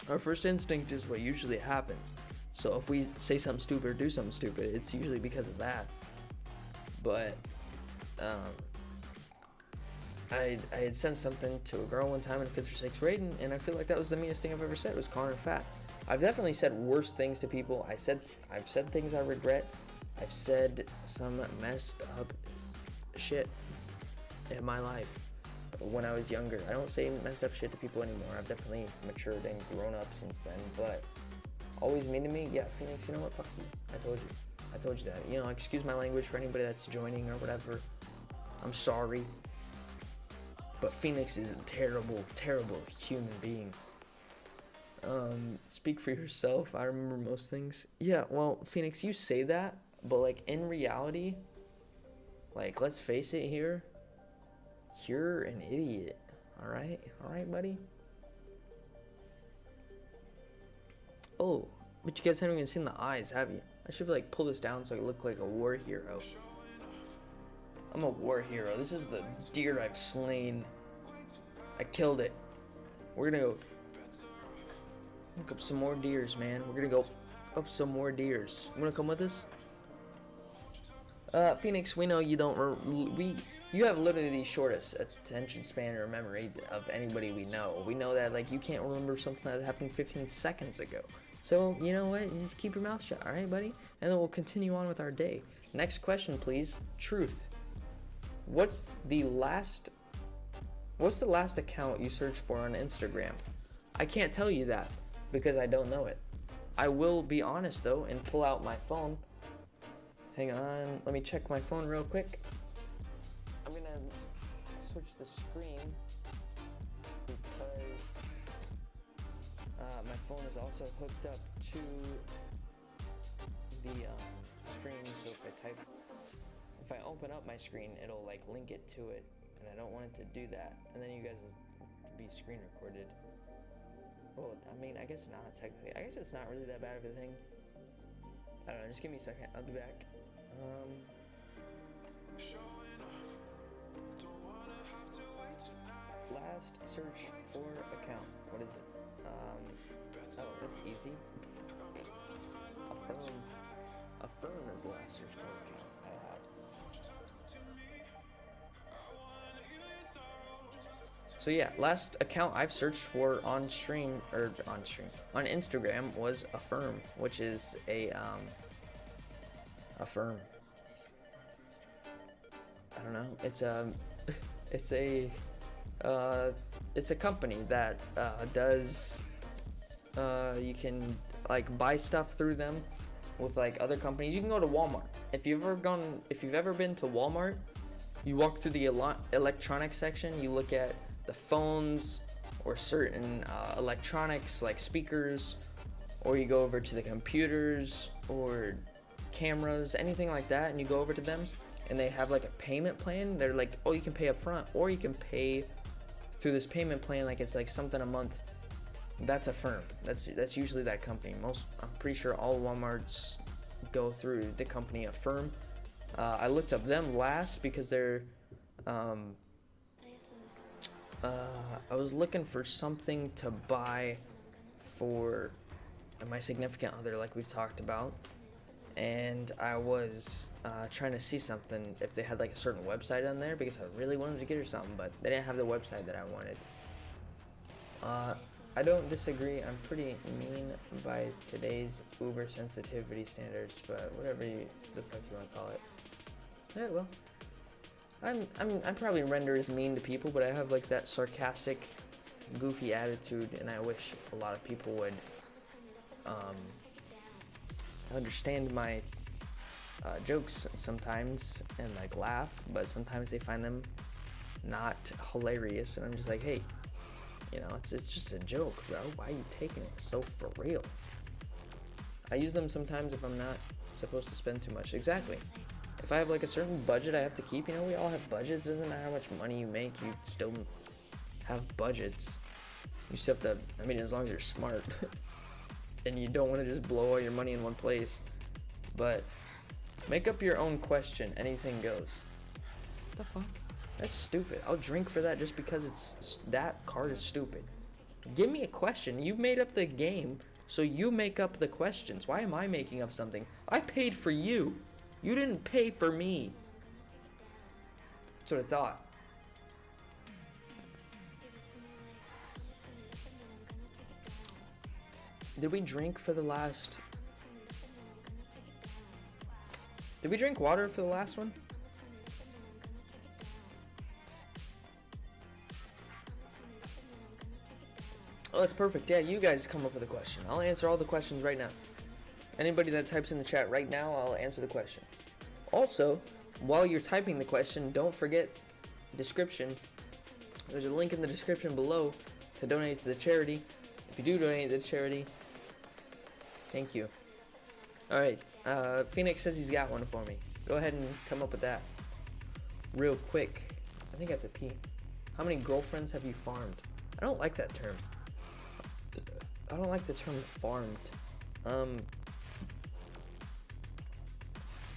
what usually happens. So if we say something stupid or do something stupid, it's usually because of that. But I had sent something to a girl one time in 5th or 6th grade, and I feel like that was the meanest thing I've ever said, was calling her fat. I've definitely said worse things to people. I've said things I regret. I've said some messed up shit in my life when I was younger. I don't say messed up shit to people anymore. I've definitely matured and grown up since then, but always mean to me, yeah, Phoenix, you know what, fuck you. I told you that. Excuse my language for anybody that's joining or whatever. I'm sorry. But Phoenix is a terrible, terrible human being. Speak for yourself. I remember most things. Yeah, well, Phoenix, you say that, but like in reality, like let's face it here, you're an idiot. All right, buddy. Oh, but you guys haven't even seen the eyes, have you? I should like pull this down so I look like a war hero. I'm a war hero. This is the deer I've slain. I killed it. We're gonna go look up some more deers, man. We're gonna go up some more deers. You wanna come with us? Phoenix, we know you you have literally the shortest attention span or memory of anybody we know. We know that like you can't remember something that happened 15 seconds ago. So you know what? You just keep your mouth shut, all right, buddy? And then we'll continue on with our day. Next question, please. Truth. What's the last account you searched for on Instagram? I can't tell you that because I don't know it. I will be honest though and pull out my phone. Hang on, let me check my phone real quick. I'm gonna switch the screen because my phone is also hooked up to the screen, so if I open up my screen, it'll like link it to it, and I don't want it to do that, and then you guys will be screen recorded. Well, I mean, I guess not technically. I guess it's not really that bad of a thing. I don't know, just give me a second, I'll be back. Last search for account. What is it? Oh, that's easy. Affirm is the last search for account I had. So yeah, last account I've searched for on Instagram was Affirm, which is a Affirm. I don't know. It's a company that does you can like buy stuff through them with like other companies. You can go to Walmart. If you've ever been to Walmart, you walk through the electronics section, you look at the phones or certain electronics like speakers, or you go over to the computers or cameras, anything like that, and you go over to them and they have like a payment plan. They're like, oh, you can pay up front or you can pay through this payment plan, like it's like something a month. That's Affirm. That's usually that company. I'm pretty sure all Walmarts go through the company Affirm. I looked up them last because they're I was looking for something to buy for my significant other, like we've talked about, and I was trying to see something if they had like a certain website on there because I really wanted to get her something, but they didn't have the website that I wanted. I don't disagree. I'm pretty mean by today's Uber sensitivity standards, but whatever the fuck you want to call it. Yeah, well, I'm probably render as mean to people, but I have like that sarcastic, goofy attitude, and I wish a lot of people would understand my jokes sometimes and like laugh, but sometimes they find them not hilarious, and I'm just like, hey, You know, it's just a joke, bro. Why are you taking it so for real? I use them sometimes if I'm not supposed to spend too much. Exactly. If I have like a certain budget I have to keep, you know, we all have budgets. It doesn't matter how much money you make, you still have budgets. You still have to, I mean, as long as you're smart and you don't want to just blow all your money in one place. But make up your own question. Anything goes. What the fuck? That's stupid. I'll drink for that just because that card is stupid. Give me a question. You made up the game, so you make up the questions. Why am I making up something? I paid for you. You didn't pay for me. That's what I thought. Did we drink for the last... Did we drink water for the last one? Oh, that's perfect. Yeah, you guys come up with a question. I'll answer all the questions right now. Anybody that types in the chat right now, I'll answer the question. Also, while you're typing the question, don't forget description. There's a link in the description below to donate to the charity. If you do donate to the charity, thank you. Alright, Phoenix says he's got one for me. Go ahead and come up with that real quick. I think I have to pee. How many girlfriends have you farmed? I don't like that term. I don't like the term farmed. How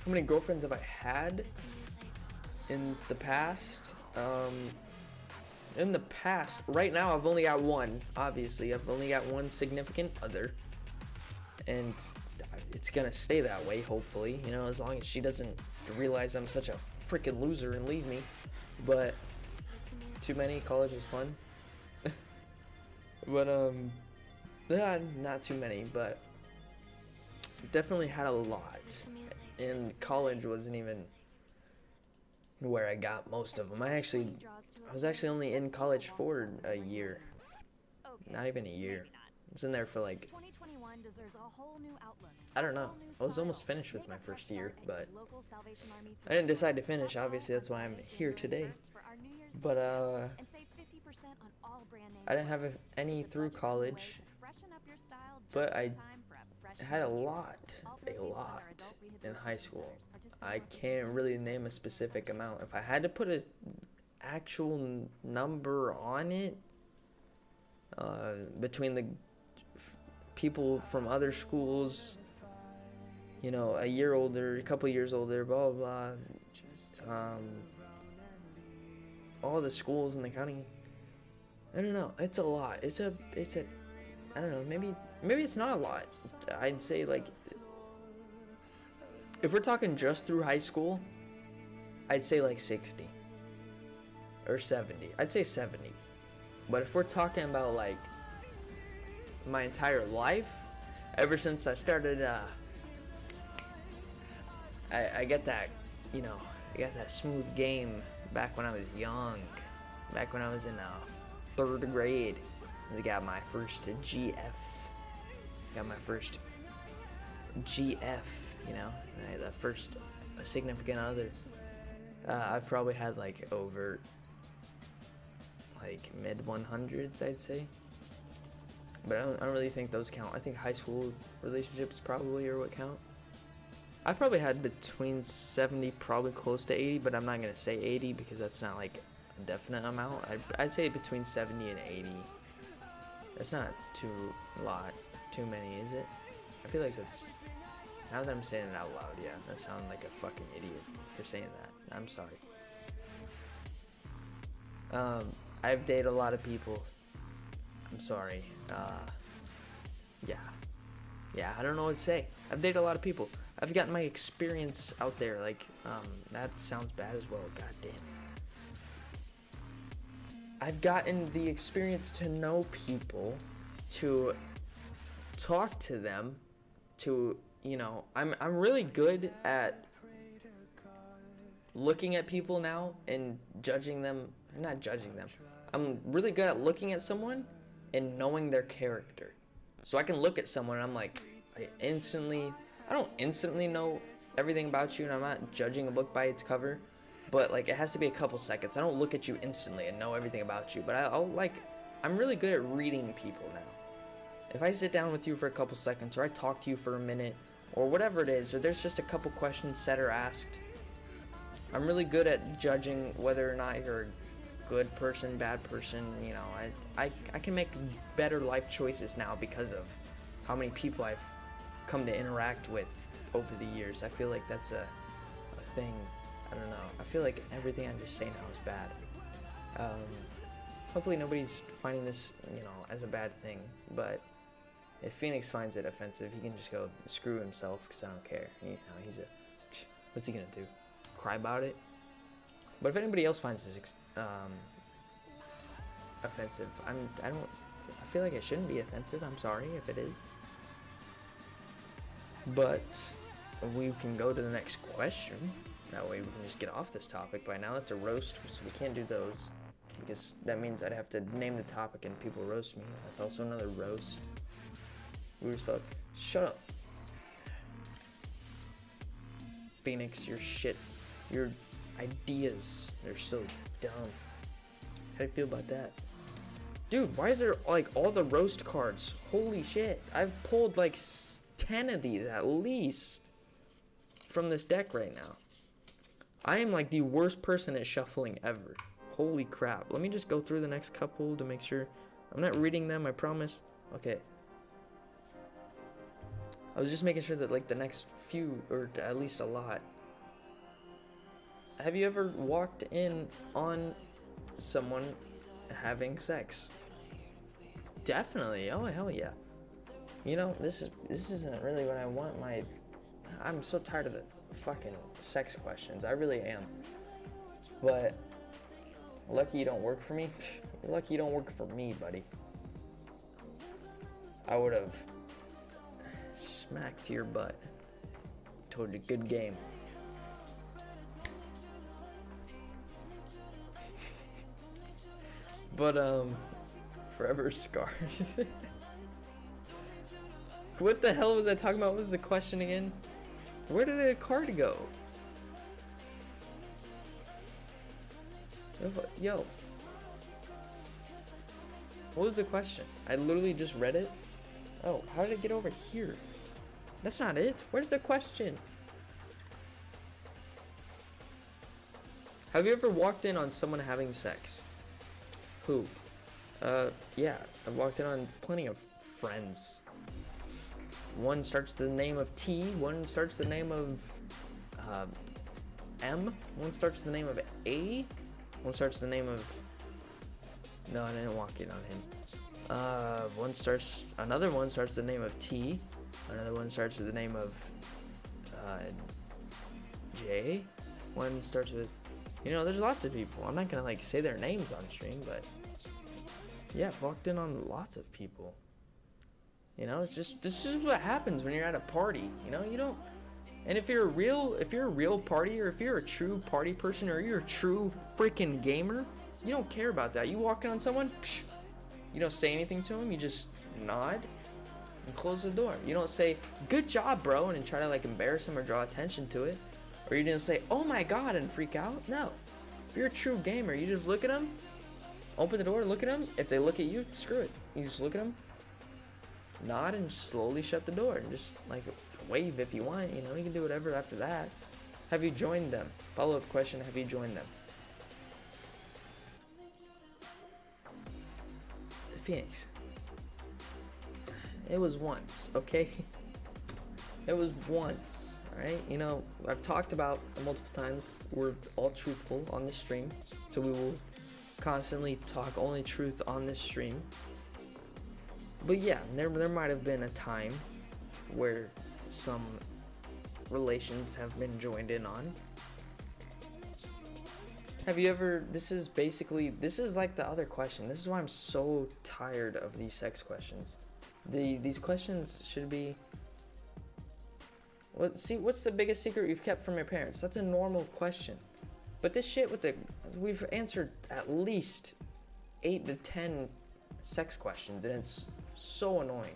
many girlfriends have I had in the past? In the past, right now I've only got one. Obviously, I've only got one significant other, and it's gonna stay that way. Hopefully, you know, as long as she doesn't realize I'm such a freaking loser and leave me. But too many. College was fun. But yeah, not too many, but definitely had a lot. And college wasn't even where I got most of them. I was actually only in college for a year. Not even a year. I was in there for like, I don't know. I was almost finished with my first year, but I didn't decide to finish. Obviously, that's why I'm here today. But I didn't have any through college, but I had a lot in high school. I can't really name a specific amount. If I had to put an actual number on it, between the people from other schools, you know, a year older, a couple years older, blah blah blah, all the schools in the county, I don't know, it's a lot. It's a I don't know, maybe it's not a lot. I'd say, like, if we're talking just through high school, I'd say like 60 or 70. I'd say 70. But if we're talking about like my entire life, ever since I started, I get that, you know, I got that smooth game back when I was young, back when I was in 3rd grade. I got my first GF. Got my first GF, you know, the first significant other. I've probably had like over like mid 100s, I'd say. But I don't really think those count. I think high school relationships probably are what count. I probably had between 70, probably close to 80, but I'm not gonna say 80 because that's not like a definite amount. I'd say between 70 and 80. That's not too many, is it? I feel like that's, now that I'm saying it out loud, yeah, that sounds like a fucking idiot for saying that. I'm sorry. I've dated a lot of people. I'm sorry. Yeah, I don't know what to say. I've dated a lot of people. I've gotten my experience out there. Like, that sounds bad as well. God damn. I've gotten the experience to know people, to talk to them, to, you know, I'm really good at looking at people now and judging them, not judging them. I'm really good at looking at someone and knowing their character. So I can look at someone and I'm like, I don't instantly know everything about you, and I'm not judging a book by its cover, but like it has to be a couple seconds. I don't look at you instantly and know everything about you, but I'll like I'm really good at reading people now. If I sit down with you for a couple seconds, or I talk to you for a minute, or whatever it is, or there's just a couple questions said or asked, I'm really good at judging whether or not you're a good person, bad person. You know, I can make better life choices now because of how many people I've come to interact with over the years. I feel like that's a thing. I don't know. I feel like everything I just say now is bad. Hopefully nobody's finding this, you know, as a bad thing. But if Phoenix finds it offensive, he can just go screw himself, because I don't care. You know, what's he gonna do? Cry about it? But if anybody else finds this offensive, I feel like it shouldn't be offensive. I'm sorry if it is. But we can go to the next question. That way we can just get off this topic. By now it's a roast, so we can't do those, because that means I'd have to name the topic and people roast me. That's also another roast. Weird as fuck. Shut up. Phoenix, your shit. Your ideas, they're so dumb. How do you feel about that? Dude, why is there like all the roast cards? Holy shit. I've pulled like 10 of these at least from this deck right now. I am like the worst person at shuffling ever. Holy crap. Let me just go through the next couple to make sure. I'm not reading them, I promise. Okay. I was just making sure that like the next few, or at least a lot. Have you ever walked in on someone having sex? Definitely. Oh, hell yeah. You know, this isn't really what I want I'm so tired of the fucking sex questions. I really am. But lucky you don't work for me. You're lucky you don't work for me, buddy. I would have smacked your butt. Told you, good game. But forever scarred. What the hell was I talking about? What was the question again? Where did the card go? Yo. What was the question? I literally just read it. Oh, how did it get over here? That's not it. Where's the question? Have you ever walked in on someone having sex? Who? Yeah, I've walked in on plenty of friends. One starts the name of T, one starts the name of M, one starts the name of A, one starts the name of... No, I didn't walk in on him. Another one starts the name of T, another one starts with the name of J, one starts with... You know, there's lots of people. I'm not gonna like say their names on stream, but yeah, I've walked in on lots of people. You know, this is just what happens when you're at a party. You know, you don't. And if you're a real party, or if you're a true party person, or you're a true freaking gamer, you don't care about that. You walk in on someone, psh, you don't say anything to them. You just nod and close the door. You don't say "Good job, bro," and then try to like embarrass them or draw attention to it. Or you didn't say, "Oh my god," and freak out. No. If you're a true gamer, you just look at them, open the door, look at them. If they look at you, screw it. You just look at them, nod, and slowly shut the door. And just like wave if you want. You know, you can do whatever after that. Have you joined them? Follow-up question, have you joined them? Phoenix. It was once, okay? It was once. Alright, you know, I've talked about multiple times, we're all truthful on this stream, so we will constantly talk only truth on this stream. But yeah, there might have been a time where some relations have been joined in on. Have you ever, this is like the other question. This is why I'm so tired of these sex questions. These questions should be, what's the biggest secret you've kept from your parents? That's a normal question. But this shit we've answered at least 8 to 10 sex questions, and it's so annoying.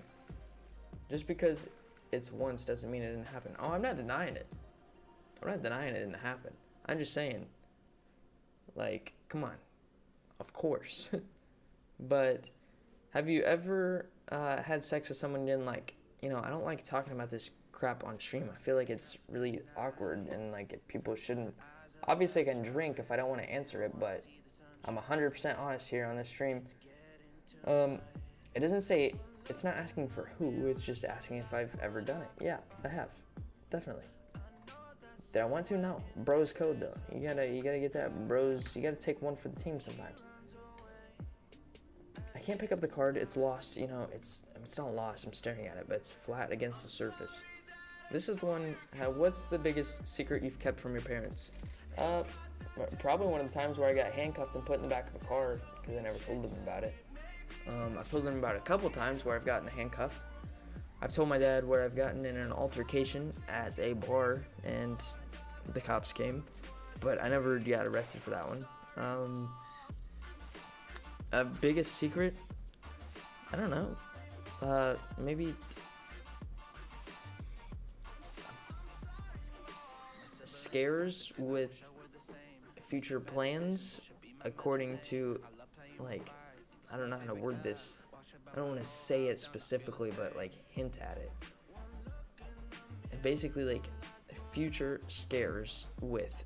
Just because it's once doesn't mean it didn't happen. Oh, I'm not denying it. I'm not denying it didn't happen. I'm just saying, like, come on. Of course. But Have you ever had sex with someone you didn't like? You know, I don't like talking about this crap on stream. I feel like it's really awkward and like people shouldn't. Obviously, I can drink if I don't want to answer it, but I'm 100% honest here on this stream. It doesn't say, it's not asking for who, it's just asking if I've ever done it. Yeah, I have. Definitely. Did I want to? No. Bros code though. You gotta get that. Bros, you gotta take one for the team sometimes. I can't pick up the card, it's lost, you know, it's not lost, I'm staring at it, but it's flat against the surface. This is the one, what's the biggest secret you've kept from your parents? Probably one of the times where I got handcuffed and put in the back of a car, because I never told them about it. I've told them about it a couple times where I've gotten handcuffed. I've told my dad where I've gotten in an altercation at a bar and the cops came, but I never got arrested for that one. Biggest secret? I don't know. Maybe scares with future plans according to, like, I don't know how to word this. I don't want to say it specifically, but like hint at it. And basically like future scares with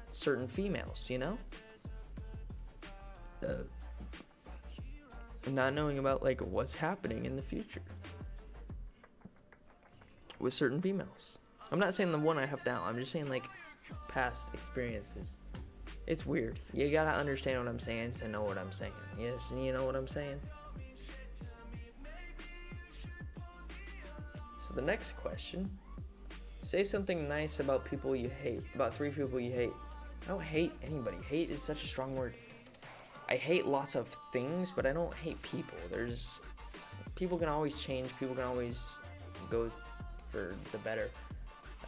certain females, you know? Not knowing about like what's happening in the future with certain females. I'm not saying the one I have now, I'm just saying like past experiences. It's weird. You gotta understand what I'm saying to know what I'm saying. Yes, you know what I'm saying? So the next question, say something nice about people you hate, about 3 people you hate. I don't hate anybody. Hate is such a strong word. I hate lots of things, but I don't hate people. People can always change. People can always go for the better.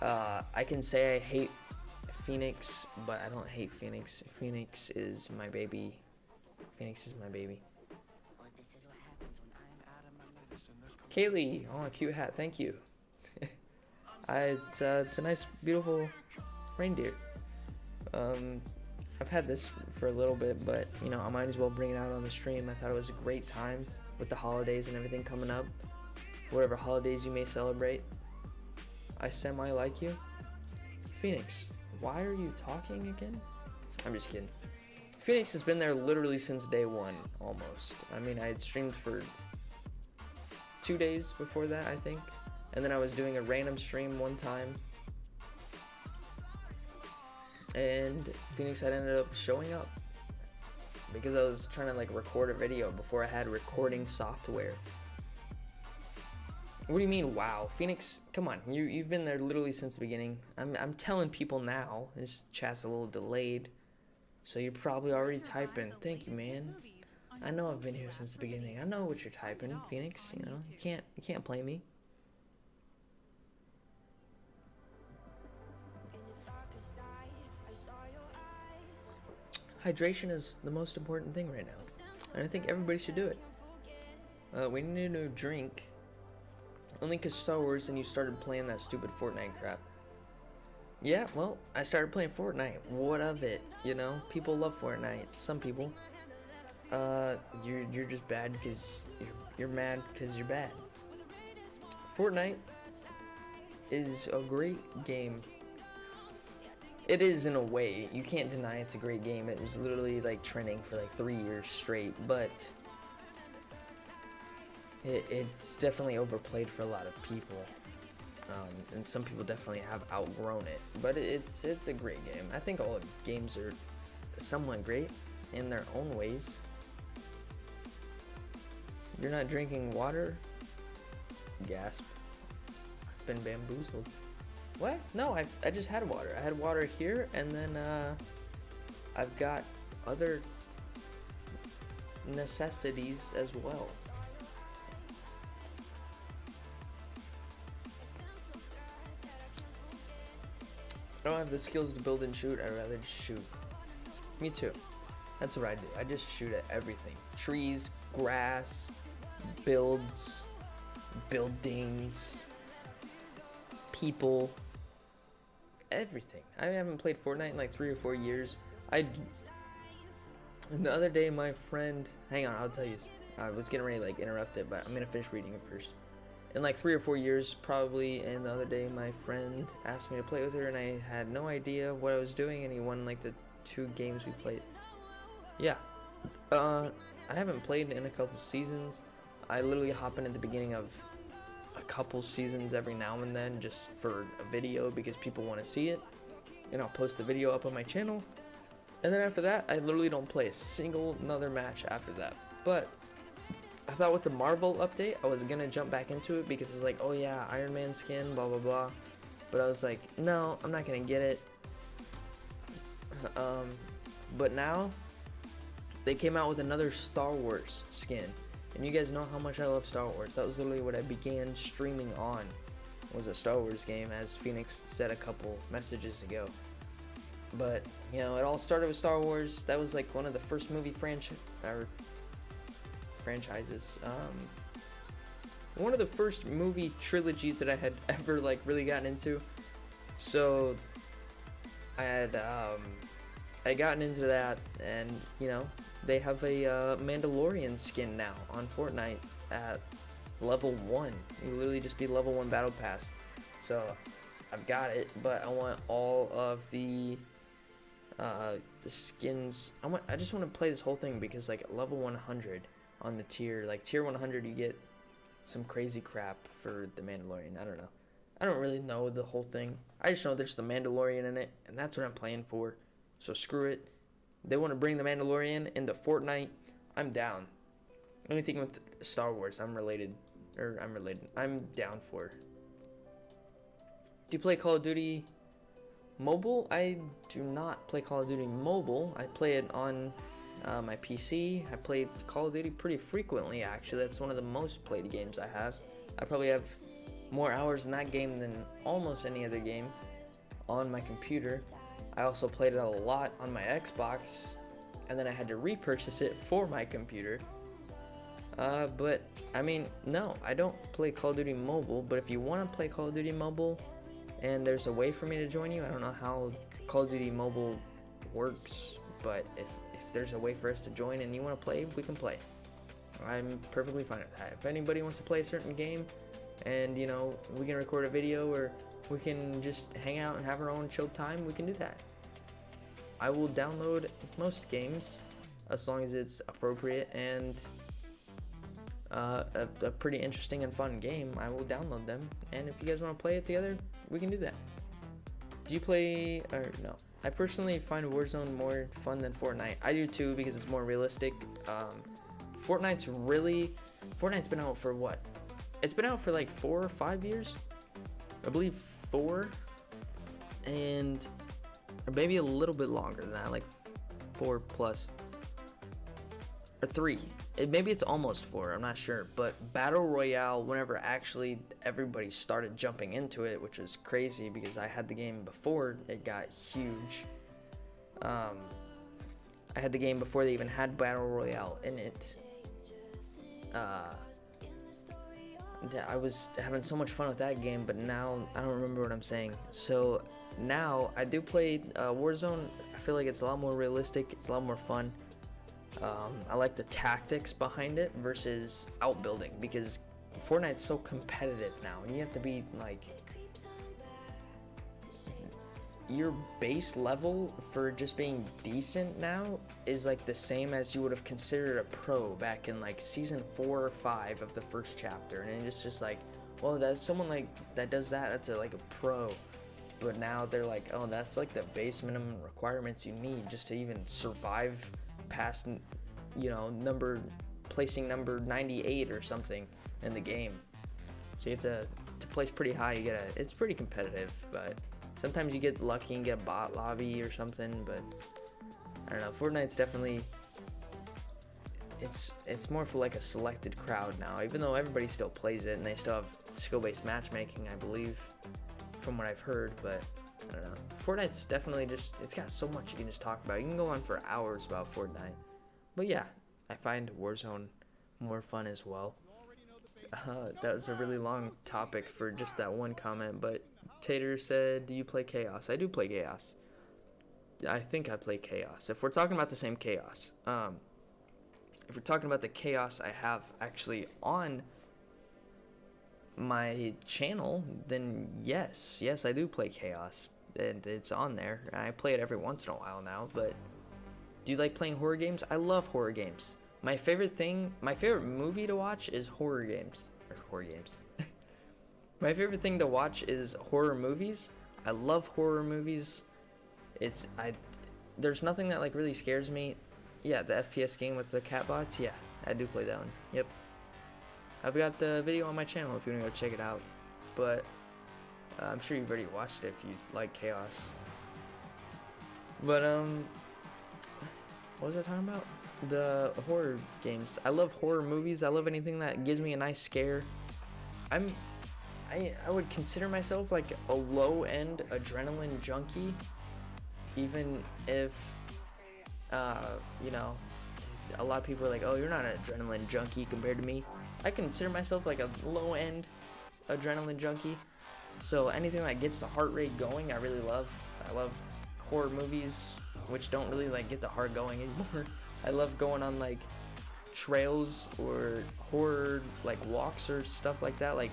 I can say I hate Phoenix, but I don't hate Phoenix. Phoenix is my baby. Phoenix is my baby. Kaylee, oh, cute hat. Thank you. It's a nice, beautiful reindeer. I've had this for a little bit, but you know, I might as well bring it out on the stream. I thought it was a great time with the holidays and everything coming up. Whatever holidays you may celebrate, I semi like you. Phoenix, why are you talking again? I'm just kidding. Phoenix has been there literally since day one, almost. I mean, I had streamed for 2 days before that, I think. And then I was doing a random stream one time. And Phoenix had ended up showing up because I was trying to like record a video before I had recording software. What do you mean, wow? Phoenix, come on, you've been there literally since the beginning. I'm telling people now. This chat's a little delayed, so you're probably already typing. Thank you, man. I know I've been here since the beginning. I know what you're typing, Phoenix. You know, you can't play me. Hydration is the most important thing right now, and I think everybody should do it. We need a new drink. Only because Star Wars and you started playing that stupid Fortnite crap. Yeah, well, I started playing Fortnite. What of it? You know, people love Fortnite. Some people. You're just bad because you're mad because you're bad. Fortnite is a great game. It is in a way. You can't deny it's a great game. It was literally like trending for like 3 years straight, but it's definitely overplayed for a lot of people. And some people definitely have outgrown it, but it's a great game. I think all games are somewhat great in their own ways. You're not drinking water? Gasp. I've been bamboozled. What? No, I just had water. I had water here, and then I've got other necessities as well. I don't have the skills to build and shoot. I'd rather just shoot. Me too. That's what I do. I just shoot at everything. Trees, grass, builds, buildings, people, everything. I haven't played Fortnite in like 3 or 4 years. And the other day, my friend, hang on, I'll tell you. I was getting ready to like interrupt it, but I'm gonna finish reading it first. In like 3 or 4 years, probably. And the other day, my friend asked me to play with her, and I had no idea what I was doing, and he won like the 2 games we played. Yeah. I haven't played in a couple seasons. I literally hop in at the beginning of a couple seasons every now and then just for a video because people want to see it, and I'll post the video up on my channel. And then after that, I literally don't play a single another match after that. But I thought with the Marvel update, I was gonna jump back into it because it was like, oh yeah, Iron Man skin, blah blah blah. But I was like, no, I'm not gonna get it. But now they came out with another Star Wars skin, and you guys know how much I love Star Wars. That was literally what I began streaming on, was a Star Wars game, as Phoenix said a couple messages ago. But you know, it all started with Star Wars. That was like one of the first movie franchises. One of the first movie trilogies that I had ever like really gotten into. So I had gotten into that, and you know, they have a Mandalorian skin now on Fortnite at level 1. You literally just be level 1 battle pass. So I've got it, but I want all of the skins. I just want to play this whole thing because like at level 100 on the tier 100, you get some crazy crap for the Mandalorian. I don't know. I don't really know the whole thing. I just know there's the Mandalorian in it, and that's what I'm playing for. So screw it. They want to bring the Mandalorian into Fortnite. I'm down. Anything with Star Wars, I'm down for. Do you play Call of Duty Mobile? I do not play Call of Duty Mobile. I play it on my PC. I play Call of Duty pretty frequently, actually. That's one of the most played games I have. I probably have more hours in that game than almost any other game on my computer. I also played it a lot on my Xbox, and then I had to repurchase it for my computer. But I mean, no, I don't play Call of Duty Mobile. But if you want to play Call of Duty Mobile, and there's a way for me to join you, I don't know how Call of Duty Mobile works, but if there's a way for us to join and you want to play, we can play. I'm perfectly fine with that. If anybody wants to play a certain game, and you know, we can record a video, or we can just hang out and have our own chill time, we can do that. I will download most games as long as it's appropriate and a pretty interesting and fun game. I will download them, and if you guys want to play it together, we can do that. Do you play, or no? I personally find Warzone more fun than Fortnite. I do too, because it's more realistic. Fortnite's been out for what? It's been out for like 4 or 5 years, I believe 4, and or maybe a little bit longer than that, like 4 plus, or 3. Maybe it's almost 4, I'm not sure. But Battle Royale, whenever actually everybody started jumping into it, which was crazy because I had the game before it got huge. I had the game before they even had Battle Royale in it. I was having so much fun with that game, but now I don't remember what I'm saying. So now I do play Warzone. I feel like it's a lot more realistic. It's a lot more fun. I like the tactics behind it versus outbuilding, because Fortnite's so competitive now, and you have to be like, your base level for just being decent now is like the same as you would have considered a pro back in like season 4 or 5 of the first chapter, and it's just like, well, that's someone like that does that, that's like a pro. But now they're like, oh, that's like the base minimum requirements you need just to even survive past, you know, placing number 98 or something in the game. So you have to place pretty high. It's pretty competitive, but sometimes you get lucky and get a bot lobby or something. But I don't know, Fortnite's definitely, it's more for like a selected crowd now, even though everybody still plays it and they still have skill-based matchmaking, I believe, from what I've heard. But I don't know, Fortnite's definitely just, it's got so much you can just talk about. You can go on for hours about Fortnite. But yeah, I find Warzone more fun as well. That was a really long topic for just that one comment, but Tater said, do you play Chaos? I do play Chaos. I think I play Chaos. If we're talking about the same Chaos, if we're talking about the Chaos I have actually on my channel, then yes, I do play Chaos, and it's on there. I play it every once in a while now. But do you like playing horror games? I love horror games. My favorite movie to watch is horror games. My favorite thing to watch is horror movies. I love horror movies. There's nothing that like really scares me. Yeah, the FPS game with the cat bots. Yeah, I do play that one. Yep. I've got the video on my channel if you want to go check it out. But I'm sure you've already watched it if you like Chaos. But what was I talking about? The horror games. I love horror movies. I love anything that gives me a nice scare. I would consider myself like a low-end adrenaline junkie, even if you know, a lot of people are like, oh, you're not an adrenaline junkie compared to me. I consider myself like a low-end adrenaline junkie. So anything that gets the heart rate going, I really love. I love horror movies, which don't really like get the heart going anymore. I love going on like trails or horror like walks or stuff like that, like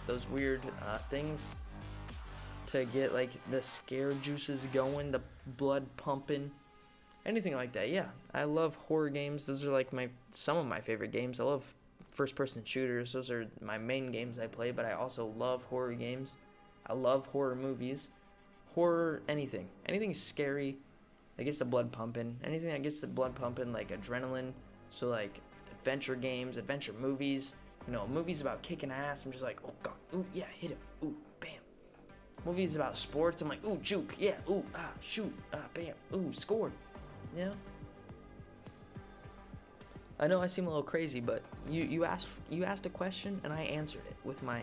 those weird things to get like the scare juices going, the blood pumping, anything like that. Yeah, I love horror games. Those are like some of my favorite games. I love first-person shooters. Those are my main games I play, but I also love horror games. I love horror movies. Horror, anything scary that gets the blood pumping. Anything that gets the blood pumping, like adrenaline. So like adventure games, adventure movies. You know, movies about kicking ass. I'm just like, oh god, ooh yeah, hit him, ooh bam. Movies about sports. I'm like, ooh juke, yeah, ooh shoot, bam, ooh scored. You know. I know I seem a little crazy, but you asked a question and I answered it with my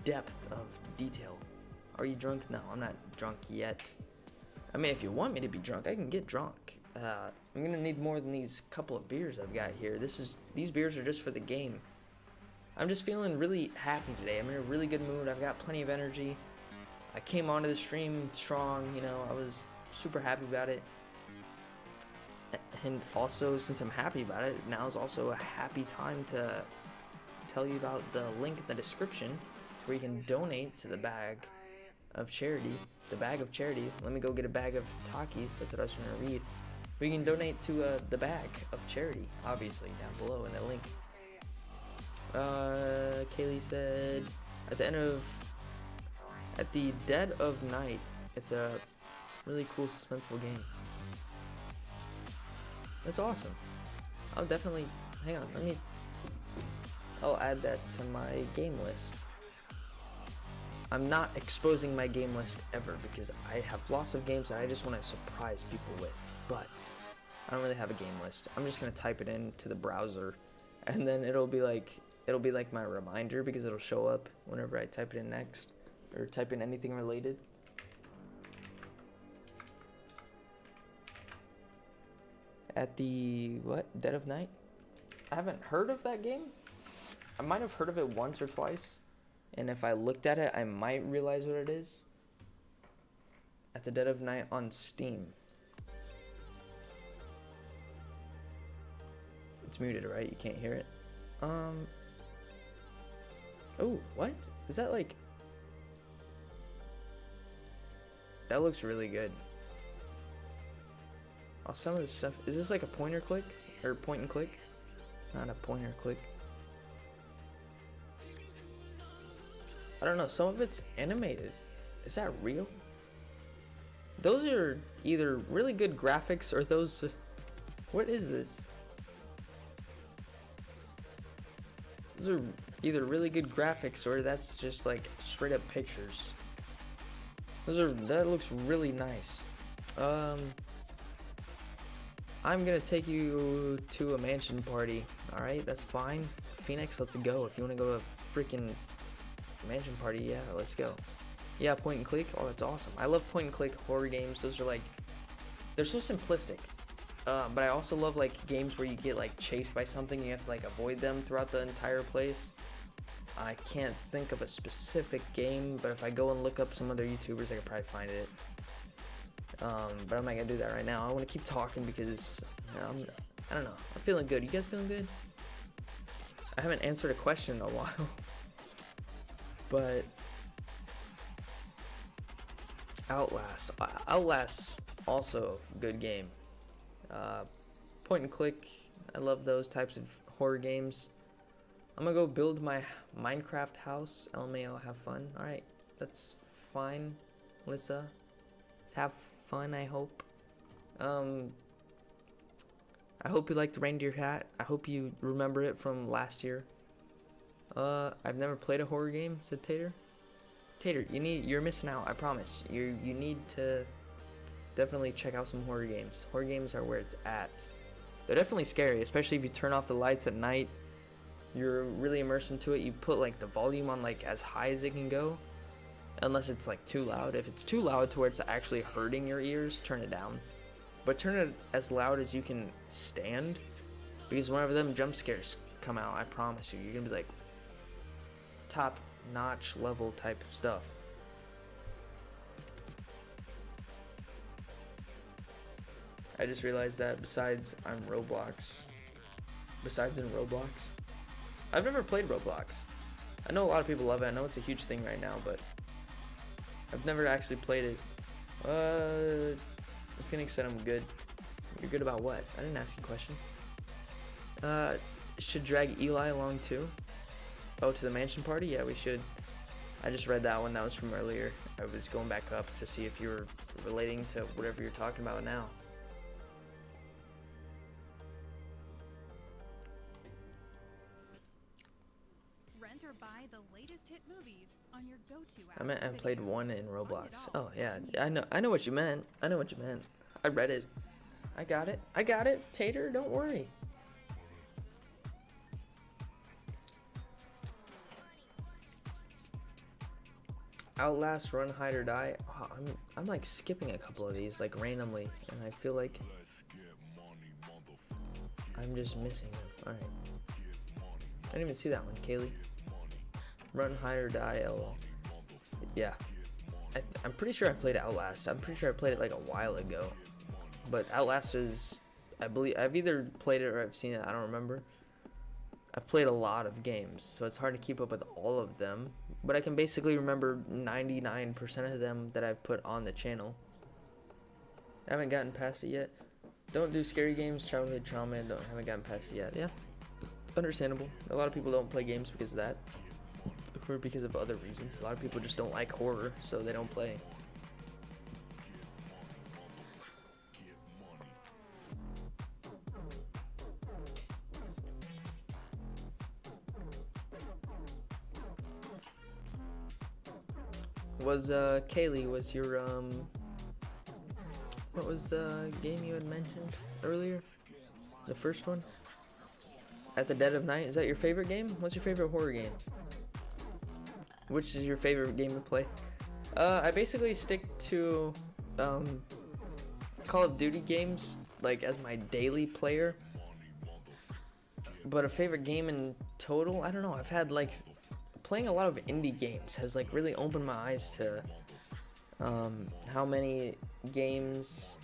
depth of detail. Are you drunk? No, I'm not drunk yet. I mean, if you want me to be drunk, I can get drunk. I'm gonna need more than these couple of beers I've got here. These beers are just for the game. I'm just feeling really happy today. I'm in a really good mood. I've got plenty of energy. I came onto the stream strong, you know, I was super happy about it. And also, since I'm happy about it, now is also a happy time to tell you about the link in the description to where you can donate to the bag of charity. The bag of charity. Let me go get a bag of Takis. That's what I was trying to read. We can donate to the bag of charity, obviously, down below in the link. Kaylee said, at the dead of night. It's a really cool, suspenseful game. That's awesome. I'll definitely, hang on, I'll add that to my game list. I'm not exposing my game list ever because I have lots of games that I just want to surprise people with, but I don't really have a game list. I'm just going to type it into the browser and then it'll be like my reminder because it'll show up whenever I type it in next or type in anything related. At the, Dead of Night? I haven't heard of that game. I might have heard of it once or twice. And if I looked at it, I might realize what it is. At the Dead of Night on Steam. It's muted, right? You can't hear it. Oh, what? Is that like... That looks really good. Oh, some of this stuff... Is this like a pointer click? Or point and click? Not a pointer click. I don't know. Some of it's animated. Is that real? Those are either really good graphics or those... What is this? Those are either really good graphics or that's just like straight up pictures. That looks really nice. I'm gonna take you to a mansion party. Alright, that's fine. Phoenix, let's go. If you wanna go to a freaking mansion party, yeah, let's go. Yeah, point and click. Oh, that's awesome. I love point and click horror games. Those are like, they're so simplistic. But I also love like games where you get like chased by something and you have to like avoid them throughout the entire place. I can't think of a specific game, but if I go and look up some other YouTubers, I could probably find it. but I'm not gonna do that right now. I want to keep talking because I don't know. I'm feeling good. You guys feeling good? I haven't answered a question in a while, but Outlast, also good game. Point and click. I love those types of horror games. I'm gonna go build my Minecraft house. LMAO, have fun. All right, that's fine, Lissa. Have fun, I hope. I hope you liked the reindeer hat. I hope you remember it from last year. I've never played a horror game, said Tater. Tater, you're missing out, I promise. You need to definitely check out some horror games. Horror games are where it's at. They're definitely scary, especially if you turn off the lights at night. You're really immersed into it. You put like the volume on like as high as it can go. Unless it's like too loud. If it's too loud to where it's actually hurting your ears, turn it down. But turn it as loud as you can stand. Because whenever them jump scares come out, I promise you, you're gonna be like top notch level type of stuff. I just realized that besides in Roblox, I've never played Roblox. I know a lot of people love it. I know it's a huge thing right now, but I've never actually played it. Phoenix said I'm good. You're good about what? I didn't ask you a question. Should drag Eli along too? Oh, to the mansion party? Yeah, we should. I just read that one. That was from earlier. I was going back up to see if you were relating to whatever you're talking about now. Rent or buy the latest hit movies on your go-to app. I meant I played one in Roblox. Oh yeah, I I know what you meant. I know what you meant. I read it. I got it, Tater, don't worry. Outlast, Run, Hide or Die. Oh, I'm like skipping a couple of these like randomly, and I feel like I'm just missing them. All right. I didn't even see that one, Kaylee. Run, Hide or Die. LOL. Yeah. I'm pretty sure I played Outlast. I'm pretty sure I played it like a while ago. But Outlast is, I believe, I've either played it or I've seen it. I don't remember. I've played a lot of games, so it's hard to keep up with all of them. But I can basically remember 99% of them that I've put on the channel. I haven't gotten past it yet. Don't do scary games, childhood trauma, haven't gotten past it yet. Yeah, understandable. A lot of people don't play games because of that. Or because of other reasons. A lot of people just don't like horror, so they don't play. Kaylee, was your what was the game you had mentioned earlier? The first one? At the Dead of Night? Is that your favorite game? What's your favorite horror game? Which is your favorite game to play? I basically stick to Call of Duty games like as my daily player. But a favorite game in total, I don't know. I've had like playing a lot of indie games has like really opened my eyes to how many games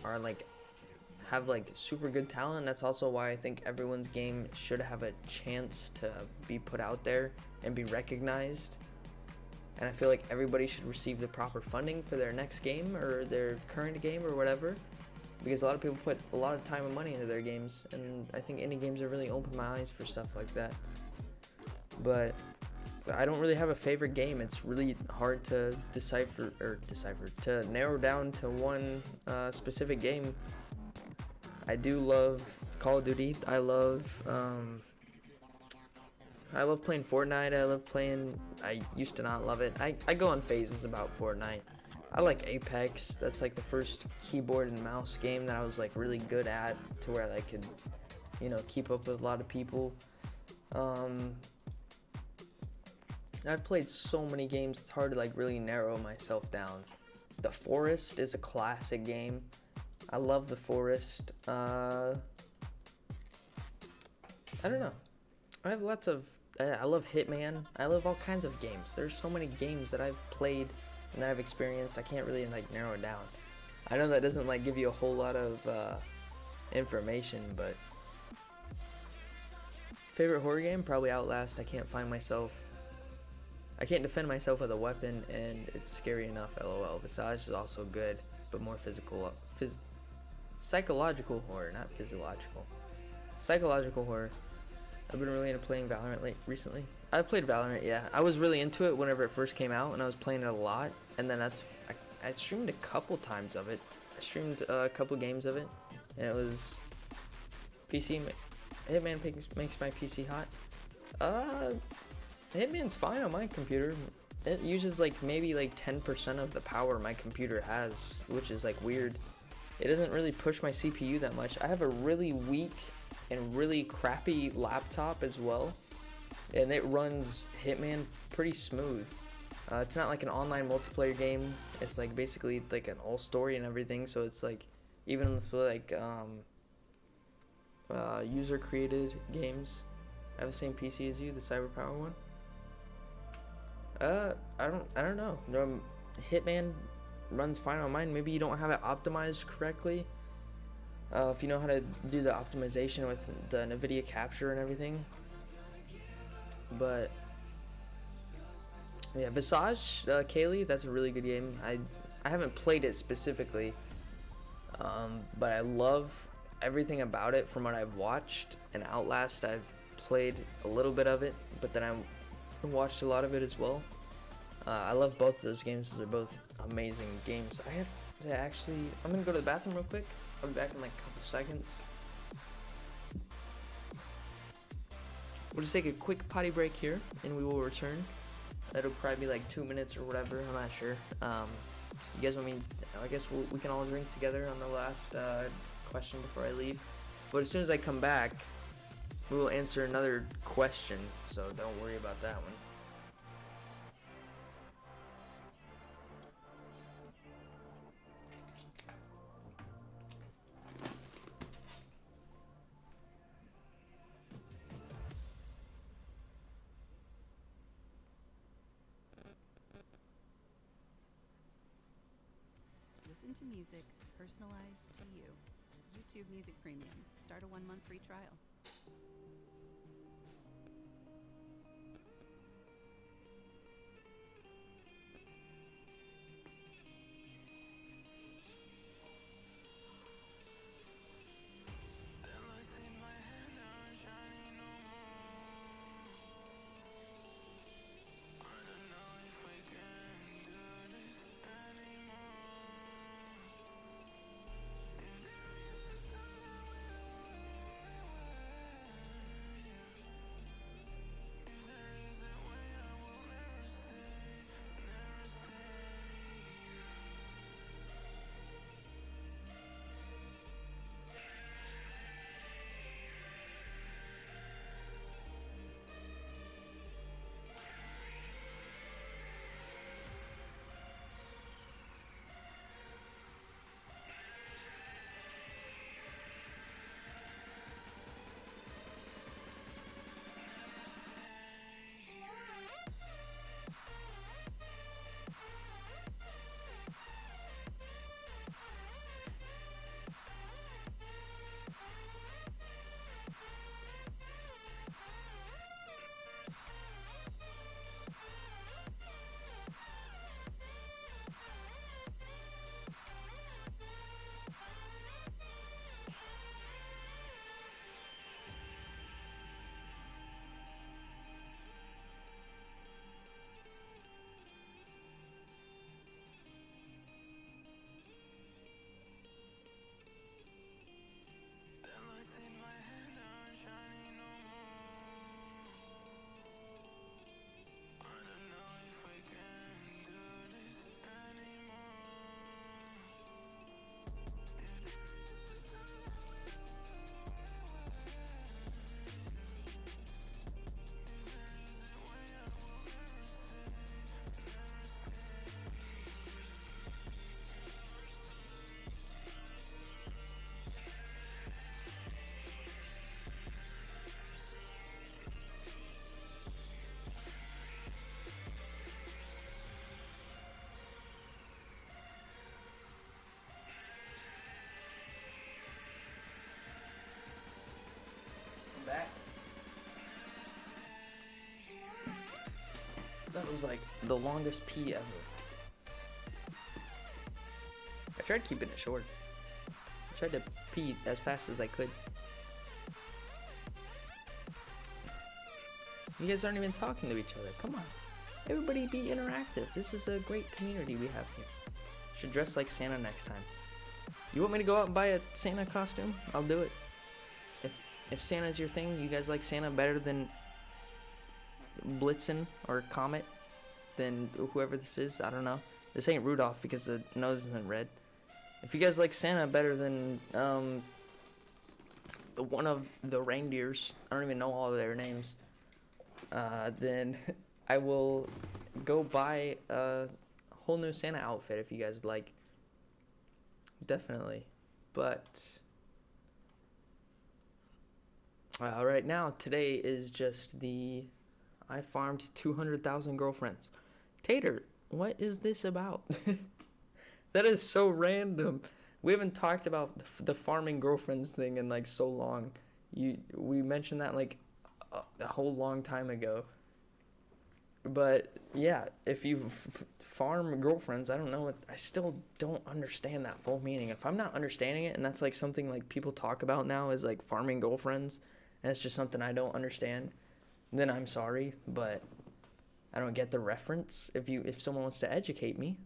are like have like super good talent. That's also why I think everyone's game should have a chance to be put out there and be recognized. And I feel like everybody should receive the proper funding for their next game or their current game or whatever, because a lot of people put a lot of time and money into their games, and I think indie games have really opened my eyes for stuff like that. But I don't really have a favorite game. It's really hard to to narrow down to one specific game. I do love Call of Duty. I love playing Fortnite. I used to not love it. I go on phases about Fortnite. I like Apex. That's like the first keyboard and mouse game that I was like really good at, to where I could, keep up with a lot of people. I've played so many games, it's hard to like really narrow myself down. The Forest is a classic game. I love The Forest. I don't know. I have lots of, I love Hitman. I love all kinds of games. There's so many games that I've played and that I've experienced. I can't really like narrow it down. I know that doesn't like give you a whole lot of information, but favorite horror game, probably Outlast. I can't defend myself with a weapon, and it's scary enough. LOL. Visage is also good, but more psychological horror, not physiological. Psychological horror. I've been really into playing Valorant recently. I've played Valorant, yeah. I was really into it whenever it first came out, and I was playing it a lot. And then I streamed a couple times of it. I streamed a couple games of it, and it was PC. Hitman makes my PC hot. Hitman's fine on my computer. It uses like maybe like 10% of the power my computer has, which is like weird. It doesn't really push my CPU that much. I have a really weak and really crappy laptop as well, and it runs Hitman pretty smooth. It's not like an online multiplayer game. It's like basically like an all story and everything, so it's like even with like user created games. I have the same PC as you, the CyberPower one. I don't know. Hitman runs fine on mine. Maybe you don't have it optimized correctly. If you know how to do the optimization with the NVIDIA capture and everything. But yeah, Visage, Kaylee, that's a really good game. I haven't played it specifically, but I love everything about it from what I've watched. And Outlast, I've played a little bit of it, but then I watched a lot of it as well. I love both of those games. They're both amazing games. I have to actually, I'm gonna go to the bathroom real quick. I'll be back in like a couple seconds. We'll just take a quick potty break here, and we will return. That'll probably be like 2 minutes or whatever. I'm not sure. You guys want me? I guess we can all drink together on the last question before I leave. But as soon as I come back, we will answer another question. So don't worry about that one. Listen to music personalized to you. YouTube Music Premium. Start a 1-month free trial. That was like the longest pee ever. I tried keeping it short. I tried to pee as fast as I could. You guys aren't even talking to each other. Come on. Everybody be interactive. This is a great community we have here. Should dress like Santa next time. You want me to go out and buy a Santa costume? I'll do it. If Santa's your thing, you guys like Santa better than Blitzen or Comet, then whoever this is, I don't know. This ain't Rudolph because the nose isn't red. If you guys like Santa better than one of the reindeers, I don't even know all of their names, then I will go buy a whole new Santa outfit if you guys would like. Definitely. But right now, today is just I farmed 200,000 girlfriends. Tater, what is this about? That is so random. We haven't talked about the farming girlfriends thing in like so long. We mentioned that like a whole long time ago. But yeah, if you farm girlfriends, I don't know. I still don't understand that full meaning. If I'm not understanding it, and that's like something like people talk about now is like farming girlfriends, and it's just something I don't understand, then I'm sorry, but I don't get the reference. If someone wants to educate me,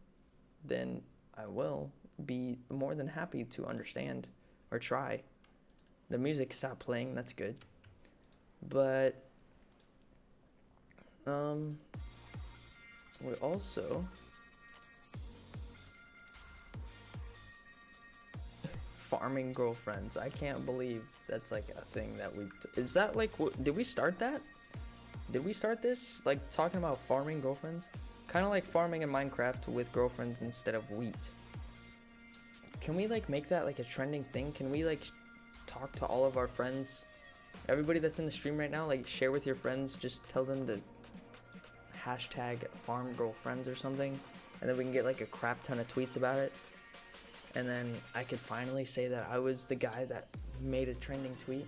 then I will be more than happy to understand or try. The music stopped playing, that's good. But we also farming girlfriends. I can't believe that's like a thing that is that like did we start that? Did we start this like talking about farming girlfriends? Kind of like farming in Minecraft with girlfriends instead of wheat. Can we like make that like a trending thing? Can we like talk to all of our friends? Everybody that's in the stream right now, like share with your friends, just tell them to hashtag farm girlfriends or something, and then we can get like a crap ton of tweets about it, and then I could finally say that I was the guy that made a trending tweet.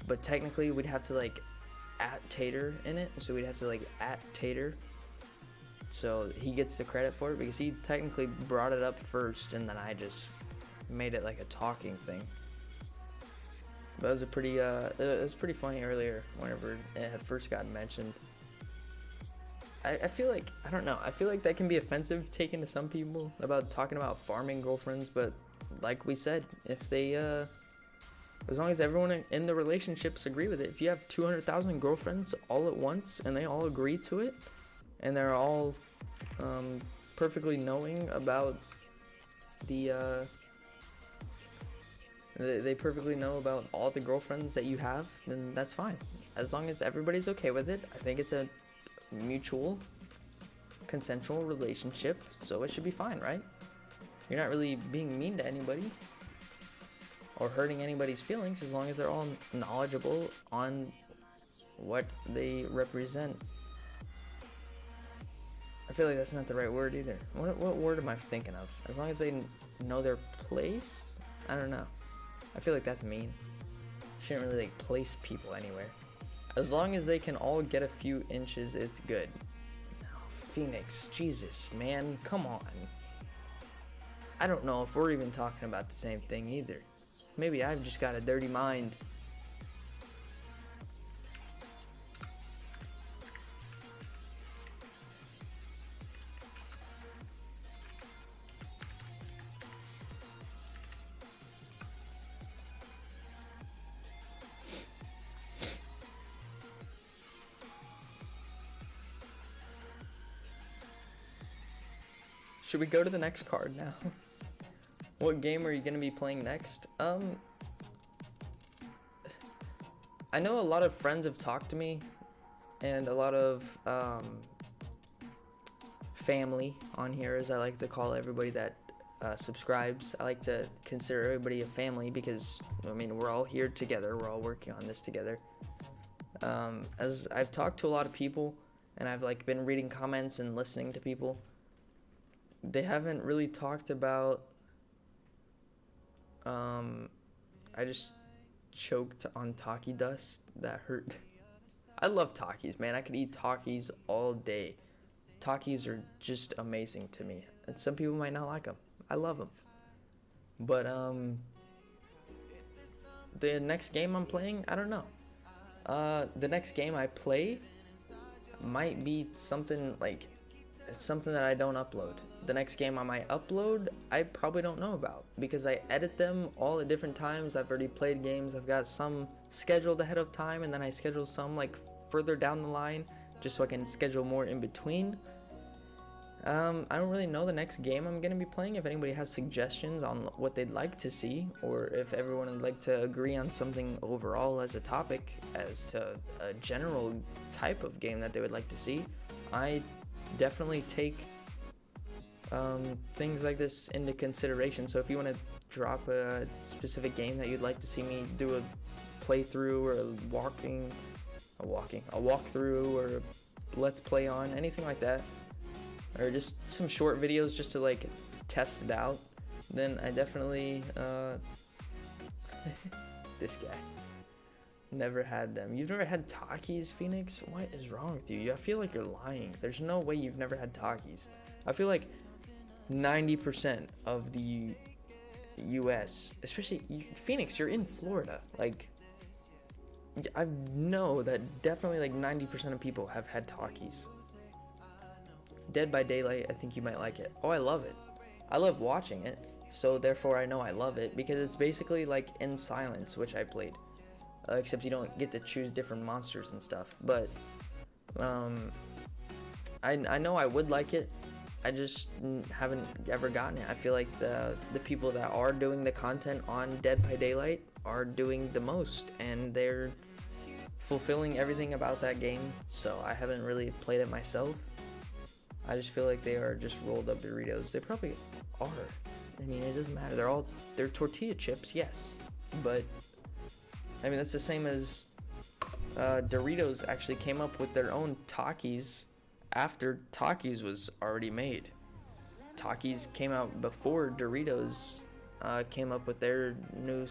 But technically we'd have to like at Tater in it, so we'd have to like at Tater, so he gets the credit for it because he technically brought it up first, and then I just made it like a talking thing. But it was a pretty it was pretty funny earlier whenever it had first gotten mentioned. I feel like, I don't know, I feel like that can be offensive taken to some people about talking about farming girlfriends, but like we said, if they, as long as everyone in the relationships agree with it, if you have 200,000 girlfriends all at once and they all agree to it, and they're all perfectly knowing about they perfectly know about all the girlfriends that you have, then that's fine. As long as everybody's okay with it, I think it's a mutual consensual relationship, so it should be fine, right? You're not really being mean to anybody or hurting anybody's feelings as long as they're all knowledgeable on what they represent. I feel like that's not the right word either. What word am I thinking of? As long as they know their place? I don't know. I feel like that's mean. Shouldn't really like place people anywhere. As long as they can all get a few inches, it's good. Oh, Phoenix, Jesus, man, come on. I don't know if we're even talking about the same thing either. Maybe I've just got a dirty mind. Should we go to the next card now? What game are you going to be playing next? I know a lot of friends have talked to me, and a lot of family on here, as I like to call everybody that subscribes. I like to consider everybody a family because, I mean, we're all here together. We're all working on this together. As I've talked to a lot of people, and I've like been reading comments and listening to people, they haven't really talked about, I just choked on Taki dust. That hurt. I love Takis, man. I could eat Takis all day. Talkies are just amazing to me. And some people might not like them. I love them. But the next game I'm playing, I don't know. The next game I play might be something like something that I don't upload. The next game I might upload, I probably don't know about because I edit them all at different times. I've already played games. I've got some scheduled ahead of time, and then I schedule some like further down the line just so I can schedule more in between. I don't really know the next game I'm going to be playing. If anybody has suggestions on what they'd like to see, or if everyone would like to agree on something overall as a topic, as to a general type of game that they would like to see, I definitely take things like this into consideration. So if you want to drop a specific game that you'd like to see me do a playthrough or a walkthrough or a let's play on, anything like that, or just some short videos just to like test it out, then I definitely this guy never had them. You've never had Takis, Phoenix? What is wrong with you? I feel like you're lying. There's no way you've never had Takis. I feel like 90% of the US, especially Phoenix, you're in Florida. Like, I know that definitely like 90% of people have had Takis. Dead by Daylight, I think you might like it. Oh, I love it. I love watching it, so therefore I know I love it because it's basically like In Silence, which I played. Except you don't get to choose different monsters and stuff. But I know I would like it. I just haven't ever gotten it. I feel like the people that are doing the content on Dead by Daylight are doing the most, and they're fulfilling everything about that game. So I haven't really played it myself. I just feel like they are just rolled up Doritos. They probably are. I mean, it doesn't matter. They're tortilla chips, yes, but I mean that's the same as Doritos actually came up with their own Takis after Takis was already made. Takis came out before Doritos came up with their new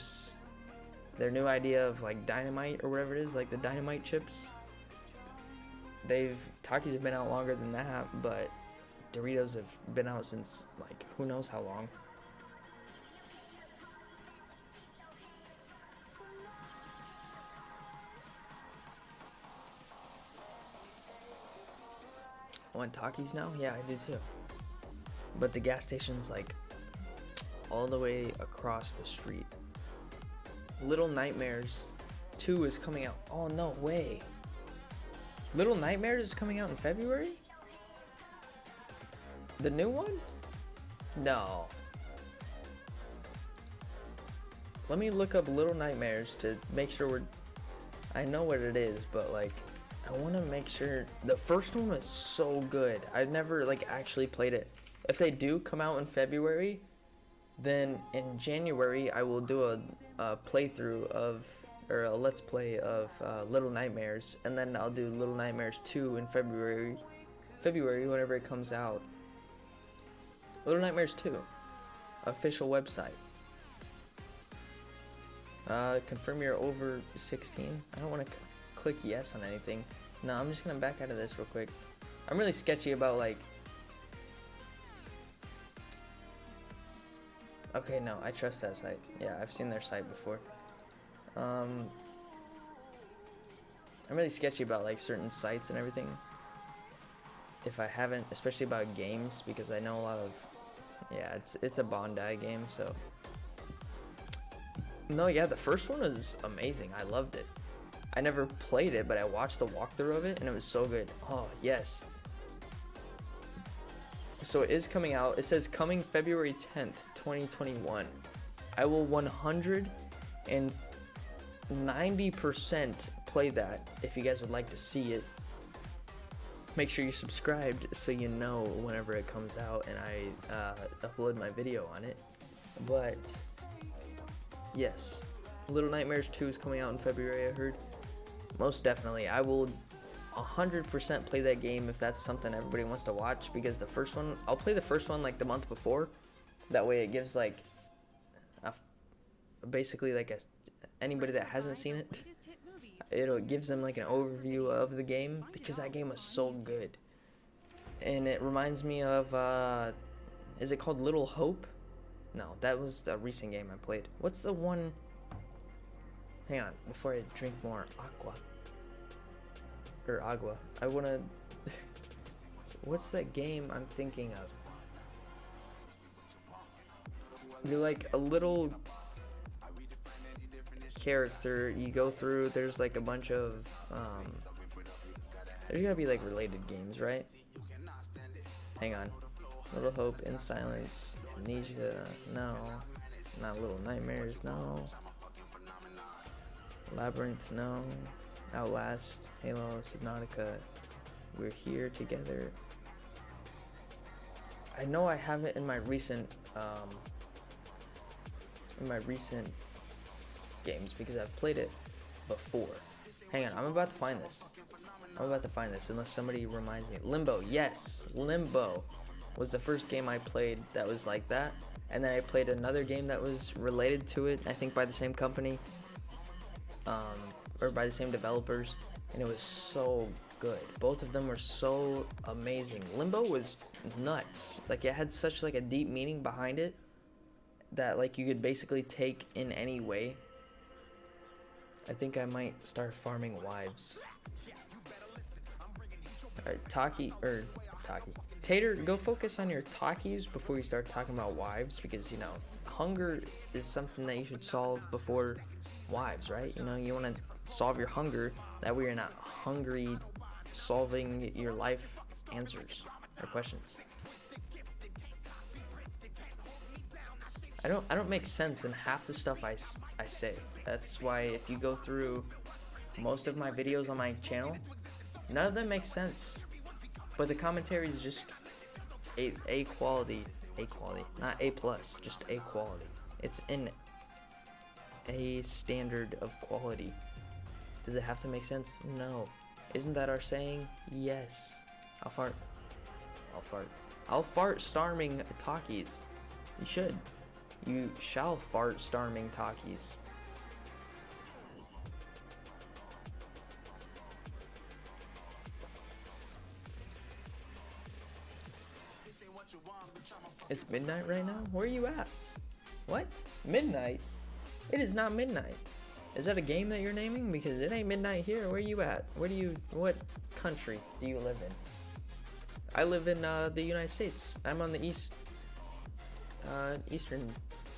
idea of like dynamite or whatever it is, like the dynamite chips. Takis have been out longer than that, but Doritos have been out since like who knows how long. Want Takis now? Yeah, I do too. But the gas station's like all the way across the street. Little Nightmares 2 is coming out. Oh, no way. Little Nightmares is coming out in February? The new one? No. Let me look up Little Nightmares to make sure I know what it is, but like I want to make sure. The first one was so good. I've never like actually played it. If they do come out in February, then in January I will do a playthrough of, or a let's play of Little Nightmares, and then I'll do Little Nightmares 2 in February whenever it comes out. Little Nightmares 2 official website. Confirm you're over 16. I don't want to click yes on anything. No, I'm just gonna back out of this real quick. I'm really sketchy about like. Okay, no, I trust that site. Yeah, I've seen their site before. I'm really sketchy about like certain sites and everything. If I haven't, especially about games, because I know a lot of. Yeah, it's a Bondi game, so. No, yeah, the first one was amazing. I loved it. I never played it, but I watched the walkthrough of it, and it was so good. Oh, yes. So it is coming out. It says coming February 10th, 2021. I will 190% play that if you guys would like to see it. Make sure you're subscribed so you know whenever it comes out and I upload my video on it. But yes, Little Nightmares 2 is coming out in February, I heard. Most definitely. I will 100% play that game if that's something everybody wants to watch, because the first one, I'll play the first one like the month before. That way it gives like basically like anybody that hasn't seen it, it gives them like an overview of the game, because that game was so good. and it reminds me of is it called Little Hope? No, that was a recent game I played. What's the one? Hang on, before I drink more agua. I wanna. What's that game I'm thinking of? You're like a little character. You go through. There's like a bunch of. There's gotta be like related games, right? Hang on. Little Hope, In Silence, Amnesia, no. Not Little Nightmares, no. Labyrinth, no. Outlast, Halo, Subnautica, We're Here Together. I know I have it in my recent games because I've played it before. Hang on, I'm about to find this. Unless somebody reminds me. Limbo, yes, Limbo was the first game I played that was like that, and then I played another game that was related to it, I think by the same company, or by the same developers, and it was so good. Both of them were so amazing. Limbo was nuts. Like, it had such like a deep meaning behind it that like you could basically take in any way. I think I might start farming wives. Alright, Taki. Tater, go focus on your Takis before you start talking about wives, because, you know, hunger is something that you should solve before wives, right? You know, you want to solve your hunger, that way you're not hungry solving your life answers or questions. I don't make sense in half the stuff I say. That's why if you go through most of my videos on my channel, none of them make sense. But the commentary is just A quality, not A plus, just A quality. It's in a standard of quality. Does it have to make sense? No. Isn't that our saying? Yes. I'll fart starving Takis. You should. You shall fart starving Takis. It's midnight right now? Where are you at? What? Midnight? It is not midnight. Is that a game that you're naming? Because it ain't midnight here. Where are you at? What country do you live in? I live in the United States. I'm on the Eastern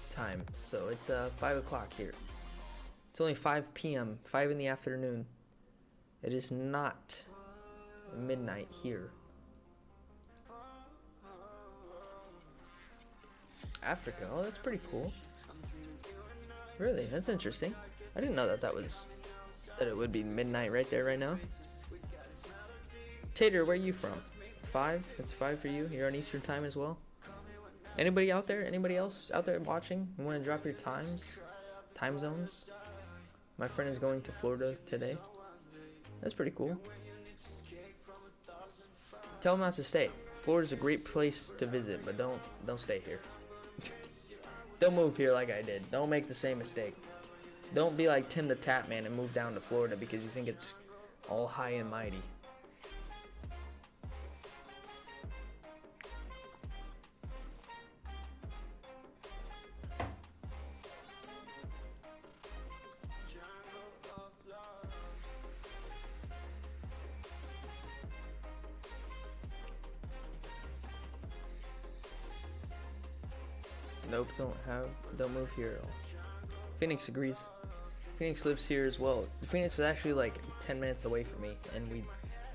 time. So it's 5 o'clock here. It's only 5 p.m., 5 in the afternoon. It is not midnight here. Africa. Oh, that's pretty cool. Really, that's interesting. I didn't know that it would be midnight right there, right now. Tater, where are you from? 5? It's 5 for you. You're on Eastern time as well. Anybody out there? Anybody else out there watching? You want to drop your time zones? My friend is going to Florida today. That's pretty cool. Tell him not to stay. Florida's a great place to visit, but don't stay here. Don't move here like I did. Don't make the same mistake. Don't be like Tim the Tap Man and move down to Florida because you think it's all high and mighty. Nope, don't move here at all. Phoenix agrees. Phoenix lives here as well. Phoenix is actually like 10 minutes away from me, and we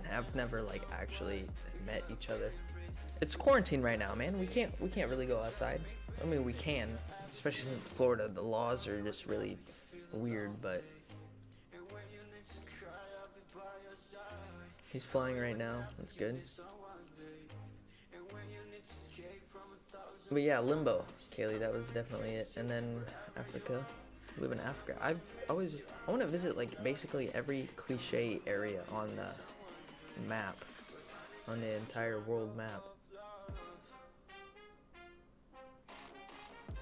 have never like actually met each other. It's quarantine right now, man. We can't really go outside. I mean, we can, especially since Florida, the laws are just really weird, but he's flying right now. That's good. But yeah, Limbo, Kaylee, that was definitely it. And then Africa. I live in Africa. I want to visit like basically every cliche area on the map, on the entire world map.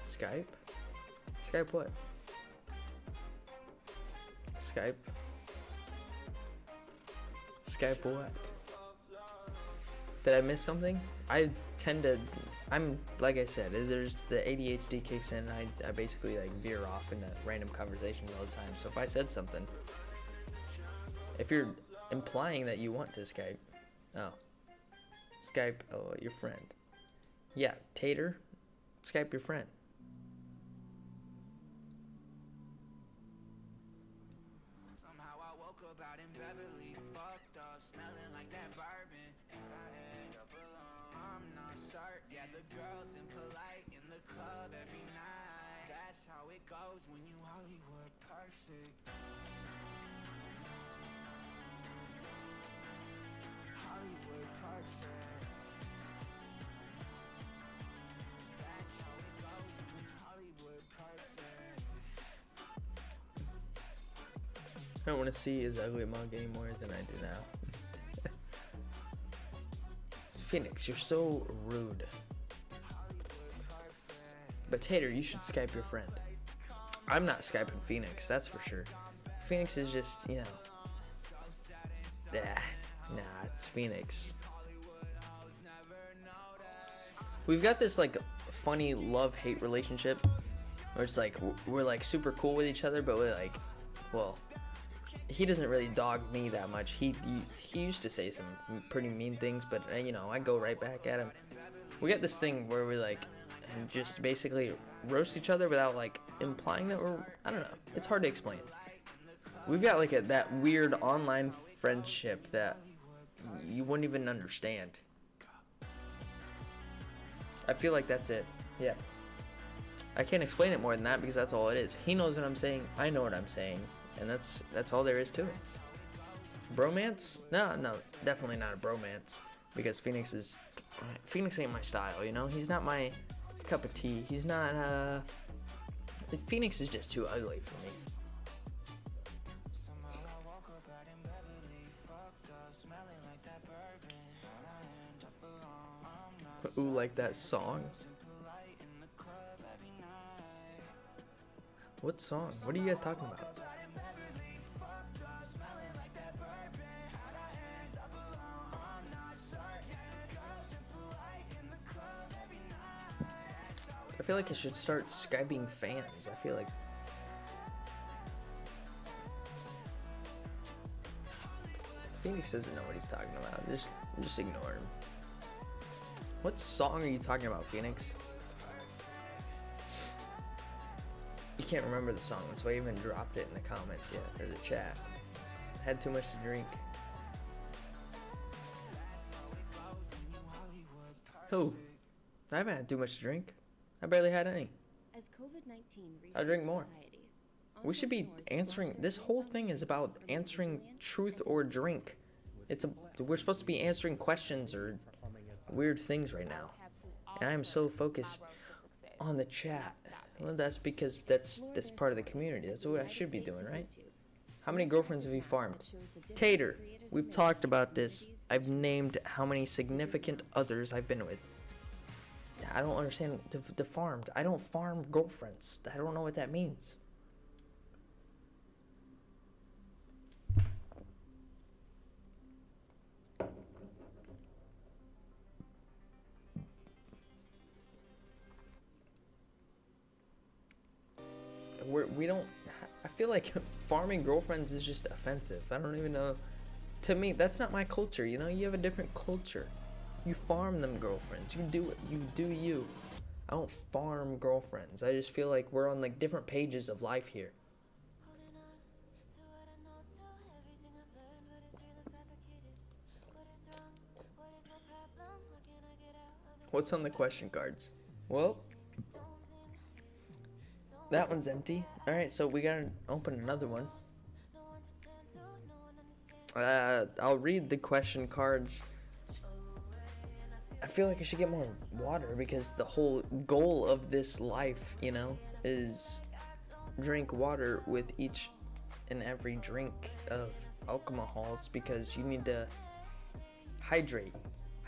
Skype? Skype what? Skype? Skype what? Did I miss something? I tend to, I'm, like I said, there's the ADHD kicks in, I basically like veer off into random conversations all the time. So if I said something, if you're implying that you want to Skype, Skype your friend. Yeah, Tater, Skype your friend. Somehow I woke up out in Beverly, fucked up, smelling like that bourbon, and I end up alone. I'm not certain. Yeah, the girls impolite in the club every night. That's how it goes when you Hollywood perfect. Hollywood perfect. That's how it goes when you Hollywood perfect. I don't want to see his ugly mug any more than I do now. Phoenix, you're so rude. But Tater, you should Skype your friend. I'm not Skyping Phoenix, that's for sure. Phoenix is just, you know. Nah, it's Phoenix. We've got this like funny love-hate relationship where it's like we're like super cool with each other, but we're like, well, he doesn't really dog me that much. He used to say some pretty mean things, but you know, I go right back at him. We got this thing where we like just basically roast each other without like implying that we're, I don't know. It's hard to explain. We've got like that weird online friendship that you wouldn't even understand. I feel like that's it. Yeah. I can't explain it more than that because that's all it is. He knows what I'm saying. I know what I'm saying. And that's all there is to it. Bromance? No, definitely not a bromance. Because Phoenix ain't my style, you know? He's not my cup of tea. He's not, Phoenix is just too ugly for me. Somehow I woke up out in Beverly, fucked up, smelling like that bourbon, and I end up alone. I'm not Ooh, like that song. polite in the club every night. What song? What are you guys talking about? I feel like I should start Skyping fans. I feel like Phoenix doesn't know what he's talking about. Just ignore him. What song are you talking about, Phoenix? You can't remember the song, that's why I even dropped it in the comments yet, or the chat. Had too much to drink. Who? I haven't had too much to drink. I barely had any. As COVID-19 I drink more. society, We should be answering. This whole thing is about answering truth or drink. We're supposed to be answering questions or weird things right now, and I'm so focused on the chat. Well, that's because that's part of the community. That's what I should be doing, right? How many girlfriends have you farmed? Tater, we've talked about this. I've named how many significant others I've been with. I don't understand the farmed. I don't farm girlfriends. I don't know what that means. We don't. I feel like farming girlfriends is just offensive. I don't even know. To me, that's not my culture. You know, you have a different culture. You farm them girlfriends. You do it. You do you. I don't farm girlfriends. I just feel like we're on like different pages of life here. What's on the question cards? Well, that one's empty. Alright, so we gotta open another one. I'll read the question cards. I feel like I should get more water because the whole goal of this life, you know, is drink water with each and every drink of alcohols because you need to hydrate.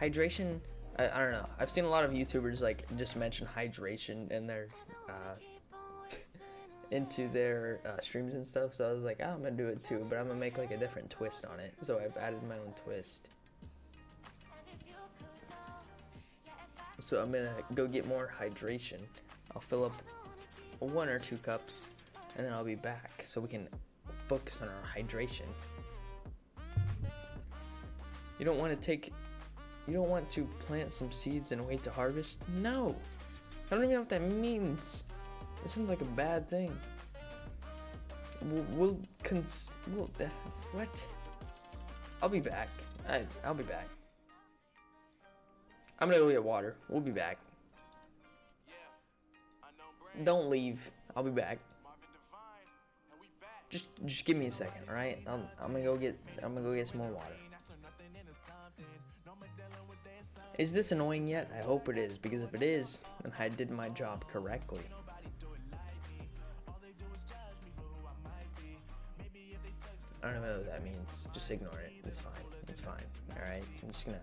Hydration, I don't know. I've seen a lot of YouTubers like just mention hydration in their into their streams and stuff, so I was like, oh, I'm gonna do it too, but I'm gonna make like a different twist on it. So I've added my own twist. So I'm gonna go get more hydration. I'll fill up 1 or 2 cups, and then I'll be back so we can focus on our hydration. You don't want to plant some seeds and wait to harvest? No. I don't even know what that means. It sounds like a bad thing. What? I'll be back. I'll be back. I'm gonna go get water. We'll be back. Don't leave. I'll be back. Just give me a second, all right? I'm gonna go get some more water. Is this annoying yet? I hope it is, because if it is, then I did my job correctly. I don't know what that means. Just ignore it. It's fine. It's fine. Alright? I'm just gonna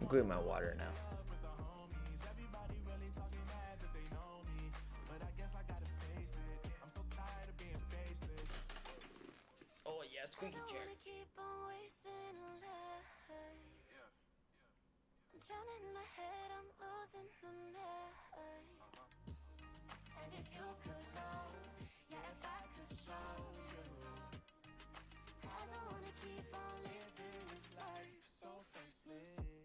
go get my water now. Oh yes, squeaky chair. Drowning my head, I'm losing the mind. And if you could know, yeah, if I could show you, I don't wanna keep on living this life so faceless.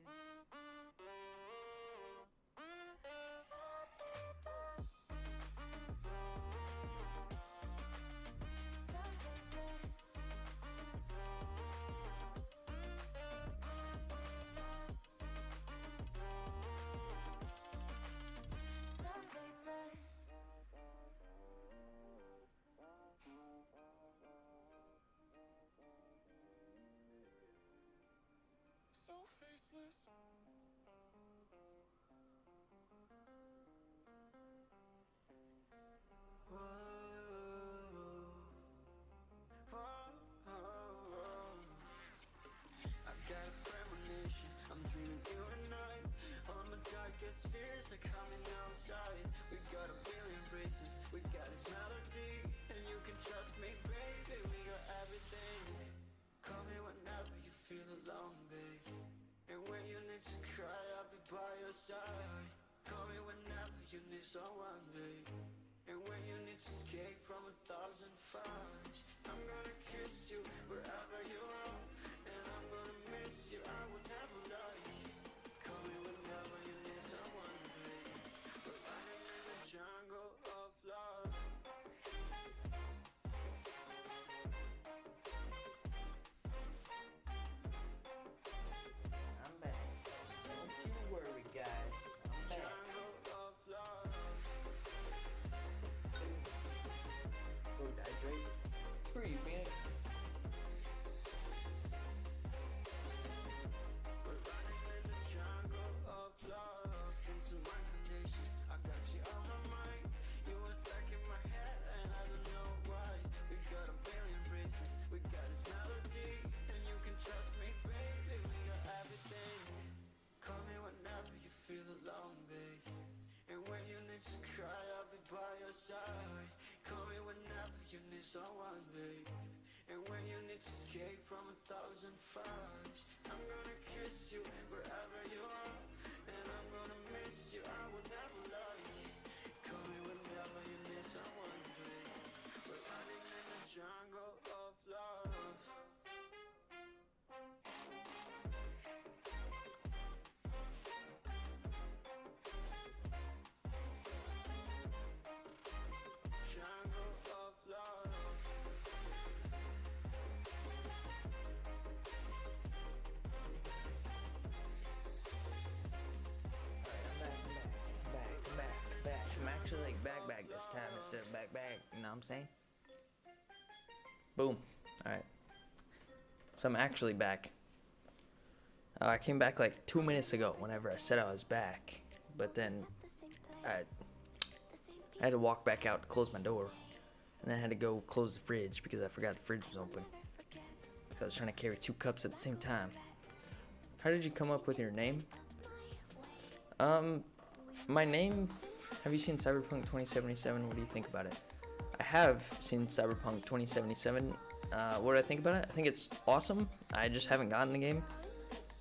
So faceless. I've got a premonition, I'm dreaming you and I. All my darkest fears are coming outside. We got a billion races, we got this melody, and you can trust me, baby, we got everything. Call me whenever you feel alone, babe. And when you need to cry, I'll be by your side. Call me whenever you need someone, babe. And when you need to escape from 1,000 fires, I'm gonna kiss you wherever you are. And I'm gonna miss you, I will never lie. Call me whenever you need someone, babe. We're running in the jungle of love. I'm back. Don't you worry, guys. I'm back. Go hydrate. Screw you, Phoenix. We're running in the jungle of love. Listen to my conditions, I got you on my mind. You were stuck in my head and I don't know why. We got a billion races, we got this melody, and you can trust me, baby, we got everything. Call me whenever you feel alone, babe. And when you need to cry, I'll be by your side. Call me whenever you need someone, babe. And when you need to escape from 1,000 fires, I'm gonna kiss you wherever you are. And I'm gonna miss you, I will never lie. Call me whenever you need someone, babe. We're running in the jungle of love. Jungle of love. Back. I'm actually like back this time instead of back. You know what I'm saying? Boom. Alright. So I'm actually back. I came back like 2 minutes ago whenever I said I was back. But then I had to walk back out to close my door. And then I had to go close the fridge because I forgot the fridge was open. So I was trying to carry 2 cups at the same time. How did you come up with your name? My name, have you seen Cyberpunk 2077? What do you think about it? I have seen Cyberpunk 2077. What do I think about it? I think it's awesome. I just haven't gotten the game.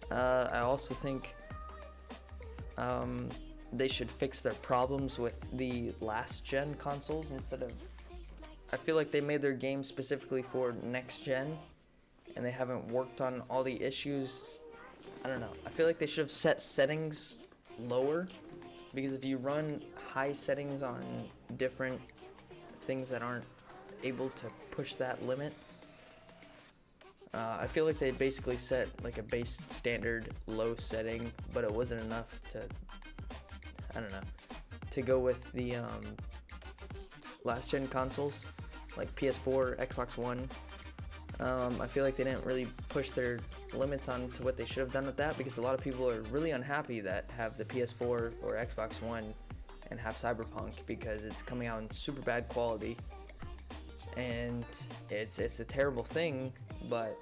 I also think they should fix their problems with the last gen consoles instead of. I feel like they made their game specifically for next gen, and they haven't worked on all the issues. I don't know. I feel like they should have set settings lower, because if you run high settings on different things that aren't able to push that limit, I feel like they basically set like a base standard low setting, but it wasn't enough to, I don't know, to go with the last gen consoles like PS4, Xbox One. I feel like they didn't really push their limits on to what they should have done with that, because a lot of people are really unhappy that have the PS4 or Xbox One and have Cyberpunk, because it's coming out in super bad quality, and it's a terrible thing. But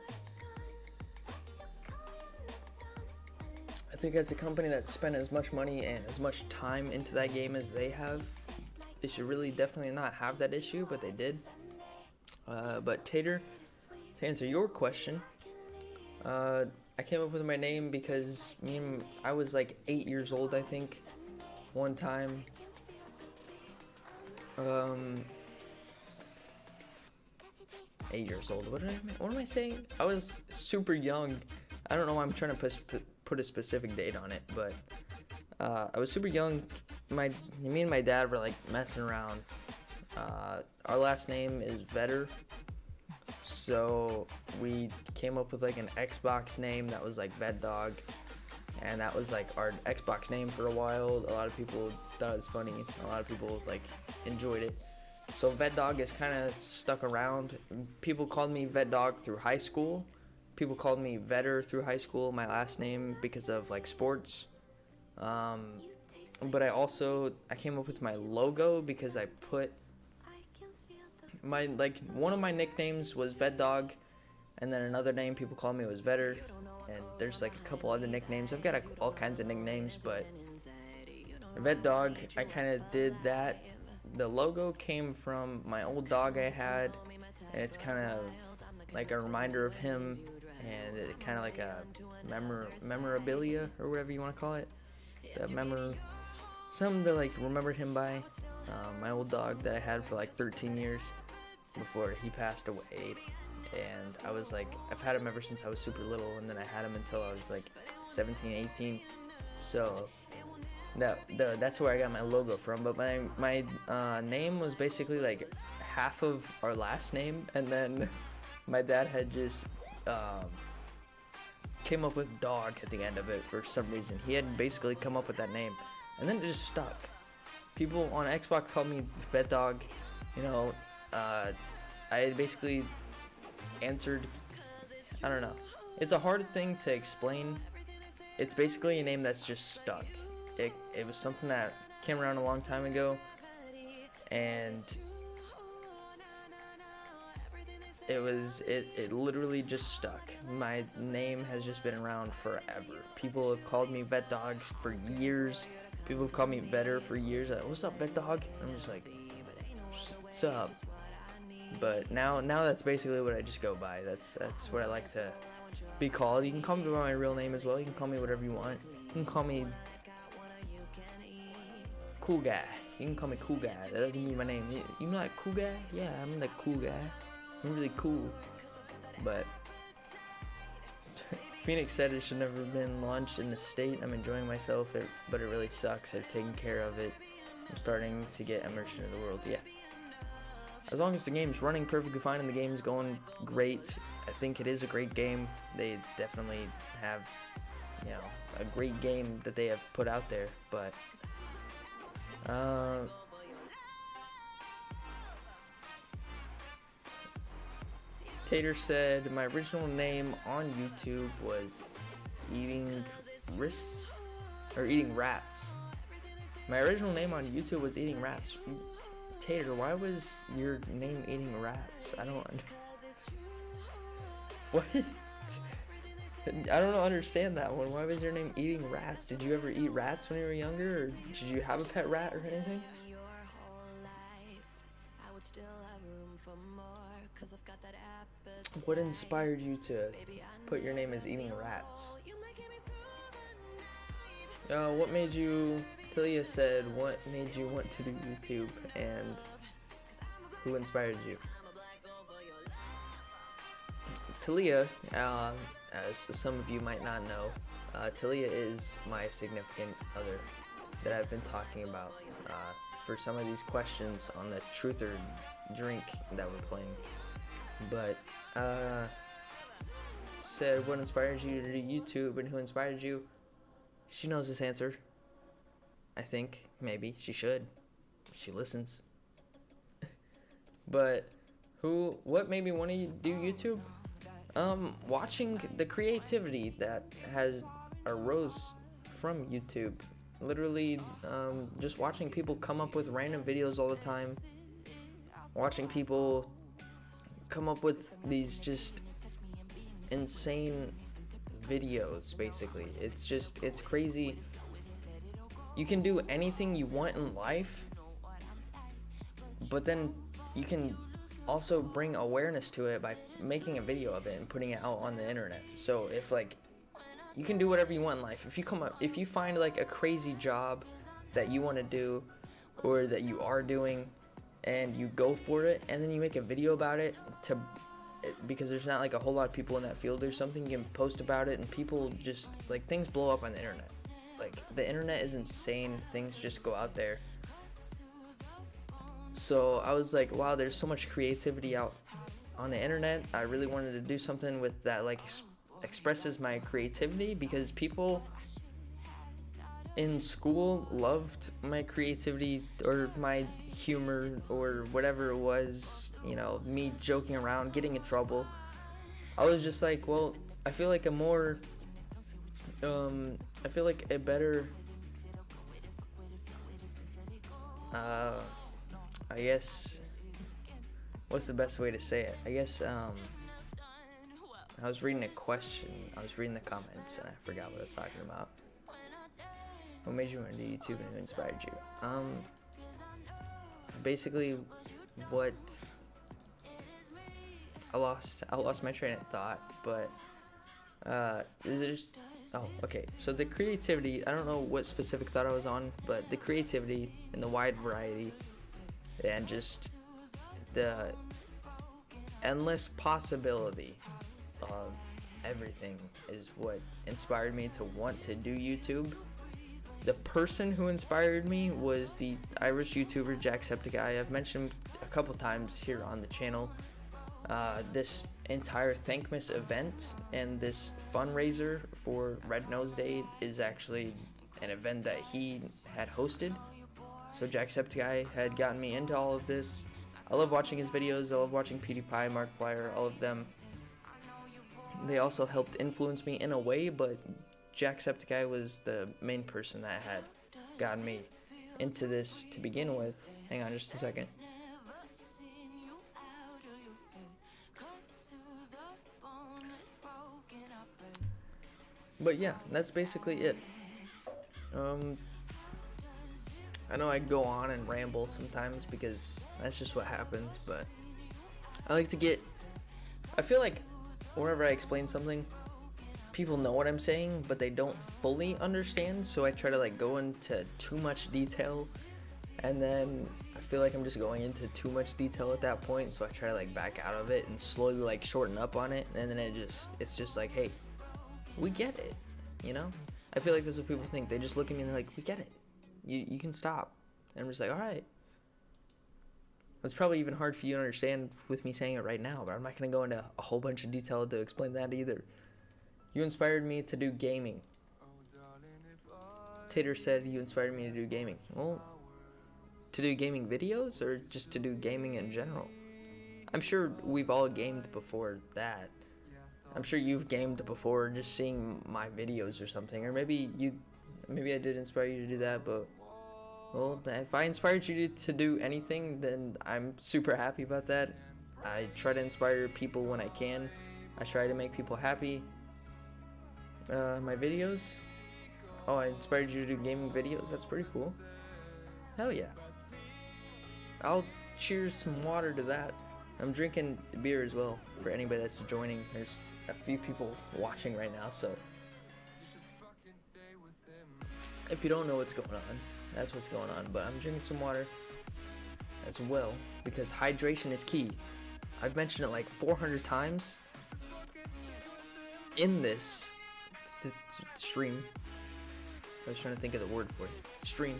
I think as a company that spent as much money and as much time into that game as they have, they should really definitely not have that issue, but they did. But Tater, to answer your question, I came up with my name because I was like 8 years old, I think, one time. 8 years old. What am I saying? I was super young. I don't know why I'm trying to put a specific date on it, but I was super young. Me and my dad were like messing around. Our last name is Vetter, so we came up with like an Xbox name that was like Vett-Dog, and that was like our Xbox name for a while. A lot of people thought it was funny. A lot of people like enjoyed it. So Vett-Dog is kind of stuck around. People called me Vett-Dog through high school. People called me Vetter through high school, my last name, because of like sports. But I came up with my logo because I put one of my nicknames was Vett-Dog, and then another name people call me was Vetter, and there's like a couple other nicknames. I've got all kinds of nicknames, but Vett-Dog, I kind of did that. The logo came from my old dog I had, and it's kind of like a reminder of him, and it kind of like a memorabilia or whatever you want to call it. Something to like remember him by. My old dog that I had for like 13 years before he passed away, and I was like, I've had him ever since I was super little, and then I had him until I was like 17, 18. So that's where I got my logo from. But my name was basically like half of our last name, and then my dad had just came up with dog at the end of it for some reason. He had basically come up with that name, and then it just stuck. People on Xbox called me Vett-Dog. I had basically answered. I don't know. It's a hard thing to explain. It's basically a name that's just stuck. It was something that came around a long time ago, and it literally just stuck. My name has just been around forever. People have called me Vett-Dogs for years. People have called me Vetter for years. Like, what's up, Vett-Dog? I'm just like, what's up? But now that's basically what I just go by. That's what I like to be called. You can call me by my real name as well. You can call me whatever you want. You can call me Cool Guy. You can call me Cool Guy. That can be my name. You know that Cool Guy? Yeah, I'm the cool guy. I'm really cool. But Phoenix said it should never have been launched in the state. I'm enjoying myself, but it really sucks. I've taken care of it. I'm starting to get immersed into the world. Yeah. As long as the game's running perfectly fine and the game's going great, I think it is a great game. They definitely have, a great game that they have put out there. But Tater said my original name on YouTube was Eating Rats. My original name on YouTube was Eating Rats. Tater, why was your name Eating Rats? I don't what? I don't understand that one. Why was your name Eating Rats? Did you ever eat rats when you were younger, or did you have a pet rat or anything? What inspired you to put your name as Eating Rats? What made you, Talia said, what made you want to do YouTube, and who inspired you? Talia, as some of you might not know, Talia is my significant other that I've been talking about for some of these questions on the truth or drink that we're playing. But said, what inspired you to do YouTube and who inspired you? She knows this answer. I think, maybe, she should. She listens. But what made me want to do YouTube? Watching the creativity that has arose from YouTube. Literally, just watching people come up with random videos all the time. Watching people come up with these just insane videos, basically. It's crazy. You can do anything you want in life, but then you can also bring awareness to it by making a video of it and putting it out on the internet. So if like you can do whatever you want in life, if you find like a crazy job that you want to do or that you are doing and you go for it and then you make a video about it because there's not like a whole lot of people in that field or something, you can post about it and people just like things blow up on the internet. Like the internet is insane, things just go out there. So I was like, wow, there's so much creativity out on the internet. I really wanted to do something with that like expresses my creativity, because people in school loved my creativity or my humor or whatever it was, you know, me joking around, getting in trouble. I was just like, well, I feel like a better I guess, what's the best way to say it? I guess, I was reading a question, I was reading the comments, and I forgot what I was talking about. What made you want to do YouTube and who inspired you? Basically, what, I lost my train of thought, but, okay, so the creativity, I don't know what specific thought I was on, but the creativity and the wide variety and just the endless possibility of everything is what inspired me to want to do YouTube. The person who inspired me was the Irish YouTuber Jacksepticeye. I've mentioned a couple times here on the channel. This entire Thankmas event and this fundraiser for Red Nose Day is actually an event that he had hosted. So Jacksepticeye had gotten me into all of this. I love watching his videos. I love watching PewDiePie, Markiplier, all of them. They also helped influence me in a way, but Jacksepticeye was the main person that had gotten me into this to begin with. Hang on just a second. But yeah, that's basically it. I know I go on and ramble sometimes because that's just what happens, but I feel like whenever I explain something, people know what I'm saying, but they don't fully understand, so I try to like go into too much detail, and then I feel like I'm just going into too much detail at that point, so I try to like back out of it and slowly like shorten up on it, and then it's just like, hey, we get it, you know? I feel like that's what people think. They just look at me and they're like, we get it. You can stop. And I'm just like, alright. It's probably even hard for you to understand with me saying it right now, but I'm not going to go into a whole bunch of detail to explain that either. You inspired me to do gaming. Tater said you inspired me to do gaming. Well, to do gaming videos or just to do gaming in general? I'm sure we've all gamed before that. I'm sure you've gamed before just seeing my videos or something, or maybe I did inspire you to do that, but well, if I inspired you to do anything, then I'm super happy about that. I try to inspire people when I can. I try to make people happy. My videos, oh, I inspired you to do gaming videos. That's pretty cool. Hell yeah. I'll cheers some water to that. I'm drinking beer as well for anybody that's joining. There's a few people watching right now, so if you don't know what's going on, that's what's going on. But I'm drinking some water as well because hydration is key. I've mentioned it like 400 times in this stream. I was trying to think of the word for it. Stream.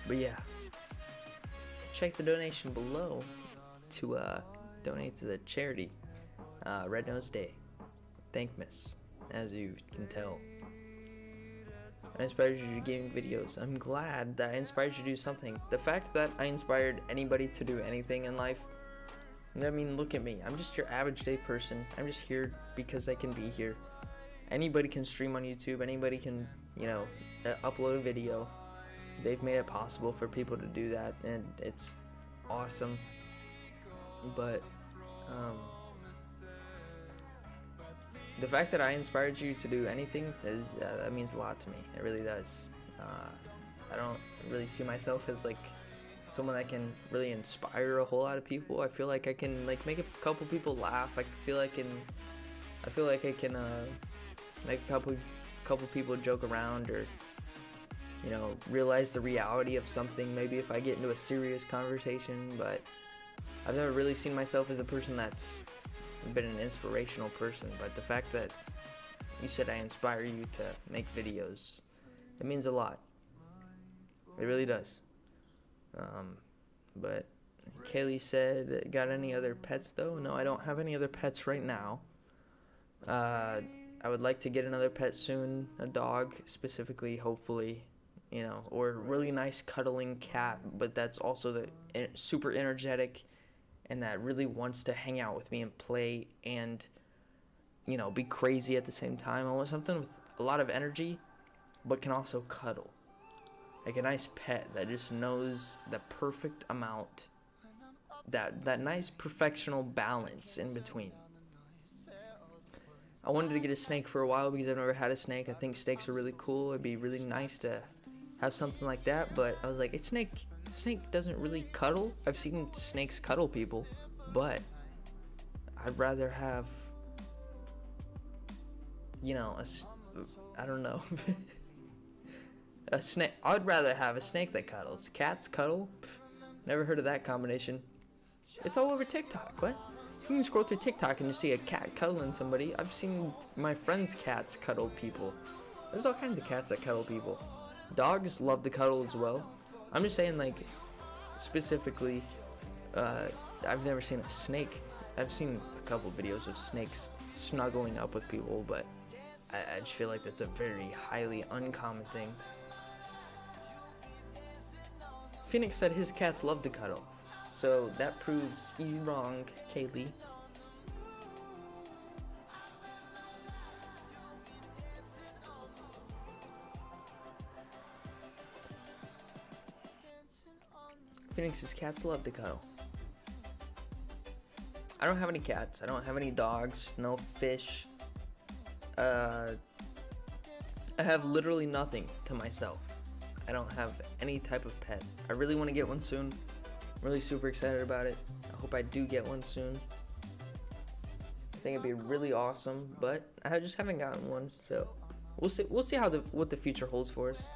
But yeah. Check the donation below to donate to the charity. Red Nose Day. Thankmas, as you can tell. I inspired you to gaming videos. I'm glad that I inspired you to do something. The fact that I inspired anybody to do anything in life, I mean, look at me. I'm just your average day person. I'm just here because I can be here. Anybody can stream on YouTube. Anybody can, upload a video. They've made it possible for people to do that, and it's awesome. But the fact that I inspired you to do anything is that means a lot to me. It really does. I don't really see myself as like someone that can really inspire a whole lot of people. I feel like I can like make a couple people laugh. I feel like I can make a couple people joke around, or realize the reality of something. Maybe if I get into a serious conversation, but I've never really seen myself as a person that's been an inspirational person. But the fact that you said I inspire you to make videos, it means a lot. It really does. But Kaylee said, got any other pets though? No, I don't have any other pets right now. I would like to get another pet soon, a dog specifically, hopefully, or a really nice cuddling cat, but that's also super energetic and that really wants to hang out with me and play and, be crazy at the same time. I want something with a lot of energy, but can also cuddle. Like a nice pet that just knows the perfect amount, that nice perfectional balance in between. I wanted to get a snake for a while because I've never had a snake. I think snakes are really cool. It'd be really nice to have something like that, but I was like, a snake doesn't really cuddle. I've seen snakes cuddle people, but I'd rather have, I don't know. A snake. I'd rather have a snake that cuddles. Cats cuddle? Pff, never heard of that combination. It's all over TikTok. What? You can scroll through TikTok and you see a cat cuddling somebody. I've seen my friends' cats cuddle people. There's all kinds of cats that cuddle people. Dogs love to cuddle as well. I'm just saying, like, specifically, I've never seen a snake. I've seen a couple videos of snakes snuggling up with people, but I just feel like that's a very highly uncommon thing. Phoenix said his cats love to cuddle, so that proves you wrong, Kaylee. Phoenix's cats love to cuddle. I don't have any cats. I don't have any dogs. No fish. I have literally nothing to myself. I don't have any type of pet. I really want to get one soon. I'm really super excited about it. I hope I do get one soon. I think it'd be really awesome, but I just haven't gotten one, so we'll see. We'll see what the future holds for us.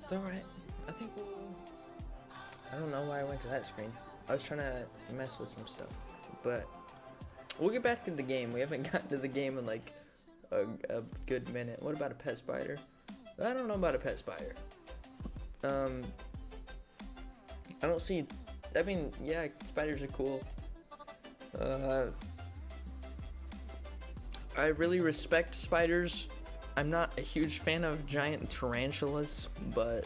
Alright, I think I don't know why I went to that screen. I was trying to mess with some stuff, but we'll get back to the game. We haven't gotten to the game in like a good minute. What about a pet spider? I don't know about a pet spider. I don't see. I mean, yeah, spiders are cool. I really respect spiders. I'm not a huge fan of giant tarantulas, but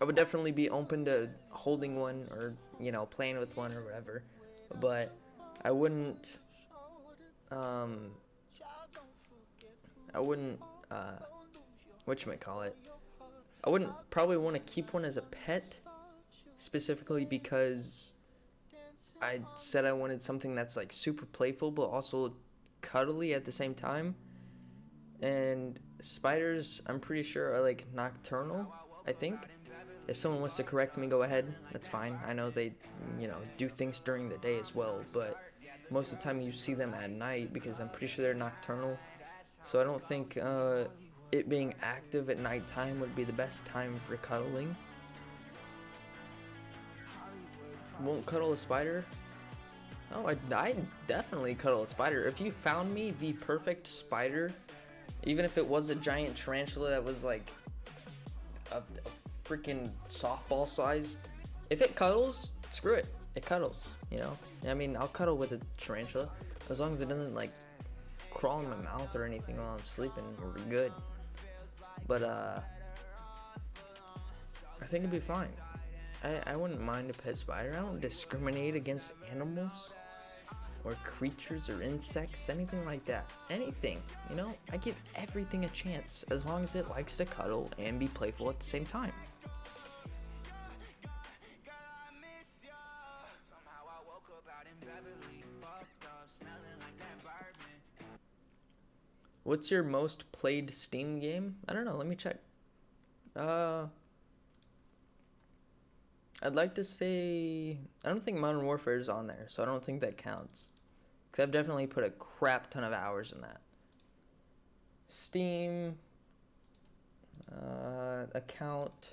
I would definitely be open to holding one or, you know, playing with one or whatever. But I wouldn't, whatchamacallit? I wouldn't probably want to keep one as a pet, specifically because I said I wanted something that's like super playful but also cuddly at the same time. And spiders, I'm pretty sure, are like nocturnal, I think. If someone wants to correct me, go ahead. That's fine. I know they, you know, do things during the day as well, but most of the time you see them at night because I'm pretty sure they're nocturnal. So I don't think it being active at nighttime would be the best time for cuddling. Won't cuddle a spider? Oh, I'd definitely cuddle a spider. If you found me the perfect spider, even if it was a giant tarantula that was like a freaking softball size, if it cuddles, screw it. It cuddles, you know? I mean, I'll cuddle with a tarantula as long as it doesn't like crawl in my mouth or anything while I'm sleeping. We're good. But I think it'd be fine. I wouldn't mind a pet spider. I don't discriminate against animals or creatures or insects, anything like that. Anything, you know? I give everything a chance as long as it likes to cuddle and be playful at the same time. What's your most played Steam game? I don't know, let me check. I'd like to say, I don't think Modern Warfare is on there, so I don't think that counts. Because I've definitely put a crap ton of hours in that. Steam, account,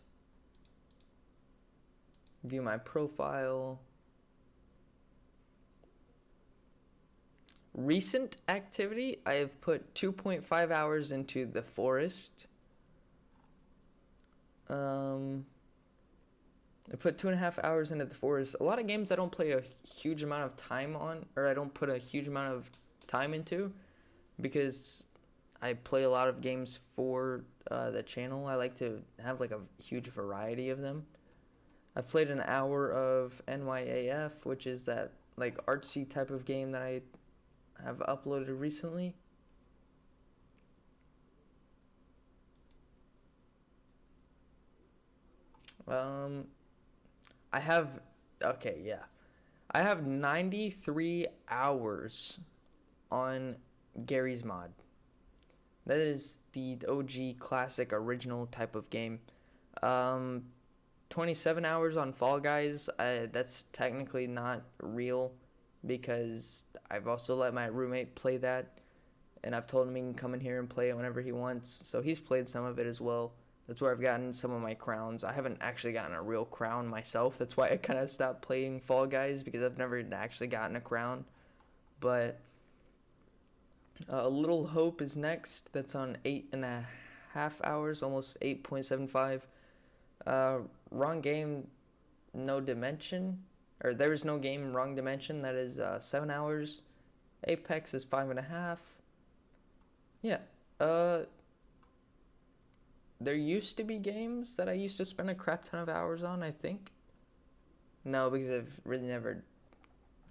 view my profile. Recent activity, I have put 2.5 hours into The Forest. I put 2.5 hours into The Forest. A lot of games I don't play a huge amount of time on, or I don't put a huge amount of time into, because I play a lot of games for the channel. I like to have like a huge variety of them. I've played an hour of NYAF, which is that like artsy type of game that I have uploaded recently. I have 93 hours on Gary's Mod. That is the OG classic original type of game. 27 hours on Fall Guys. That's technically not real because I've also let my roommate play that, and I've told him he can come in here and play it whenever he wants. So he's played some of it as well. That's where I've gotten some of my crowns. I haven't actually gotten a real crown myself. That's why I kind of stopped playing Fall Guys, because I've never actually gotten a crown. But A Little Hope is next. That's on 8.5 hours, almost 8.75. Wrong Game, No Dimension. Or There Is No Game, Wrong Dimension. That is 7 hours. Apex is 5.5. Yeah. There used to be games that I used to spend a crap ton of hours on, I think. No, because I've really never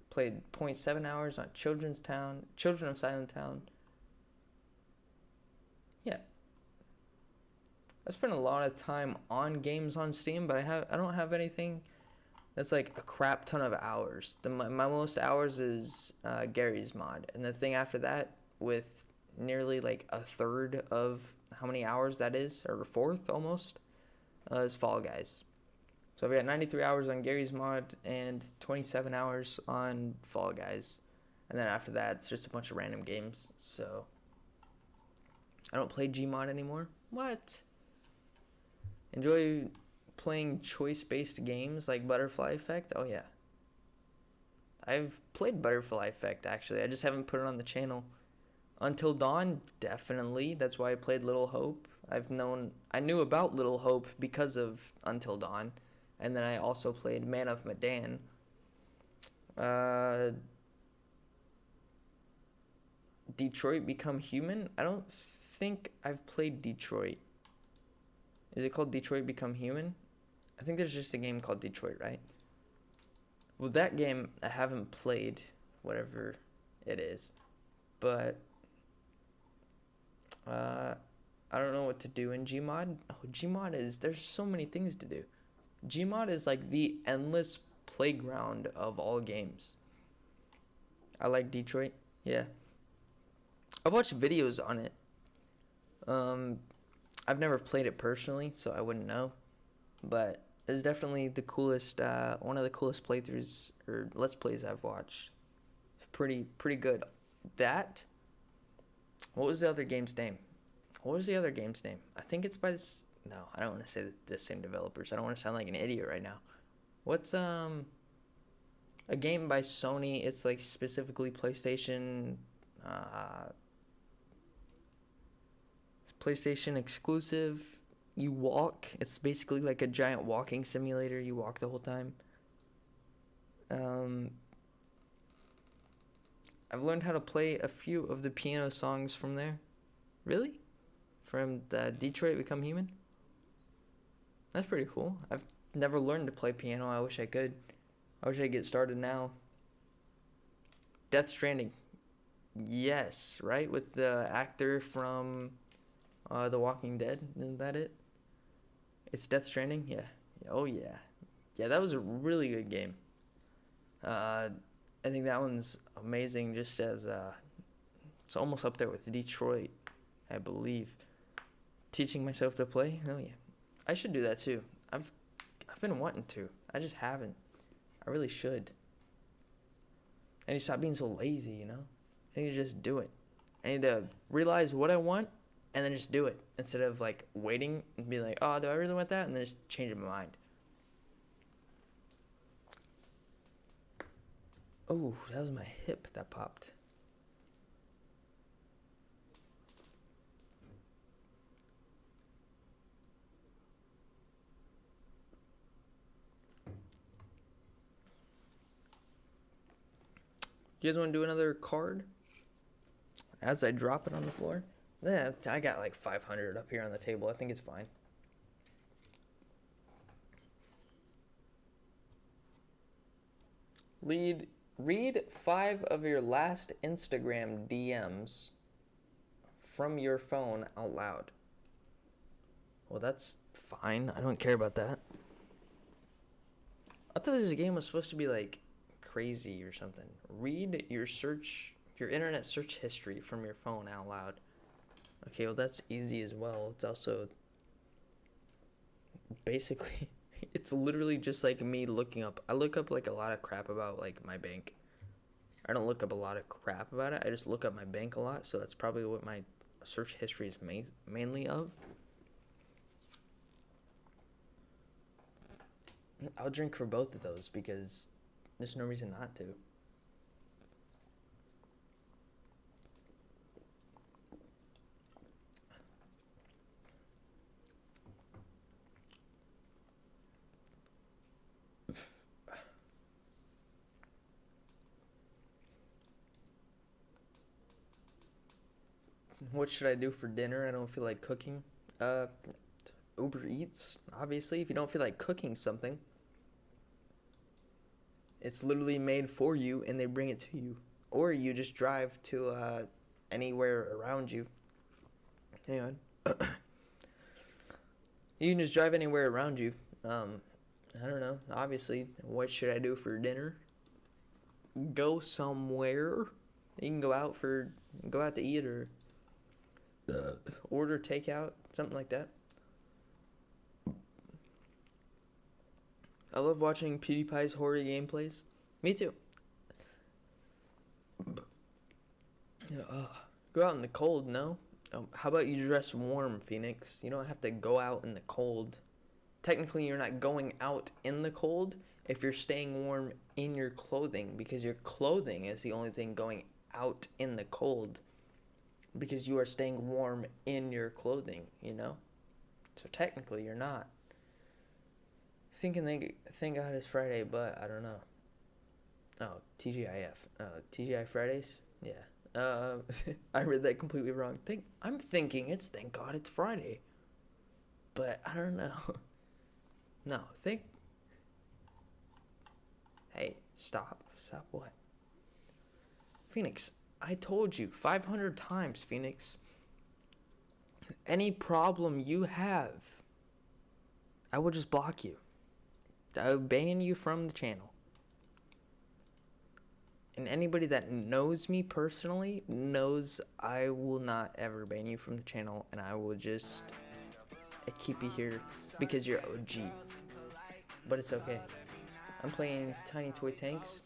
played 0.7 hours on Children of Silent Town. Yeah. I spent a lot of time on games on Steam, but I don't have anything that's like a crap ton of hours. My most hours is Gary's Mod, and the thing after that, with nearly like a third of how many hours that is, or a fourth almost, is Fall Guys. So I've got 93 hours on Gary's Mod and 27 hours on Fall Guys. And then after that, it's just a bunch of random games. So I don't play Gmod anymore. What? Enjoy playing choice-based games like Butterfly Effect? Oh yeah. I've played Butterfly Effect actually. I just haven't put it on the channel. Until Dawn, definitely. That's why I played Little Hope. I knew about Little Hope because of Until Dawn, and then I also played Man of Medan. Detroit Become Human? I don't think I've played Detroit. Is it called Detroit Become Human? I think there's just a game called Detroit, right? Well, that game I haven't played, whatever it is. But I don't know what to do in Gmod. Oh, Gmod is, there's so many things to do. Gmod is like the endless playground of all games. I like Detroit. Yeah. I've watched videos on it. I've never played it personally, so I wouldn't know. But it's definitely the coolest, one of the coolest playthroughs or Let's Plays I've watched. It's pretty good. That. What was the other game's name? I think it's by this. No, I don't want to say the same developers. I don't want to sound like an idiot right now. What's a game by Sony? It's like specifically PlayStation. PlayStation exclusive. You walk. It's basically like a giant walking simulator. You walk the whole time. I've learned how to play a few of the piano songs from there. Really? From the Detroit Become Human? That's pretty cool. I've never learned to play piano. I wish I could. I wish I could get started now. Death Stranding. Yes, right? With the actor from The Walking Dead. Isn't that it? It's Death Stranding? Yeah. Oh, yeah. Yeah, that was a really good game. I think that one's amazing just as... it's almost up there with Detroit, I believe. Teaching myself to play? Oh, yeah. I should do that, too. I've been wanting to. I just haven't. I really should. I need to stop being so lazy, you know? I need to just do it. I need to realize what I want and then just do it instead of like waiting and be like, oh, do I really want that? And then just changing my mind. Oh, that was my hip that popped. You guys want to do another card? As I drop it on the floor? Yeah, I got like 500 up here on the table. I think it's fine. Read 5 of your last Instagram DMs from your phone out loud. Well, that's fine. I don't care about that. I thought this game was supposed to be like crazy or something. Read your internet search history from your phone out loud. Okay, well that's easy as well. It's also basically it's literally just like me looking up. I look up like a lot of crap about like my bank. I don't look up a lot of crap about it. I just look up my bank a lot, so that's probably what my search history is mainly of. I'll drink for both of those because there's no reason not to. What should I do for dinner? I don't feel like cooking. Uber Eats, obviously. If you don't feel like cooking something, it's literally made for you and they bring it to you. Or you just drive to anywhere around you. Hang on. You can just drive anywhere around you. I don't know. Obviously, what should I do for dinner? Go somewhere. You can go out to eat or order takeout, something like that. I love watching PewDiePie's horror gameplays. Me too. Go out in the cold, no? How about you dress warm, Phoenix? You don't have to go out in the cold. Technically, you're not going out in the cold if you're staying warm in your clothing, because your clothing is the only thing going out in the cold. because you are staying warm in your clothing, you know? So technically you're not. Thank God it's Friday, but I don't know. Oh, TGIF. TGI Fridays? Yeah. I read that completely wrong. I'm thinking it's thank God it's Friday. But I don't know. No, Hey, stop. Stop what? Phoenix, I told you 500 times, Phoenix. Any problem you have, I will just block you. I will ban you from the channel. And anybody that knows me personally knows I will not ever ban you from the channel, and I will just keep you here because you're OG. But it's okay. I'm playing Tiny Toy Tanks.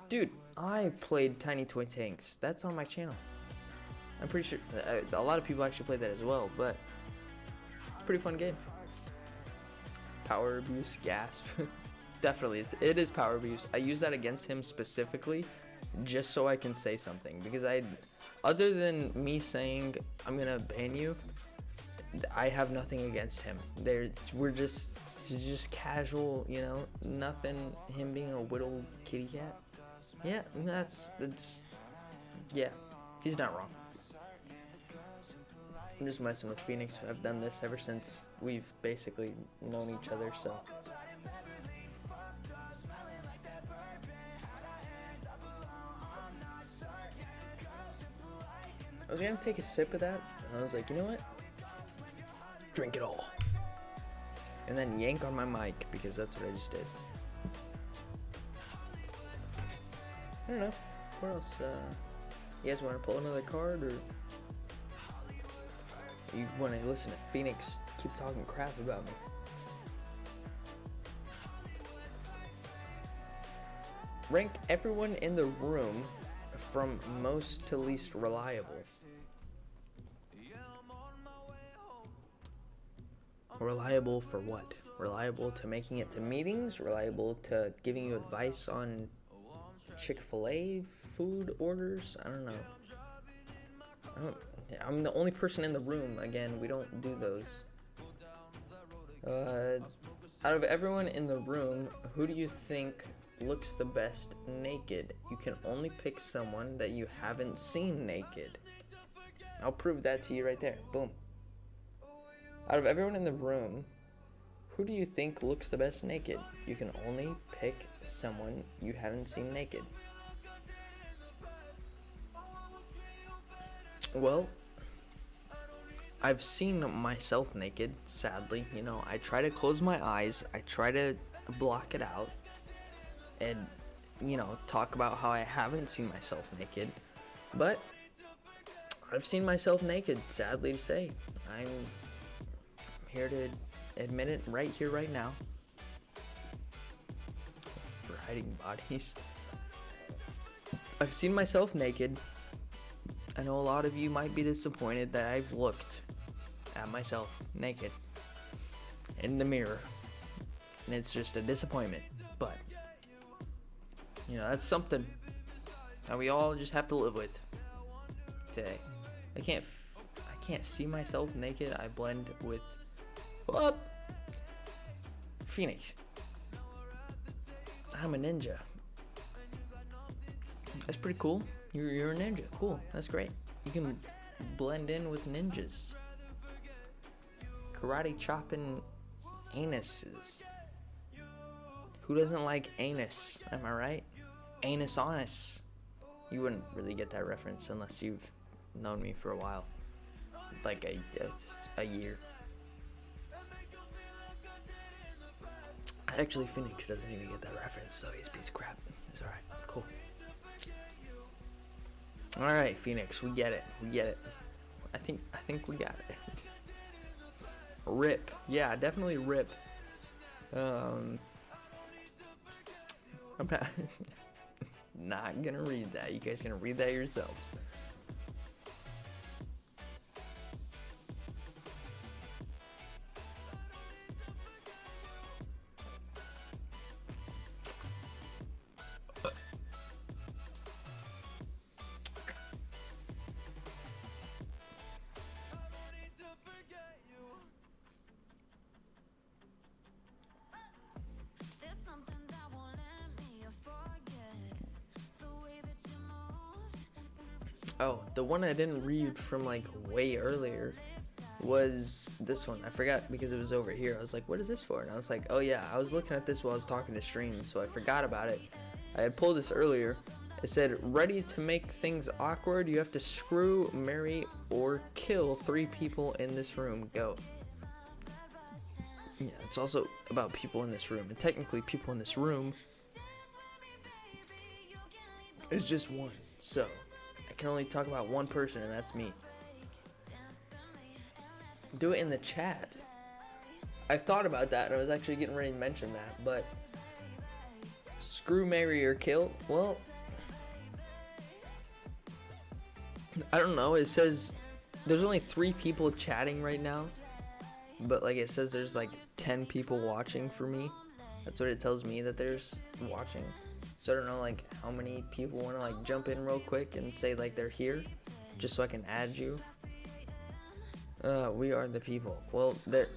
Dude, I played Tiny Toy Tanks. That's on my channel. I'm pretty sure a lot of people actually play that as well, but it's a pretty fun game. Power abuse, gasp. Definitely, it is power abuse. I use that against him specifically just so I can say something, because other than me saying I'm gonna ban you, I have nothing against him. We're just casual, you know, nothing. Him being a little kitty cat. Yeah, that's yeah, he's not wrong. I'm just messing with Phoenix. I've done this ever since we've basically known each other, so. I was gonna take a sip of that, and I was like, you know what? Drink it all. And then yank on my mic, because that's what I just did. I don't know. What else? You guys want to pull another card, or you want to listen to Phoenix keep talking crap about me? Rank everyone in the room from most to least reliable. Reliable for what? Reliable to making it to meetings? Reliable to giving you advice on Chick-fil-A food orders? I don't know. I'm the only person in the room. Again, we don't do those. Out of everyone in the room, who do you think looks the best naked? You can only pick someone that you haven't seen naked. I'll prove that to you right there. Boom. Out of everyone in the room, who do you think looks the best naked? You can only pick someone you haven't seen naked. Well, I've seen myself naked, sadly. You know, I try to close my eyes, I try to block it out, and, you know, talk about how I haven't seen myself naked. But I've seen myself naked, sadly to say. I'm here to admit it right here, right now. For hiding bodies. I've seen myself naked. I know a lot of you might be disappointed that I've looked at myself naked in the mirror. And it's just a disappointment. But, you know, that's something that we all just have to live with today. I can't see myself naked. I blend with what? Phoenix. I'm a ninja. That's pretty cool. You're a ninja. Cool. That's great. You can blend in with ninjas. Karate chopping anuses. Who doesn't like anus? Am I right? Anus honest. You wouldn't really get that reference unless you've known me for a while. Like a year. Actually, Phoenix doesn't even get that reference, so he's a piece of crap. It's alright. Cool. Alright, Phoenix, we get it. We get it. I think we got it. Rip. Yeah, definitely rip. I'm not gonna read that. You guys gonna read that yourselves. Oh, the one I didn't read from like way earlier was this one. I forgot because it was over here. I was like, what is this for? And I was like, oh yeah, I was looking at this while I was talking to stream, so I forgot about it. I had pulled this earlier. It said, ready to make things awkward, you have to screw, marry, or kill 3 people in this room. Go. Yeah, it's also about people in this room. And technically, people in this room is just one. So, I can only talk about one person, and that's me. Do it in the chat. I thought about that, and I was actually getting ready to mention that, but screw, marry, or kill? Well, I don't know. It says there's only 3 people chatting right now, but like it says there's like 10 people watching for me. That's what it tells me that there's watching. So I don't know like how many people want to like jump in real quick and say like they're here, just so I can add you. We are the people. Well, there.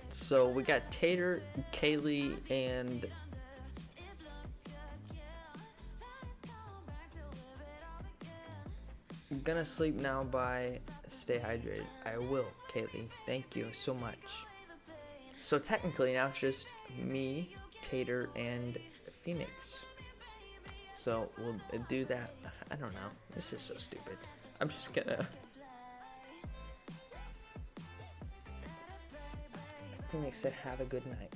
So we got Tater, Kaylee, and I'm gonna sleep now by stay hydrated. I will, Kaylee. Thank you so much. So technically now it's just me, Tater, and Phoenix. So we'll do that. I don't know. This is so stupid. I'm just gonna. Phoenix said, have a good night.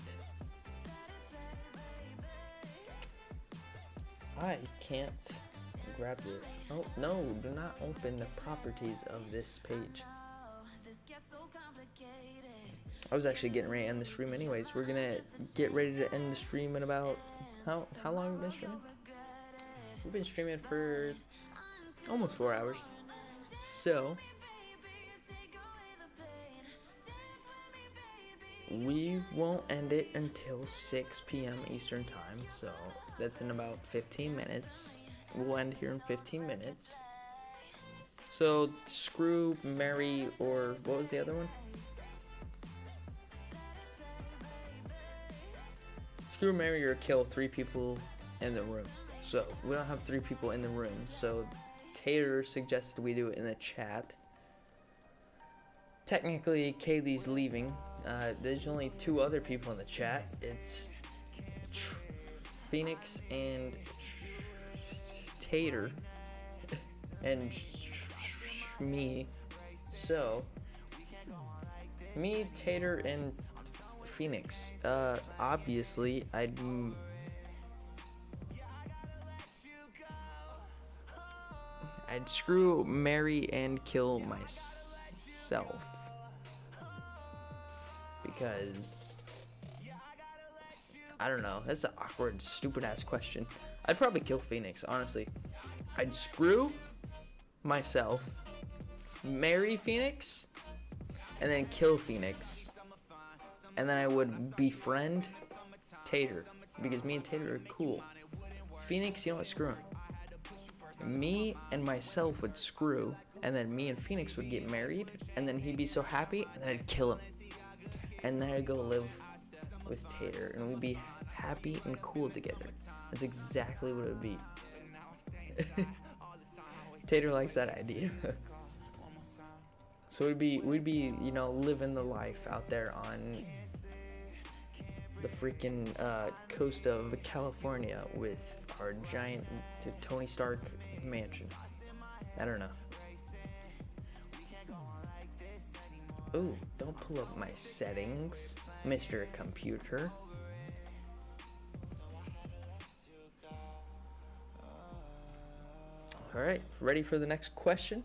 I can't grab this. Oh, no, do not open the properties of this page. I was actually getting ready to end the stream anyways. We're gonna get ready to end the stream in about, how long have we been streaming? We've been streaming for almost 4 hours. So, we won't end it until 6 p.m. Eastern time, so that's in about 15 minutes. We'll end here in 15 minutes. So, screw, marry, or what was the other one? Screw, marry, or kill 3 people in the room. So, we don't have 3 people in the room, so Tater suggested we do it in the chat. Technically, Kaylee's leaving. There's only 2 other people in the chat. It's Phoenix and Tater and me. So, me, Tater, and Phoenix. Obviously, I'd screw, marry, and kill myself. Because I don't know, that's an awkward, stupid ass question. I'd probably kill Phoenix, honestly. I'd screw myself, marry Phoenix, and then kill Phoenix. And then I would befriend Tater, because me and Tater are cool. Phoenix, you know what, screw him. Me and myself would screw, and then me and Phoenix would get married, and then he'd be so happy, and then I'd kill him. And then I'd go live with Tater, and we'd be happy and cool together. That's exactly what it would be. Tater likes that idea. So we'd be, you know, living the life out there on the freaking coast of California with our giant Tony Stark mansion. I don't know. Ooh, don't pull up my settings, Mr. Computer. Alright, ready for the next question?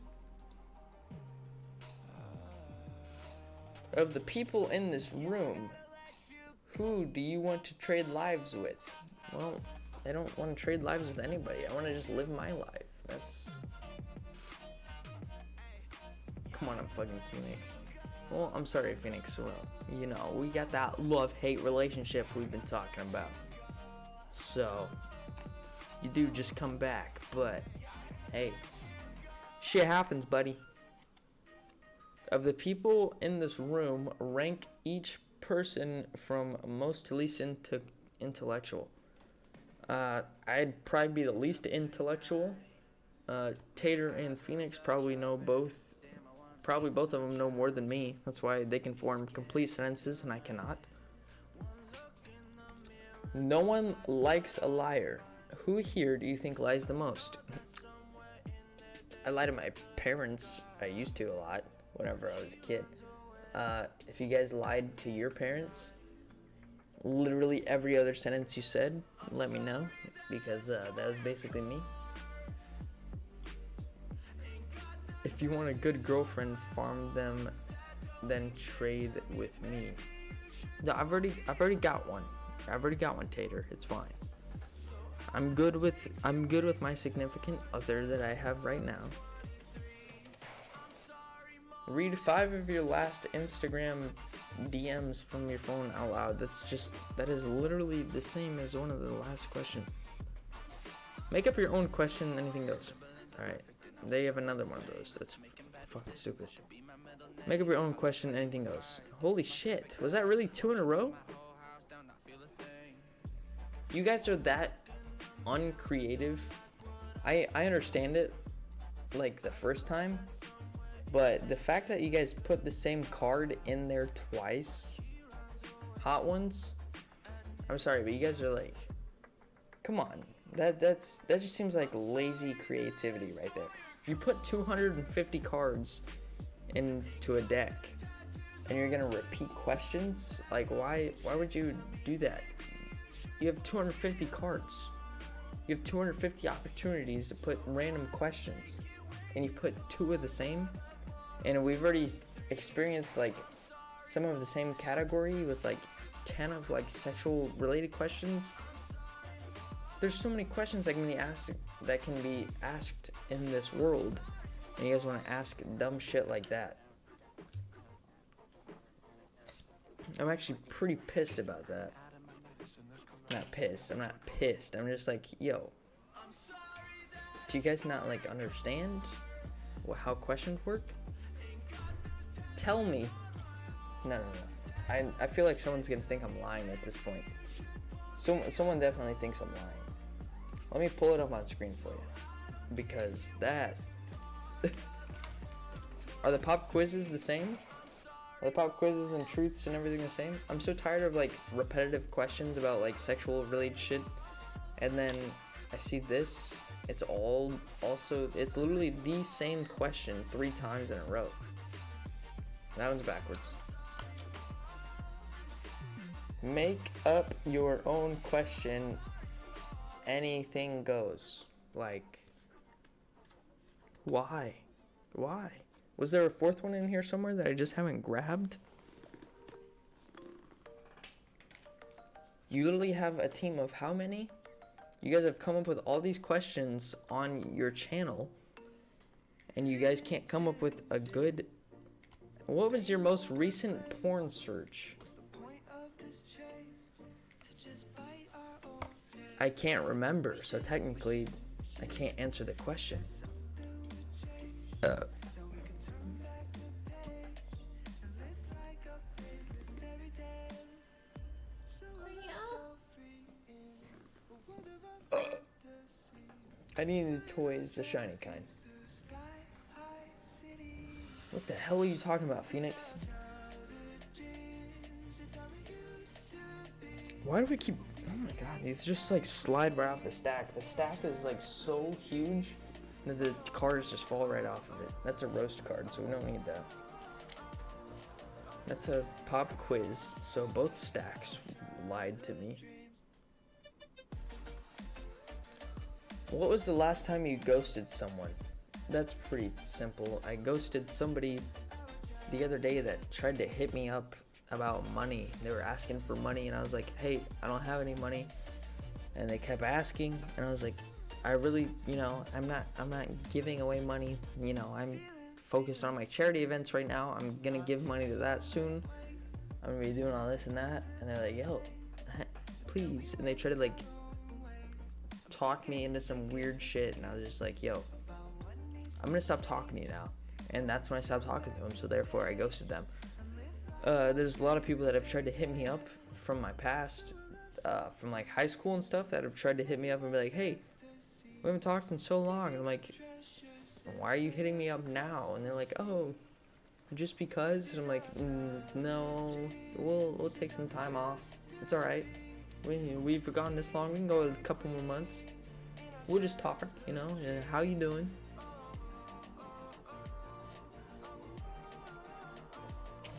Of the people in this room, who do you want to trade lives with? Well, I don't want to trade lives with anybody. I want to just live my life. That's... Come on, I'm fucking Phoenix. Well, I'm sorry, Phoenix. Well, you know, we got that love-hate relationship we've been talking about. So, you do just come back, but, hey, shit happens, buddy. Of the people in this room, rank each person from most to least intellectual. I'd probably be the least intellectual, Tater and Phoenix probably know both. Probably both of them know more than me. That's why they can form complete sentences and I cannot. No one likes a liar. Who here do you think lies the most? I lie to my parents. I used to a lot whenever I was a kid. If you guys lied to your parents, literally every other sentence you said, let me know, because that was basically me. If you want a good girlfriend, farm them, then trade with me. No, I've already got one. I've already got one, Tater. It's fine. I'm good with my significant other that I have right now. Read 5 of your last Instagram DMs from your phone out loud. That is literally the same as one of the last questions. Make up your own question, anything goes. Alright, they have another one of those. That's fucking stupid. Make up your own question, anything goes. Holy shit, was that really 2 in a row? You guys are that uncreative. I understand it, like, the first time. But the fact that you guys put the same card in there twice, hot ones, I'm sorry, but you guys are like, come on, that just seems like lazy creativity right there. You put 250 cards into a deck, and you're gonna repeat questions. Like, why would you do that? You have 250 cards. You have 250 opportunities to put random questions, and you put 2 of the same. And we've already experienced like some of the same category with like 10 of like sexual related questions. There's so many questions that can be asked in this world, and you guys want to ask dumb shit like that. I'm actually pretty pissed about that. Not pissed. I'm not pissed. I'm just like, yo, do you guys not like understand how questions work? Tell me. No. I feel like someone's gonna think I'm lying at this point. Someone definitely thinks I'm lying. Let me pull it up on screen for you, because that. Are the pop quizzes the same? Are the pop quizzes and truths and everything the same? I'm so tired of like repetitive questions about like sexual related shit, and then I see this. It's literally the same question 3 times in a row. That one's backwards. Make up your own question. Anything goes. Like, why? Why? Was there a 4th one in here somewhere that I just haven't grabbed? You literally have a team of how many? You guys have come up with all these questions on your channel, and you guys can't come up with a good... What was your most recent porn search? I can't remember, so technically I can't answer the question. I needed toys, the shiny kind. What the hell are you talking about, Phoenix? Why do we keep... Oh my god, these just like slide right off the stack. The stack is like so huge that the cards just fall right off of it. That's a roast card, so we don't need that. That's a pop quiz, so both stacks lied to me. What was the last time you ghosted someone? That's pretty simple. I ghosted somebody the other day that tried to hit me up about money. They were asking for money, and I was like, hey, I don't have any money. And they kept asking, and I was like, I really, I'm not giving away money. I'm focused on my charity events right now. I'm gonna give money to that soon. I'm gonna be doing all this and that. And they're like, yo, please. And they tried to like talk me into some weird shit, and I was just like, yo, I'm gonna stop talking to you now. And that's when I stopped talking to them, so therefore I ghosted them. There's a lot of people that have tried to hit me up from my past, from like high school and stuff, that have tried to hit me up and be like, hey, we haven't talked in so long. And I'm like, why are you hitting me up now? And they're like, oh, just because. And I'm like, no, we'll take some time off. It's all right. We've gone this long. We can go a couple more months. We'll just talk, you know. How you doing?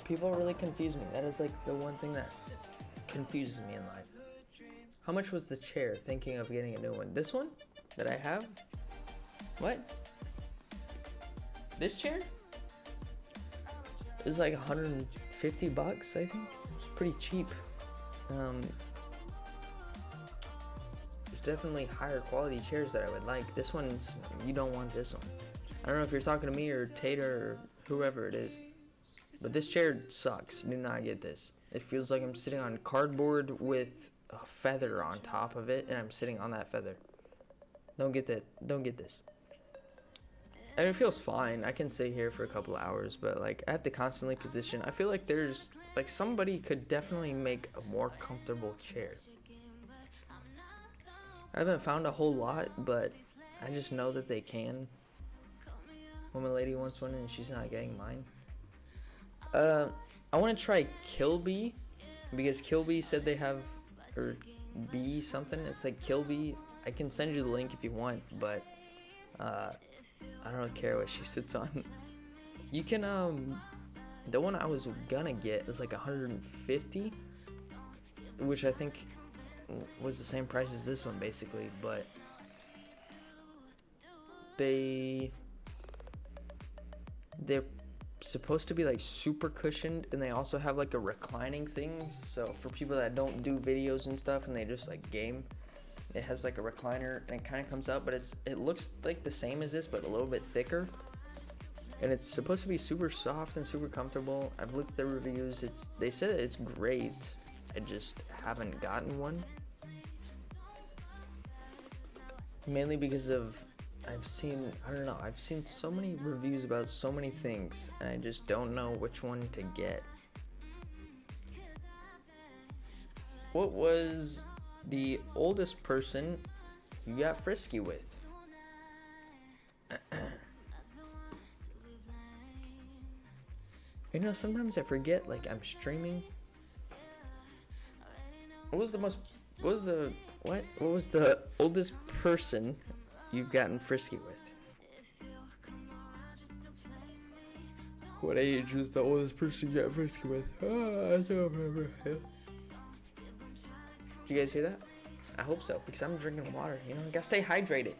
People really confuse me. That is like the one thing that confuses me in life. How much was the chair? Thinking of getting a new one. This one that I have? What? This chair? It was like $150, I think. It was pretty cheap. There's definitely higher quality chairs that I would like. This one's, you don't want this one. I don't know if you're talking to me or Tater or whoever it is, but this chair sucks. Do not get this. It feels like I'm sitting on cardboard with a feather on top of it, and I'm sitting on that feather. Don't get that. Don't get this. And it feels fine. I can sit here for a couple hours, but like I have to constantly position. I feel like there's like somebody could definitely make a more comfortable chair. I haven't found a whole lot, but I just know that they can. Woman lady wants one and she's not getting mine. I want to try Kilby because Kilby said they have, or B something. It's like Kilby. I can send you the link if you want, but I don't care what she sits on. You can the one I was gonna get was like 150, which I think was the same price as this one basically, but they're supposed to be like super cushioned, and they also have like a reclining thing, so for people that don't do videos and stuff and they just like game, it has like a recliner and it kind of comes up, but it looks like the same as this but a little bit thicker, and it's supposed to be super soft and super comfortable. I've looked at the reviews. They said it's great. I just haven't gotten one, mainly because of I've seen so many reviews about so many things, and I just don't know which one to get. What was the oldest person you got frisky with? You know, sometimes I forget, like, I'm streaming. What was the oldest person you've gotten frisky with? What age was the oldest person you got frisky with? I don't remember. Did you guys hear that? I hope so, because I'm drinking water, you know? I gotta stay hydrated.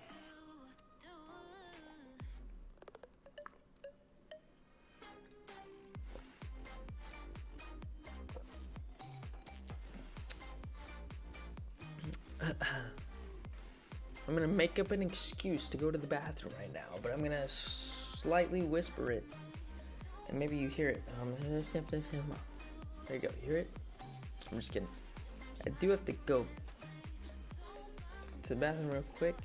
I'm gonna make up an excuse to go to the bathroom right now, but I'm gonna slightly whisper it, and maybe you hear it. There you go, you hear it? I'm just kidding. I do have to go to the bathroom real quick.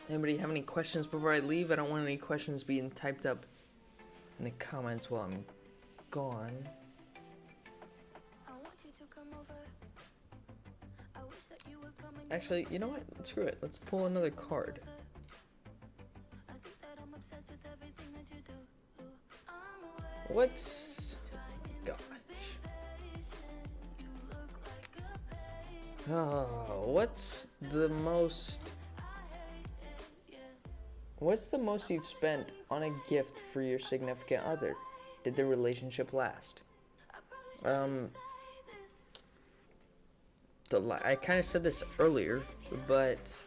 Anybody have any questions before I leave? I don't want any questions being typed up in the comments while I'm gone. Actually, you know what? Screw it. Let's pull another card. What's... Gosh. Oh, what's the most you've spent on a gift for your significant other? Did the relationship last? I kind of said this earlier, but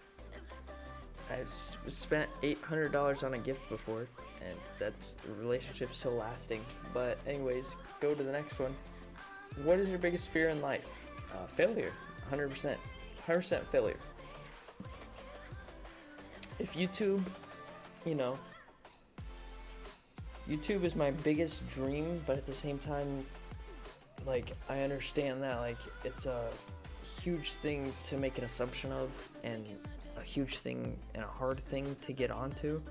I've spent $800 on a gift before, and that's a relationship still lasting. But anyways, go to the next one. What is your biggest fear in life? Failure. 100%. 100% failure. If YouTube, you know, YouTube is my biggest dream, but at the same time, like, I understand that, like, it's a huge thing to make an assumption of, and a huge thing and a hard thing to get onto.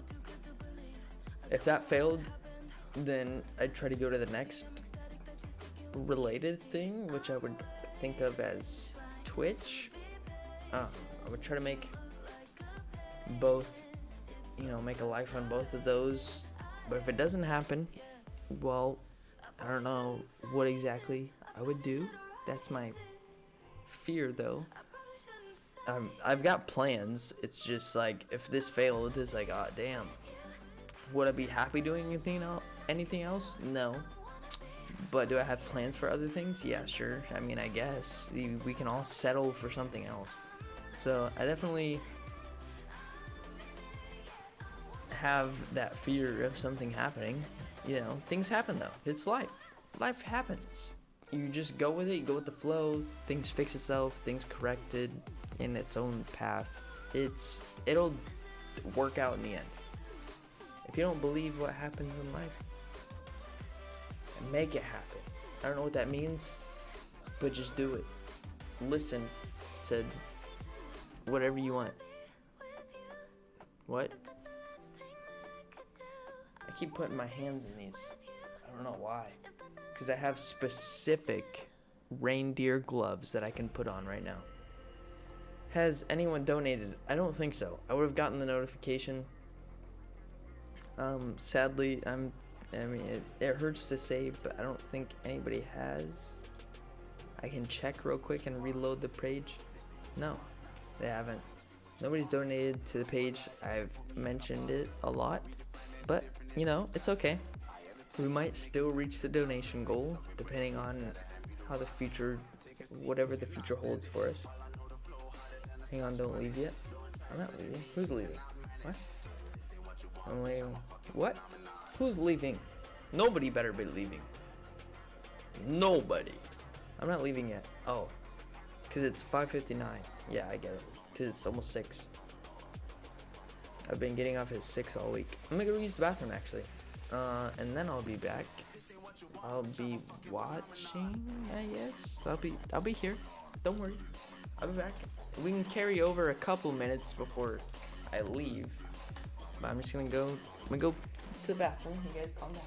If that failed, then I'd try to go to the next related thing, which I would think of as Twitch. I would try to make both you know, make a life on both of those. But if it doesn't happen, well, I don't know what exactly I would do. That's my fear, though. I've got plans. It's just like, if this failed, it's like, oh damn. Would I be happy doing anything else? No. But do I have plans for other things? Yeah, sure. I mean, I guess we can all settle for something else. So I definitely have that fear of something happening. You know, things happen though. It's life. Life happens. You just go with it. You go with the flow. Things fix itself. Things corrected in its own path. It'll work out in the end. If you don't believe what happens in life, make it happen. I don't know what that means, but just do it. Listen to whatever you want. What? I keep putting my hands in these. I don't know why. Because I have specific reindeer gloves that I can put on right now. Has anyone donated? I don't think so. I would have gotten the notification. Sadly, I mean, it hurts to say, but I don't think anybody has. I can check real quick and reload the page. No, they haven't. Nobody's donated to the page. I've mentioned it a lot, but you know, it's okay. We might still reach the donation goal, depending on how the future, whatever the future holds for us. Hang on, don't leave yet. I'm not leaving. Who's leaving? What? I'm leaving. What? Who's leaving? Nobody better be leaving. Nobody. I'm not leaving yet. Oh, because it's 5:59. Yeah, I get it. Because it's almost 6. I've been getting off at 6 all week. I'm gonna go use the bathroom actually, and then I'll be back. I'll be watching, I guess. I'll be here. Don't worry. I'll be back. We can carry over a couple minutes before I leave. But I'm just gonna go to the bathroom. You guys calm down.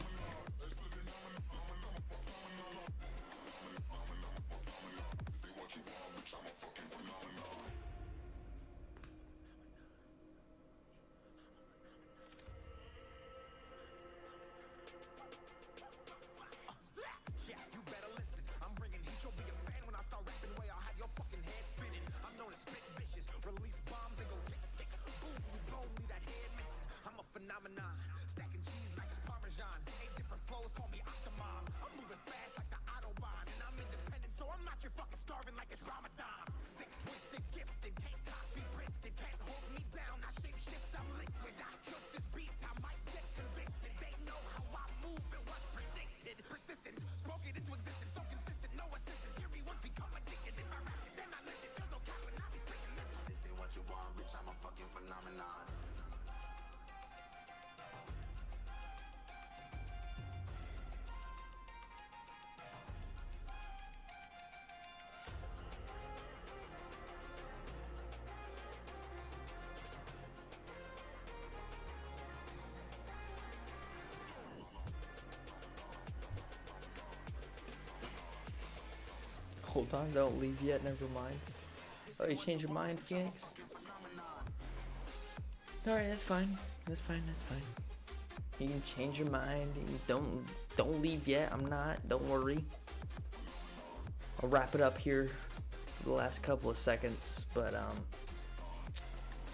Hold on, don't leave yet, never mind. Oh, you changed your mind, Phoenix? Alright, that's fine. That's fine. You can change your mind. You don't leave yet. I'm not. Don't worry. I'll wrap it up here for the last couple of seconds. But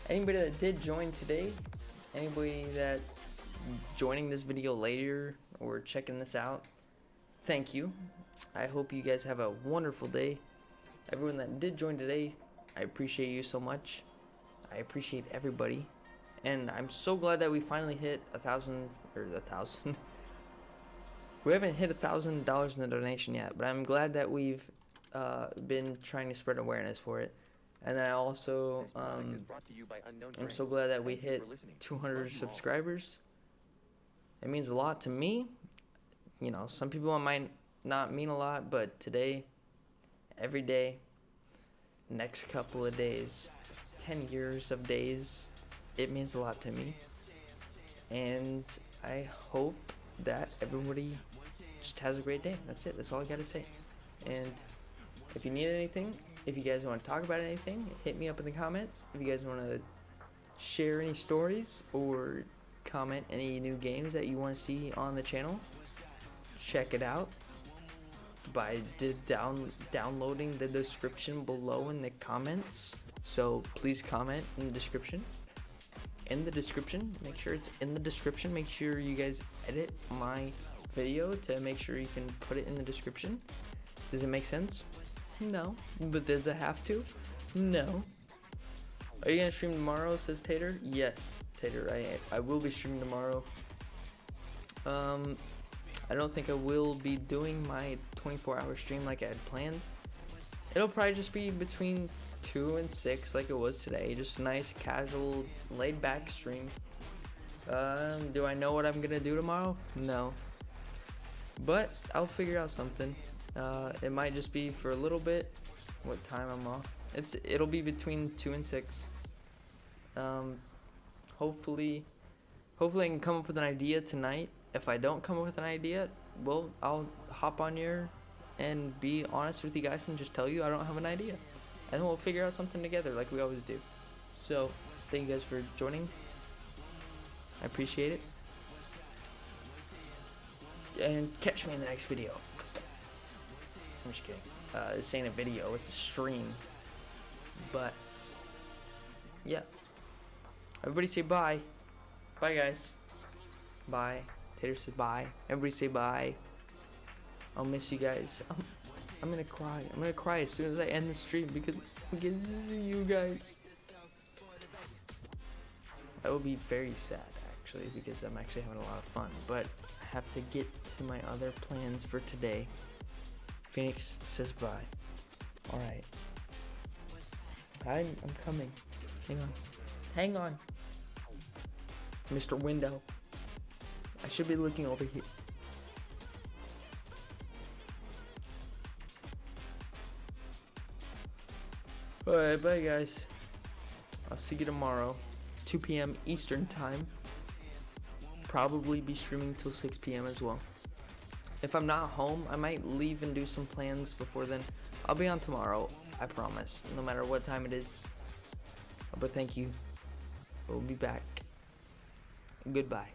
anybody that did join today, anybody that's joining this video later or checking this out, thank you. I hope you guys have a wonderful day. Everyone that did join today, I appreciate you so much. I appreciate everybody. And I'm so glad that we finally hit 1,000. We haven't hit $1,000 in the donation yet, but I'm glad that we've been trying to spread awareness for it. And then I also, I'm so glad that we hit 200 subscribers. It means a lot to me. You know, some people might not mean a lot, but today, every day, next couple of days, 10 years of days, it means a lot to me. And I hope that everybody just has a great day. That's it. That's all I gotta say. And if you need anything, if you guys want to talk about anything, hit me up in the comments. If you guys want to share any stories or comment any new games that you want to see on the channel. Check it out by downloading the description below in the comments. So please comment in the description. Make sure it's in the description. Make sure you guys edit my video to make sure you can put it in the description. Does it make sense? No. But does it have to? No. Are you gonna stream tomorrow, says Tater? Yes, Tater, I will be streaming tomorrow. I don't think I will be doing my 24-hour stream like I had planned. It'll probably just be between 2 and 6 like it was today. Just a nice, casual, laid-back stream. Do I know what I'm gonna do tomorrow? No. But I'll figure out something. It might just be for a little bit. What time I'm off? It'll be between 2 and 6. Hopefully I can come up with an idea tonight. If I don't come up with an idea, well, I'll hop on here and be honest with you guys and just tell you I don't have an idea. And then we'll figure out something together like we always do. So, thank you guys for joining. I appreciate it. And catch me in the next video. I'm just kidding. This ain't a video, it's a stream. But, yeah. Everybody say bye. Bye, guys. Bye. Tater says bye. Everybody say bye. I'll miss you guys. I'm gonna cry. I'm gonna cry as soon as I end the stream because I'm getting to see you guys. I will be very sad, actually, because I'm actually having a lot of fun. But I have to get to my other plans for today. Phoenix says bye. Alright. I'm coming. Hang on. Hang on. Mr. Window. I should be looking over here. Alright, bye guys. I'll see you tomorrow. 2 p.m. Eastern time. Probably be streaming till 6 p.m. as well. If I'm not home, I might leave and do some plans before then. I'll be on tomorrow, I promise. No matter what time it is. But thank you. We'll be back. Goodbye.